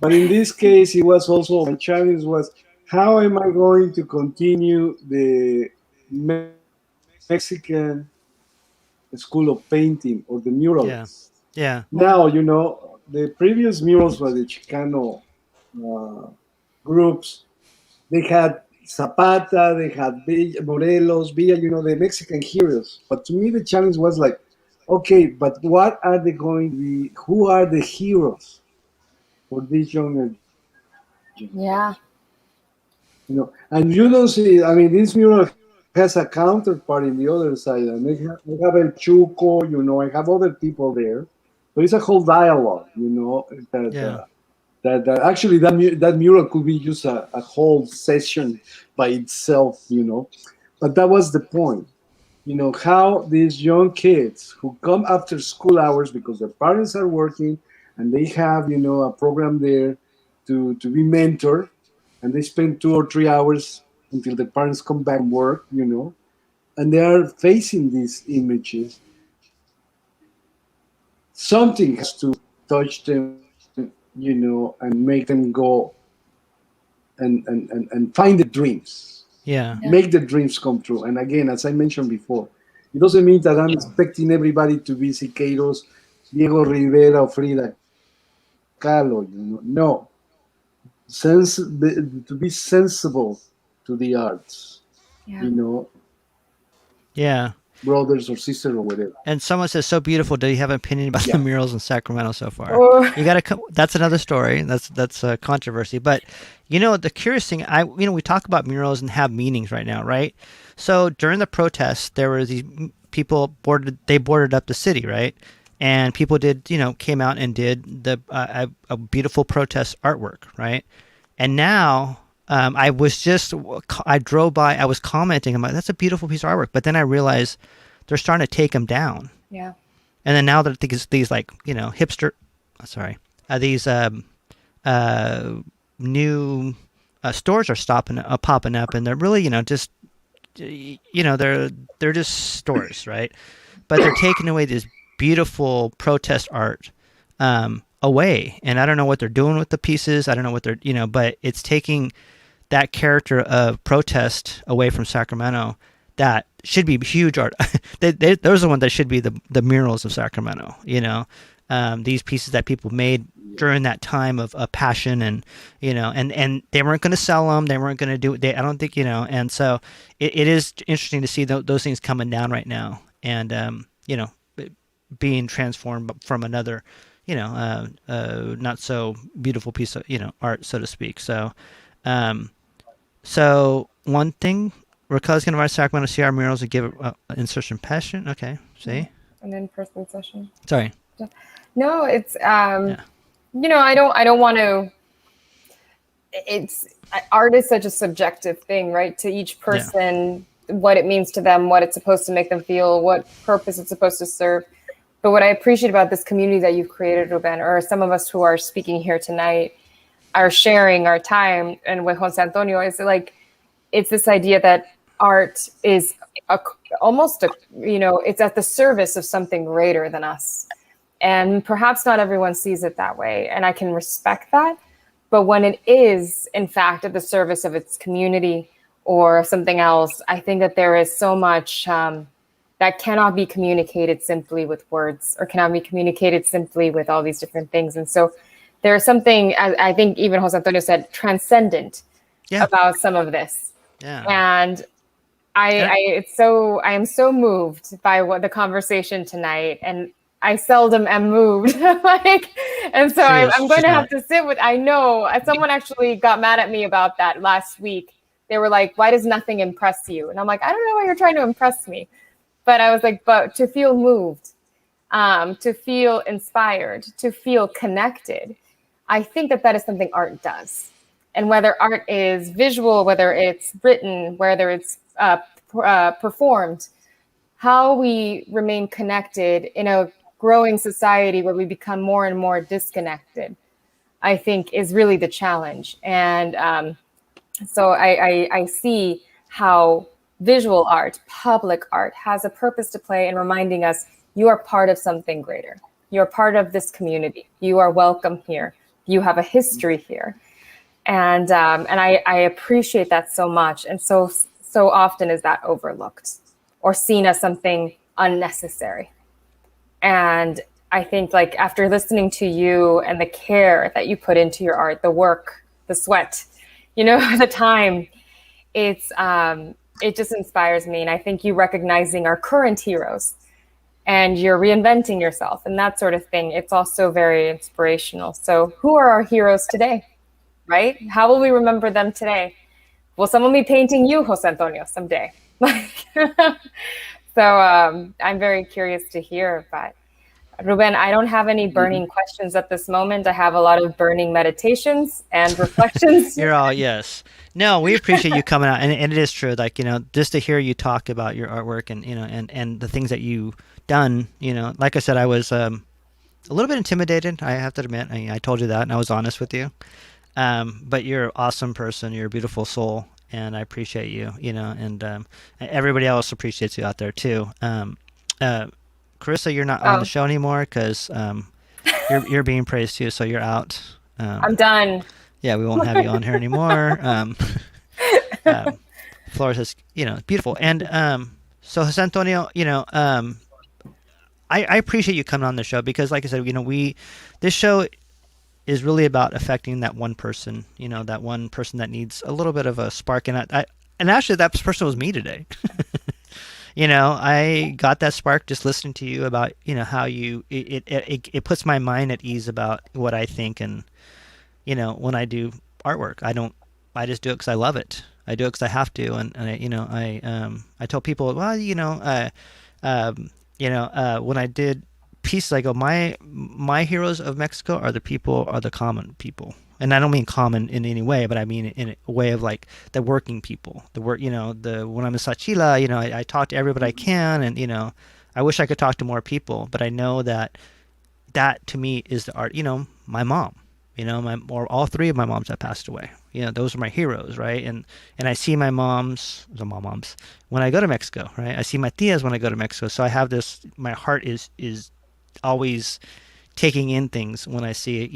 but in this case, it was also my challenge was how am I going to continue the Mexican School of Painting or the murals? Yeah. Now the previous murals were the Chicano groups. They had Zapata, they had Morelos, Villa, the Mexican heroes. But to me, the challenge was like, okay, but what are they going to be? Who are the heroes for this younger generation? Yeah. And you don't see, I mean, this mural has a counterpart in the other side. And they have El Chuco, I have other people there. But it's a whole dialogue, that actually that mural could be just a whole session by itself, But that was the point, how these young kids who come after school hours because their parents are working and they have, a program there to be mentored, and they spend 2 or 3 hours until the parents come back and work, and they are facing these images. Something has to touch them, and make them go and find the dreams. Yeah. Make the dreams come true. And again, as I mentioned before, it doesn't mean that I'm expecting everybody to be Siqueiros, Diego Rivera, or Frida Kahlo. No. To be sensible to the arts. Yeah. Brothers or sisters or whatever. And someone says, so beautiful. Do you have an opinion about the murals in Sacramento so far? You got to. That's another story. That's a controversy. But the curious thing, we talk about murals and have meanings right now, right? So during the protests, there were these people boarded up the city, right? And people came out and did a beautiful protest artwork, right? And now. I drove by, I was commenting, I'm like, that's a beautiful piece of artwork. But then I realized they're starting to take them down. Yeah. And then now that these like, these new stores are popping up, and they're really, they're just stores, right? But they're taking away this beautiful protest art away. And I don't know what they're doing with the pieces. I don't know what they're, but it's taking that character of protest away from Sacramento that should be huge art. Those are the ones that should be the murals of Sacramento, these pieces that people made during that time of passion and they weren't going to sell them. They weren't going to do it. I don't think, and so it is interesting to see those things coming down right now and, being transformed from another, not so beautiful piece of, art, so to speak. So, So one thing, Raquel's going to write Sacramento CR murals and give insertion passion. Okay, see? An in-person session. Sorry. No, it's Yeah. you know, I don't want to. It's art is such a subjective thing, right? To each person, what it means to them, what it's supposed to make them feel, what purpose it's supposed to serve. But what I appreciate about this community that you've created, Ruben, or some of us who are speaking here tonight, are sharing our time, and with Jose Antonio, is like, it's this idea that art is almost it's at the service of something greater than us. And perhaps not everyone sees it that way. And I can respect that. But when it is, in fact, at the service of its community or something else, I think that there is so much that cannot be communicated simply with words, or cannot be communicated simply with all these different things. And so there is something, I think even Jose Antonio said, transcendent about some of this. Yeah. And I am so moved by what the conversation tonight, and I seldom am moved. And so I'm going to have to sit with, I know someone actually got mad at me about that last week. They were like, why does nothing impress you? And I'm like, I don't know why you're trying to impress me. But I was like, but to feel moved, to feel inspired, to feel connected, I think that is something art does. And whether art is visual, whether it's written, whether it's performed, how we remain connected in a growing society where we become more and more disconnected, I think is really the challenge. And so I see how visual art, public art, has a purpose to play in reminding us you are part of something greater. You're part of this community. You are welcome here. You have a history here. And I appreciate that so much. And so often is that overlooked or seen as something unnecessary. And I think, like, after listening to you and the care that you put into your art, the work, the sweat, the time, it just inspires me. And I think you recognizing our current heroes and you're reinventing yourself and that sort of thing, it's also very inspirational. So who are our heroes today, right? How will we remember them today? Will someone be painting you, Jose Antonio, someday? So I'm very curious to hear. But Ruben, I don't have any burning questions at this moment. I have a lot of burning meditations and reflections. You're all yes. No, we appreciate you coming out, and it is true. Like, just to hear you talk about your artwork and and the things that you done. Like I said, I was a little bit intimidated. I have to admit. I told you that, and I was honest with you. But you're an awesome person. You're a beautiful soul, and I appreciate you. And everybody else appreciates you out there too. Carissa, you're not on the show anymore because you're being praised too, so you're out. I'm done. Yeah, we won't have you on here anymore. Flores is, beautiful. And so Jose Antonio, I appreciate you coming on the show because, like I said, this show is really about affecting that one person, that one person that needs a little bit of a spark. And and actually that person was me today. I got that spark just listening to you about, how it puts my mind at ease about what I think. And, when I do artwork, I just do it because I love it. I do it because I have to. And I tell people, well, when I did pieces, I go, my heroes of Mexico are the common people. And I don't mean common in any way, but I mean in a way of like the working people, when I'm in Sachila, I talk to everybody I can, and, I wish I could talk to more people, but I know that to me is the art, my mom, or all three of my moms that passed away, those are my heroes. Right. And I see my moms when I go to Mexico, right. I see my tias when I go to Mexico. So I have this, my heart is always taking in things when I see it,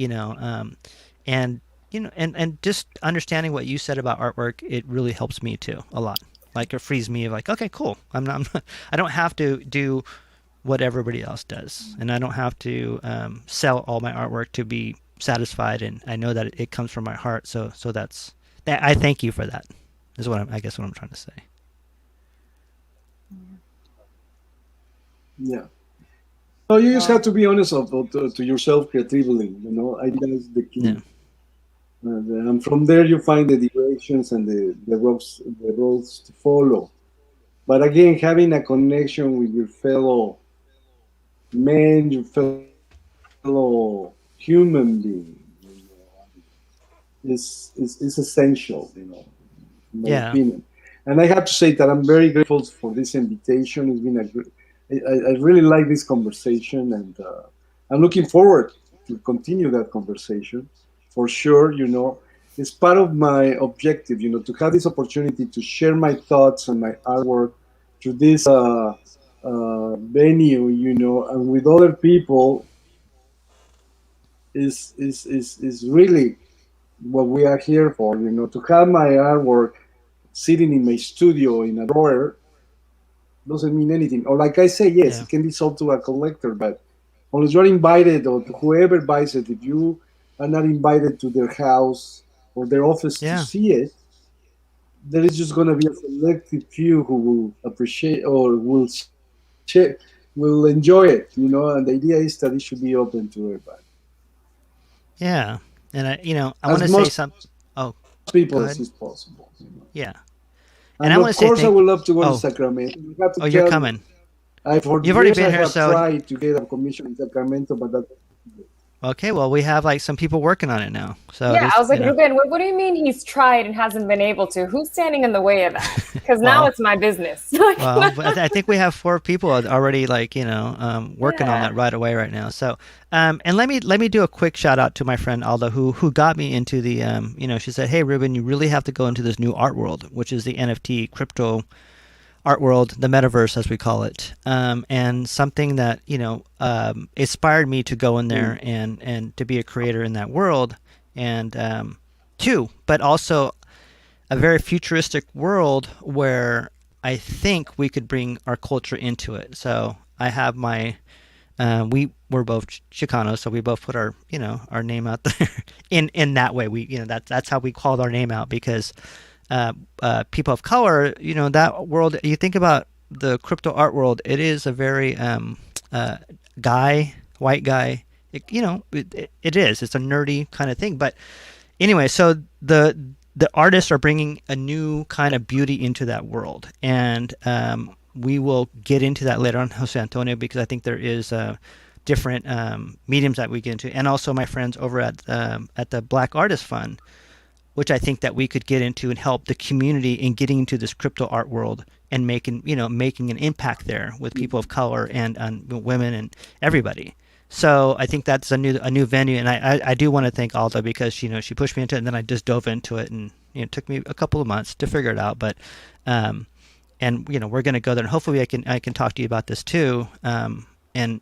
and and just understanding what you said about artwork, it really helps me too a lot. Like, it frees me of like, okay, cool. I don't have to do what everybody else does, and I don't have to sell all my artwork to be satisfied. And I know that it comes from my heart. So that's that. I thank you for that. Is what I guess what I'm trying to say. Yeah. So you just have to be honest to yourself creatively. I think that's the key. Yeah. And from there you find the directions and the roads to follow. But again, having a connection with your fellow man, your fellow human being, is essential, in my Yeah. opinion. And I have to say that I'm very grateful for this invitation. It's been I really like this conversation, and I'm looking forward to continue that conversation for sure. It's part of my objective, to have this opportunity to share my thoughts and my artwork through this venue, and with other people is really what we are here for. To have my artwork sitting in my studio in a drawer doesn't mean anything. Or like I say, yes, Yeah. it can be sold to a collector, but unless you're invited or to whoever buys it, if you are not invited to their house or their office to Yeah. see it, there is just going to be a selective few who will appreciate or will enjoy it. And the idea is that it should be open to everybody, Yeah. And I want as to say most something. Oh, people go as ahead. is possible. Yeah. And I And want of to say course, I thank. would love to go to Oh, Sacramento. I have to oh, you're tell you, coming. for You've already years been I here, have so tried to get a commission in Sacramento, but that. okay. Well, we have like some people working on it now. So Yeah, this, I was like, Ruben, what do you mean he's tried and hasn't been able to? Who's standing in the way of that? Because now well, it's my business. well, I think we have 4 people already, like working on Yeah. that right away right now. So, and let me do a quick shout out to my friend Alda, who got me into the, she said, "Hey, Ruben, you really have to go into this new art world, which is the NFT crypto art world, the metaverse as we call it, and something that inspired me to go in there and to be a creator in that world, and too, but also a very futuristic world where I think we could bring our culture into it. So I have my we're both Chicanos, so we both put our name out there in that way. That's how we called our name out, because people of color, that world. You think about the crypto art world; it is a very white guy. It is. It's a nerdy kind of thing. But anyway, so the artists are bringing a new kind of beauty into that world, and we will get into that later on, Jose Antonio, because I think there is different mediums that we get into, and also my friends over at the Black Artist Fund, which I think that we could get into and help the community in getting into this crypto art world and making an impact there with people of color and women and everybody. So I think that's a new venue, and I do want to thank Alda, because she pushed me into it, and then I just dove into it, and it took me a couple of months to figure it out, but and we're going to go there, and hopefully I can talk to you about this too, and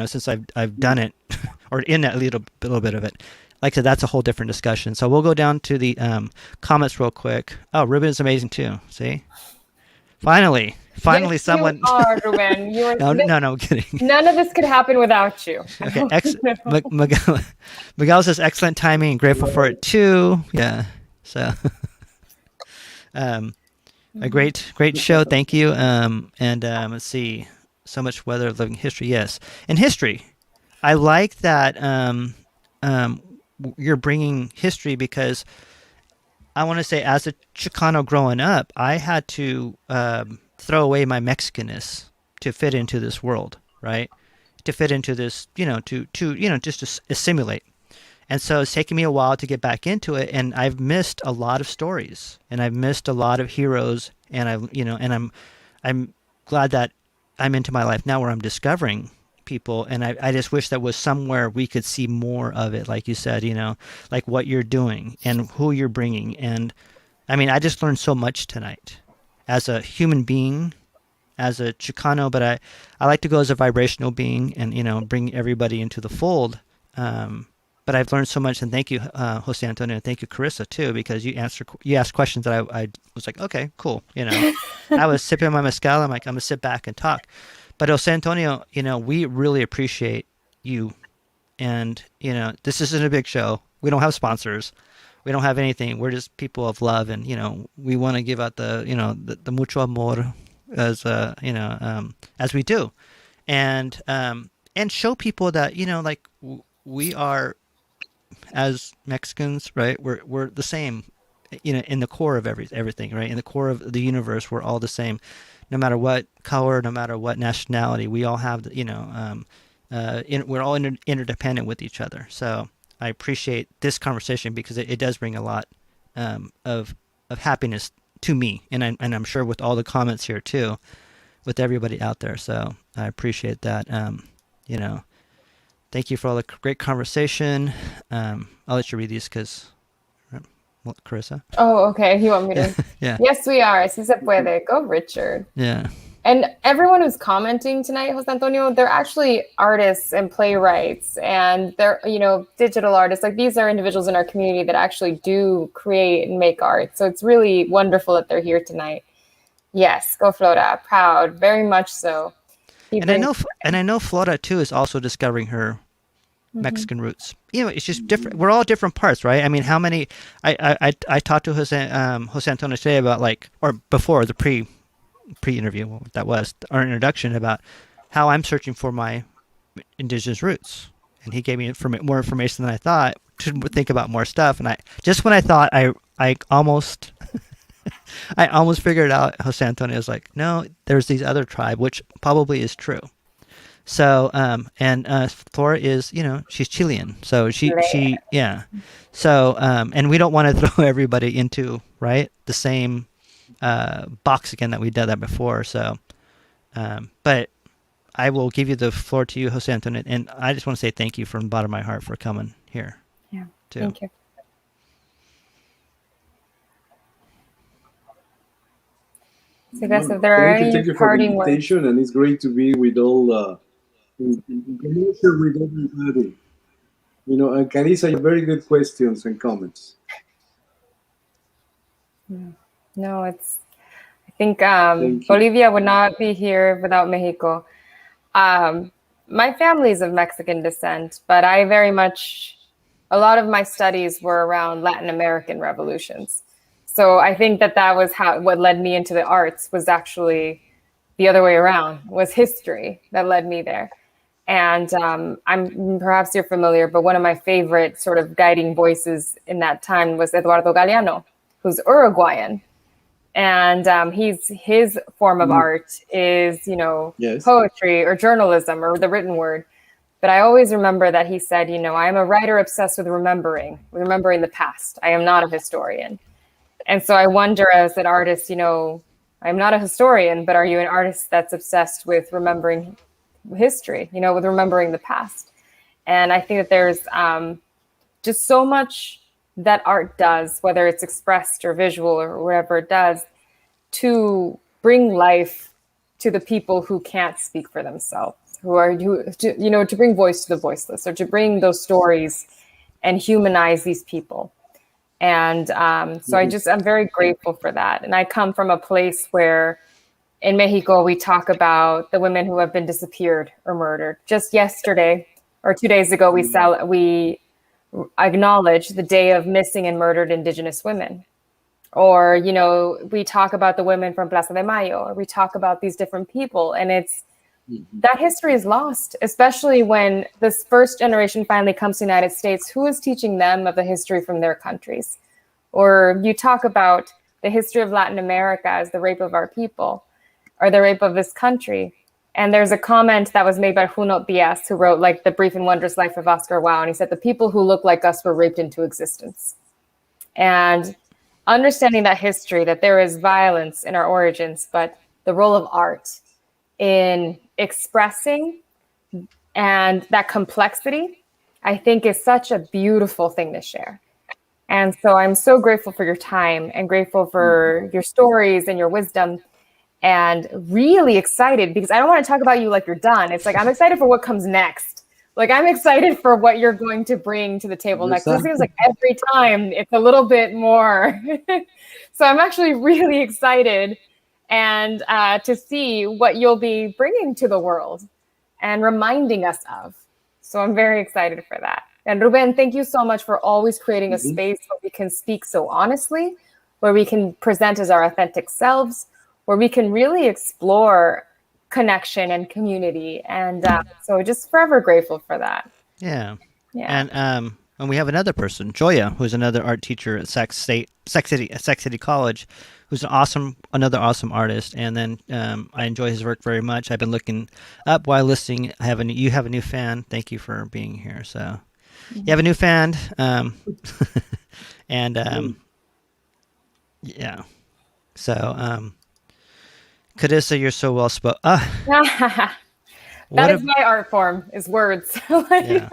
since I've done it or in that little bit of it. Like I said, that's a whole different discussion. So we'll go down to the comments real quick. Oh, Ruben is amazing too. See, finally, Yes, someone. you are, Ruben. No, I'm kidding. None of this could happen without you. Okay, Miguel says excellent timing and grateful for it too. Yeah, so a great show. Thank you. And let's see, so much weather, living history. Yes, and history. I like that. You're bringing history, because I want to say, as a Chicano growing up, I had to throw away my Mexicanness to fit into this world, right? To fit into this, just to assimilate. And so it's taken me a while to get back into it, and I've missed a lot of stories, and I've missed a lot of heroes, and I'm glad that I'm into my life now where I'm discovering people, and I just wish there was somewhere we could see more of it, like you said, like what you're doing and who you're bringing. And I mean, I just learned so much tonight as a human being, as a Chicano, but I like to go as a vibrational being and bring everybody into the fold. But I've learned so much, and thank you, Jose Antonio, and thank you, Carissa, too, because you asked questions that I was like, okay, cool. I was sipping my mezcal. I'm like, I'm gonna sit back and talk. But Jose Antonio, we really appreciate you, and this isn't a big show. We don't have sponsors. We don't have anything. We're just people of love, and we want to give out the mucho amor as we do, and show people that like we are as Mexicans, right, we're the same, in the core of everything, right? In the core of the universe, we're all the same, no matter what color, no matter what nationality. We all have, we're all interdependent with each other. So I appreciate this conversation because it does bring a lot of happiness to me, and I'm sure with all the comments here too, with everybody out there. So I appreciate that. Thank you for all the great conversation. I'll let you read these because, well, Carissa. Oh, okay. You want me to? Yeah. Yes, we are. Si se puede. Go, Richard. Yeah. And everyone who's commenting tonight, Jose Antonio, they're actually artists and playwrights, and they're, digital artists. Like, these are individuals in our community that actually do create and make art. So it's really wonderful that they're here tonight. Yes, go Flora. Proud, very much so. And I know Flora too is also discovering her Mexican roots. It's just different. We're all different parts, right? I mean, how many? I talked to Jose Antonio today about, like, or before the pre-interview, that was our introduction, about how I'm searching for my indigenous roots, and he gave me more information than I thought to think about more stuff. And when I thought I almost I almost figured out, Jose Antonio was like, no, there's these other tribe, which probably is true. So, and Flora is, she's Chilean. So she, yeah. So, and we don't want to throw everybody into, right, the same box again that we did that before. So, but I will give you the floor to you, Jose Antonio. And I just want to say thank you from the bottom of my heart for coming here. Yeah, too. Thank you. So guys, if there are any thank you for the parting words. invitation, and it's great to be with all in connection with everybody. And Carissa, you have very good questions and comments. No, I think Bolivia would not be here without Mexico. My family is of Mexican descent, but a lot of my studies were around Latin American revolutions. So I think that was what led me into the arts, was actually the other way around, was history that led me there. And perhaps you're familiar, but one of my favorite sort of guiding voices in that time was Eduardo Galeano, who's Uruguayan. And his form of art is, Yes. poetry or journalism or the written word. But I always remember that he said, I am a writer obsessed with remembering the past. I am not a historian. And so I wonder, as an artist, I'm not a historian, but are you an artist that's obsessed with remembering history, with remembering the past? And I think that there's just so much that art does, whether it's expressed or visual or whatever it does, to bring life to the people who can't speak for themselves, to bring voice to the voiceless, or to bring those stories and humanize these people. And so I'm very grateful for that. And I come from a place where in Mexico, we talk about the women who have been disappeared or murdered. Just yesterday or 2 days ago, we acknowledge the Day of Missing and Murdered Indigenous Women. Or, we talk about the women from Plaza de Mayo, or we talk about these different people. And that history is lost, especially when this first generation finally comes to the United States. Who is teaching them of the history from their countries? Or you talk about the history of Latin America as the rape of our people, or the rape of this country. And there's a comment that was made by Junot Diaz, who wrote, like, The Brief and Wondrous Life of Oscar Wilde. And he said, the people who look like us were raped into existence. And understanding that history, that there is violence in our origins, but the role of art in expressing and that complexity, I think, is such a beautiful thing to share. And so I'm so grateful for your time and grateful for your stories and your wisdom, and really excited because I don't want to talk about you like you're done. It's like, I'm excited for what comes next. Like, I'm excited for what you're going to bring to the table next. It seems like every time it's a little bit more. So I'm actually really excited and to see what you'll be bringing to the world and reminding us of. So I'm very excited for that. And Ruben, thank you so much for always creating a space where we can speak so honestly, where we can present as our authentic selves, where we can really explore connection and community. And so just forever grateful for that. Yeah. Yeah. And And we have another person, Joya, who's another art teacher at Sac City College, who's another awesome artist. And then I enjoy his work very much. I've been looking up while listening. You have a new fan. Thank you for being here. So you have a new fan, and yeah. So Carissa, you're so well spoken. That is my art form, is words. Yeah.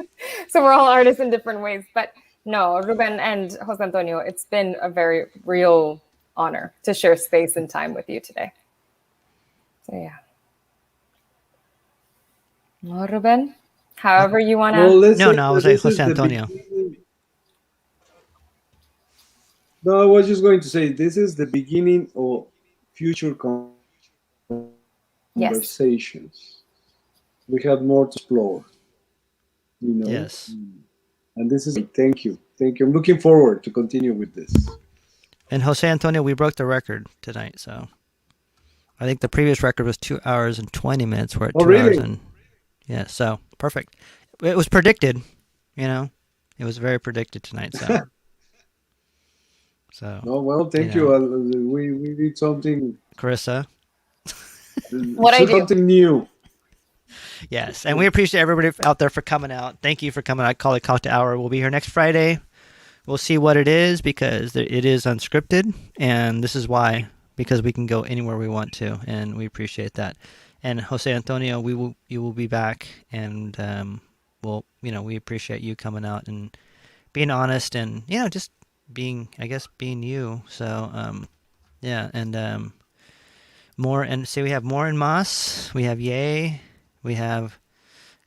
So we're all artists in different ways. But no, Ruben and Jose Antonio, it's been a very real honor to share space and time with you today. So yeah. Well, Ruben, however you want to. Well, I was like Jose Antonio. No, I was just going to say this is the beginning of future conversations. Yes. We have more to explore, Yes. And this is thank you. I'm looking forward to continue with this. And Jose Antonio, we broke the record tonight, so I think the previous record was 2 hours and 20 minutes. We're at 2 hours and so perfect. It was predicted, it was very predicted tonight. So oh well, thank you. We did something, Carissa. Something new. Yes, and we appreciate everybody out there for coming out. Thank you for coming out. Cali Cocktail Hour. We'll be here next Friday. We'll see what it is because it is unscripted, and this is why, because we can go anywhere we want to, and we appreciate that. And Jose Antonio, you will be back, and we appreciate you coming out and being honest, and just being you. So and more, and say we have more and mas, we have yay. We have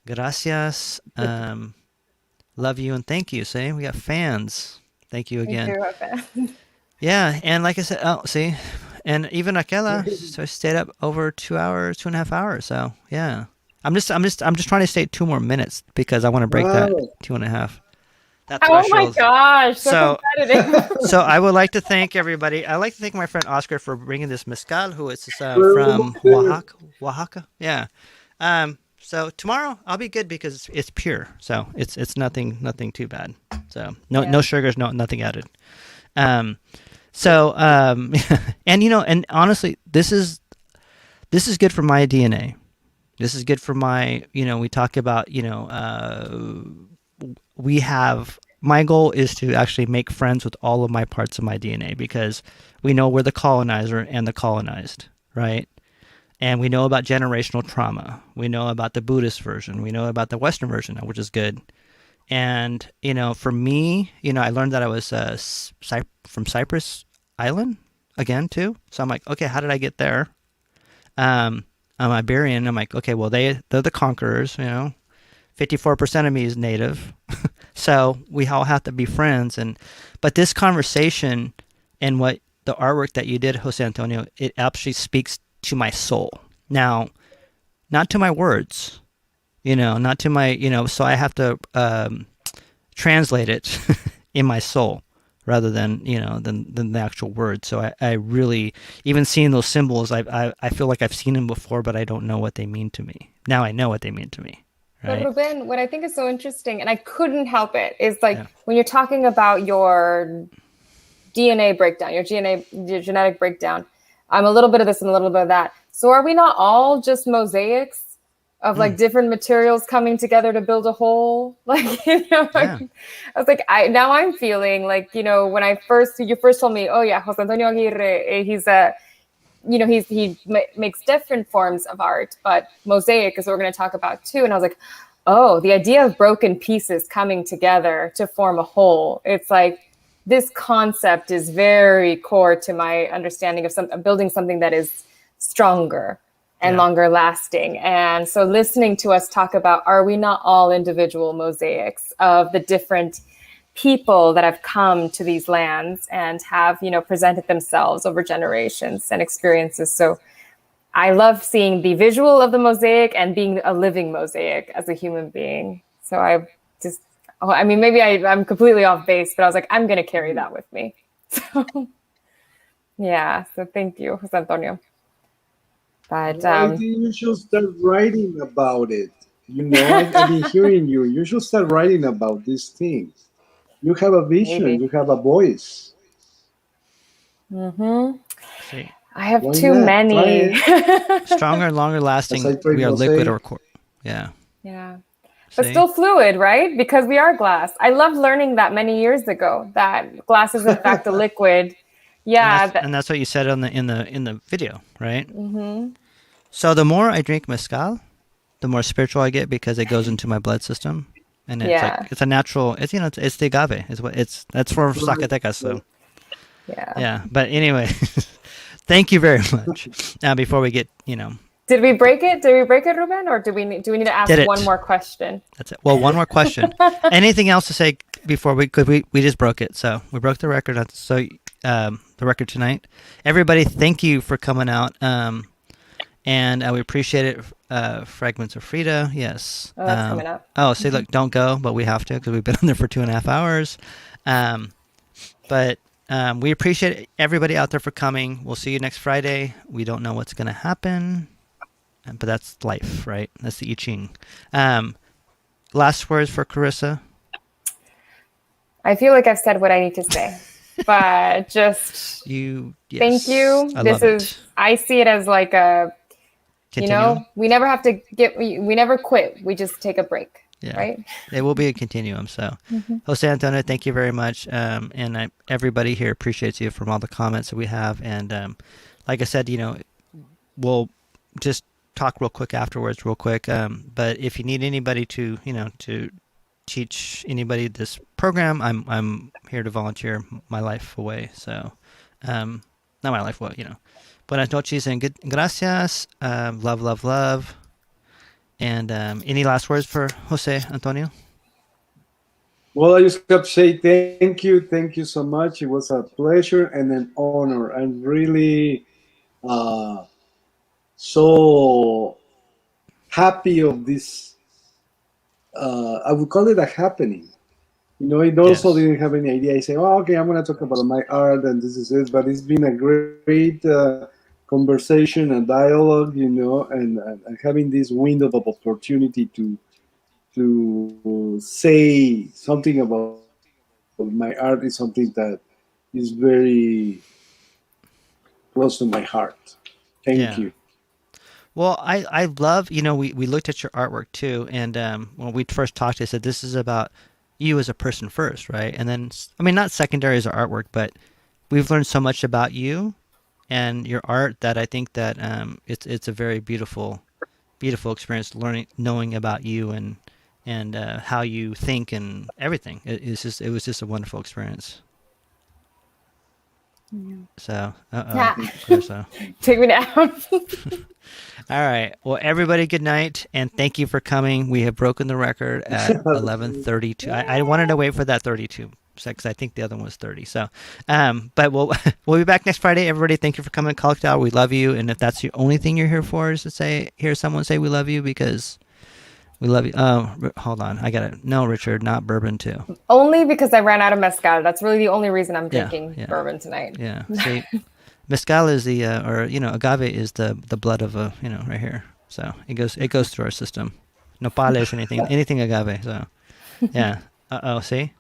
gracias, love you, and thank you. We got fans. Thank you again. Yeah, and like I said, and even Aquela, so I stayed up over 2 hours, 2.5 hours. So yeah, I'm just trying to stay 2 more minutes because I want to break that 2.5. That threshold. Oh my gosh, so competitive. So I would like to thank everybody. I'd like to thank my friend Oscar for bringing this mezcal, who is from Oaxaca. Yeah. So tomorrow I'll be good because it's pure. So it's nothing too bad. So no sugars, nothing added. And and honestly, this is good for my DNA. This is good for my, we talk about, my goal is to actually make friends with all of my parts of my DNA because we know we're the colonizer and the colonized, right? And we know about generational trauma. We know about the Buddhist version. We know about the Western version, which is good. And, for me, I learned that I was from Cyprus Island again, too. So I'm like, okay, how did I get there? I'm Iberian. I'm like, okay, well, they're the conquerors, 54% of me is native. So we all have to be friends. But this conversation and what the artwork that you did, Jose Antonio, it actually speaks to my soul. Now, not to my words, not to my, so I have to translate it in my soul rather than, than the actual words. So I really, even seeing those symbols, I feel like I've seen them before, but I don't know what they mean to me. Now I know what they mean to me. Right? But Ruben, what I think is so interesting, and I couldn't help it, is when you're talking about your DNA breakdown, your genetic breakdown, I'm a little bit of this and a little bit of that. So are we not all just mosaics of different materials coming together to build a whole? I was like, now I'm feeling like, when you first told me, oh yeah, Jose Antonio Aguirre, he makes different forms of art, but mosaic is what we're going to talk about too. And I was like, oh, the idea of broken pieces coming together to form a whole. It's like, this concept is very core to my understanding of building something that is stronger and longer lasting. And so listening to us talk about, are we not all individual mosaics of the different people that have come to these lands and have, presented themselves over generations and experiences. So I love seeing the visual of the mosaic and being a living mosaic as a human being. So maybe I'm completely off base, but I was like, I'm going to carry that with me. So, so thank you, Jose Antonio. But I think you should start writing about it. I've been hearing you. You should start writing about these things. You have a vision. Maybe. You have a voice. See, I have Why too not? many. stronger, longer lasting. As I tried We are to liquid say. or yeah. Yeah. But See? still fluid, right? Because we are glass. I loved learning that many years ago, that glass is in fact a liquid. Yeah. And that's what you said in the video, right? So the more I drink mezcal, the more spiritual I get because it goes into my blood system, and it's Yeah. like it's a natural. It's it's the agave. Is what that's for Zacatecas. So yeah. But anyway, thank you very much. Now before we get Did we break it? Did we break it, Ruben? Or do we need to ask Did it. one more question? That's it. Well, one more question. Anything else to say before we just broke it. So we broke the record. So the record tonight. Everybody, thank you for coming out. And we appreciate it. Fragments of Frida. Yes. Oh, that's coming up. Oh, see, look, don't go, but we have to because we've been on there for 2.5 hours. But we appreciate everybody out there for coming. We'll see you next Friday. We don't know what's going to happen. But that's life, right? That's the I Ching. Last words for Carissa? I feel like I've said what I need to say, but just thank you. I see it as like we never have to we never quit. We just take a break, right? It will be a continuum. So, Jose Antonio, thank you very much. And everybody here appreciates you from all the comments that we have. And like I said, we'll just talk real quick afterwards, but if you need anybody to teach anybody this program, I'm here to volunteer my life away. So not my life away, buenas noches and gracias, love, and any last words for Jose Antonio? Well, I just have to say thank you so much. It was a pleasure and an honor. I'm really so happy of this. I would call it a happening. It also didn't have any idea. I say, oh, okay, I'm going to talk about my art and this is it. But it's been a great conversation and dialogue, and having this window of opportunity to say something about my art is something that is very close to my heart. Thank you. Well, I love, we looked at your artwork too, and when we first talked, I said this is about you as a person first, right? And then, not secondary as our artwork, but we've learned so much about you and your art that I think that it's a very beautiful experience knowing about you and how you think and everything. It was just a wonderful experience. So, take me down. All right. Well, everybody, good night, and thank you for coming. We have broken the record at 11:32. I wanted to wait for that 32 because I think the other one was 30. So, but we'll be back next Friday. Everybody, thank you for coming to Cocktail Hour. We love you, and if that's the only thing you're here for is to hear someone say we love you because we love you. Oh, hold on. No, Richard, not bourbon too. Only because I ran out of mezcal. That's really the only reason I'm drinking bourbon tonight. Yeah. See, mezcal is the agave is the blood of right here. So it goes through our system. Nopales, anything agave. So yeah. See.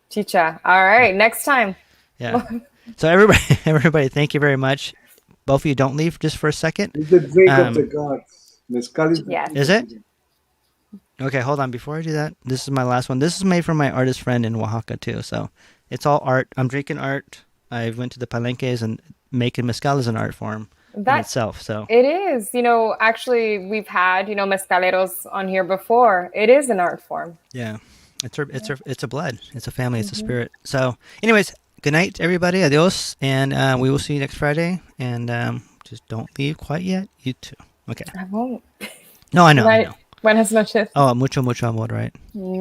Chicha. All right. Next time. Yeah. So everybody, thank you very much. Both of you, don't leave just for a second. It's the drink of the gods. Mezcal is. Yes. Is it? Okay, hold on. Before I do that, this is my last one. This is made from my artist friend in Oaxaca too. So it's all art. I'm drinking art. I went to the palenques and making mezcal is an art form in itself. So it is. Actually, we've had mezcaleros on here before. It is an art form. Yeah, it's a blood. It's a family. It's a spirit. So, anyways, good night, everybody. Adios, and we will see you next Friday. And just don't leave quite yet. You too. Okay. I won't. No, I know. Buenas noches. Oh, mucho amor, right?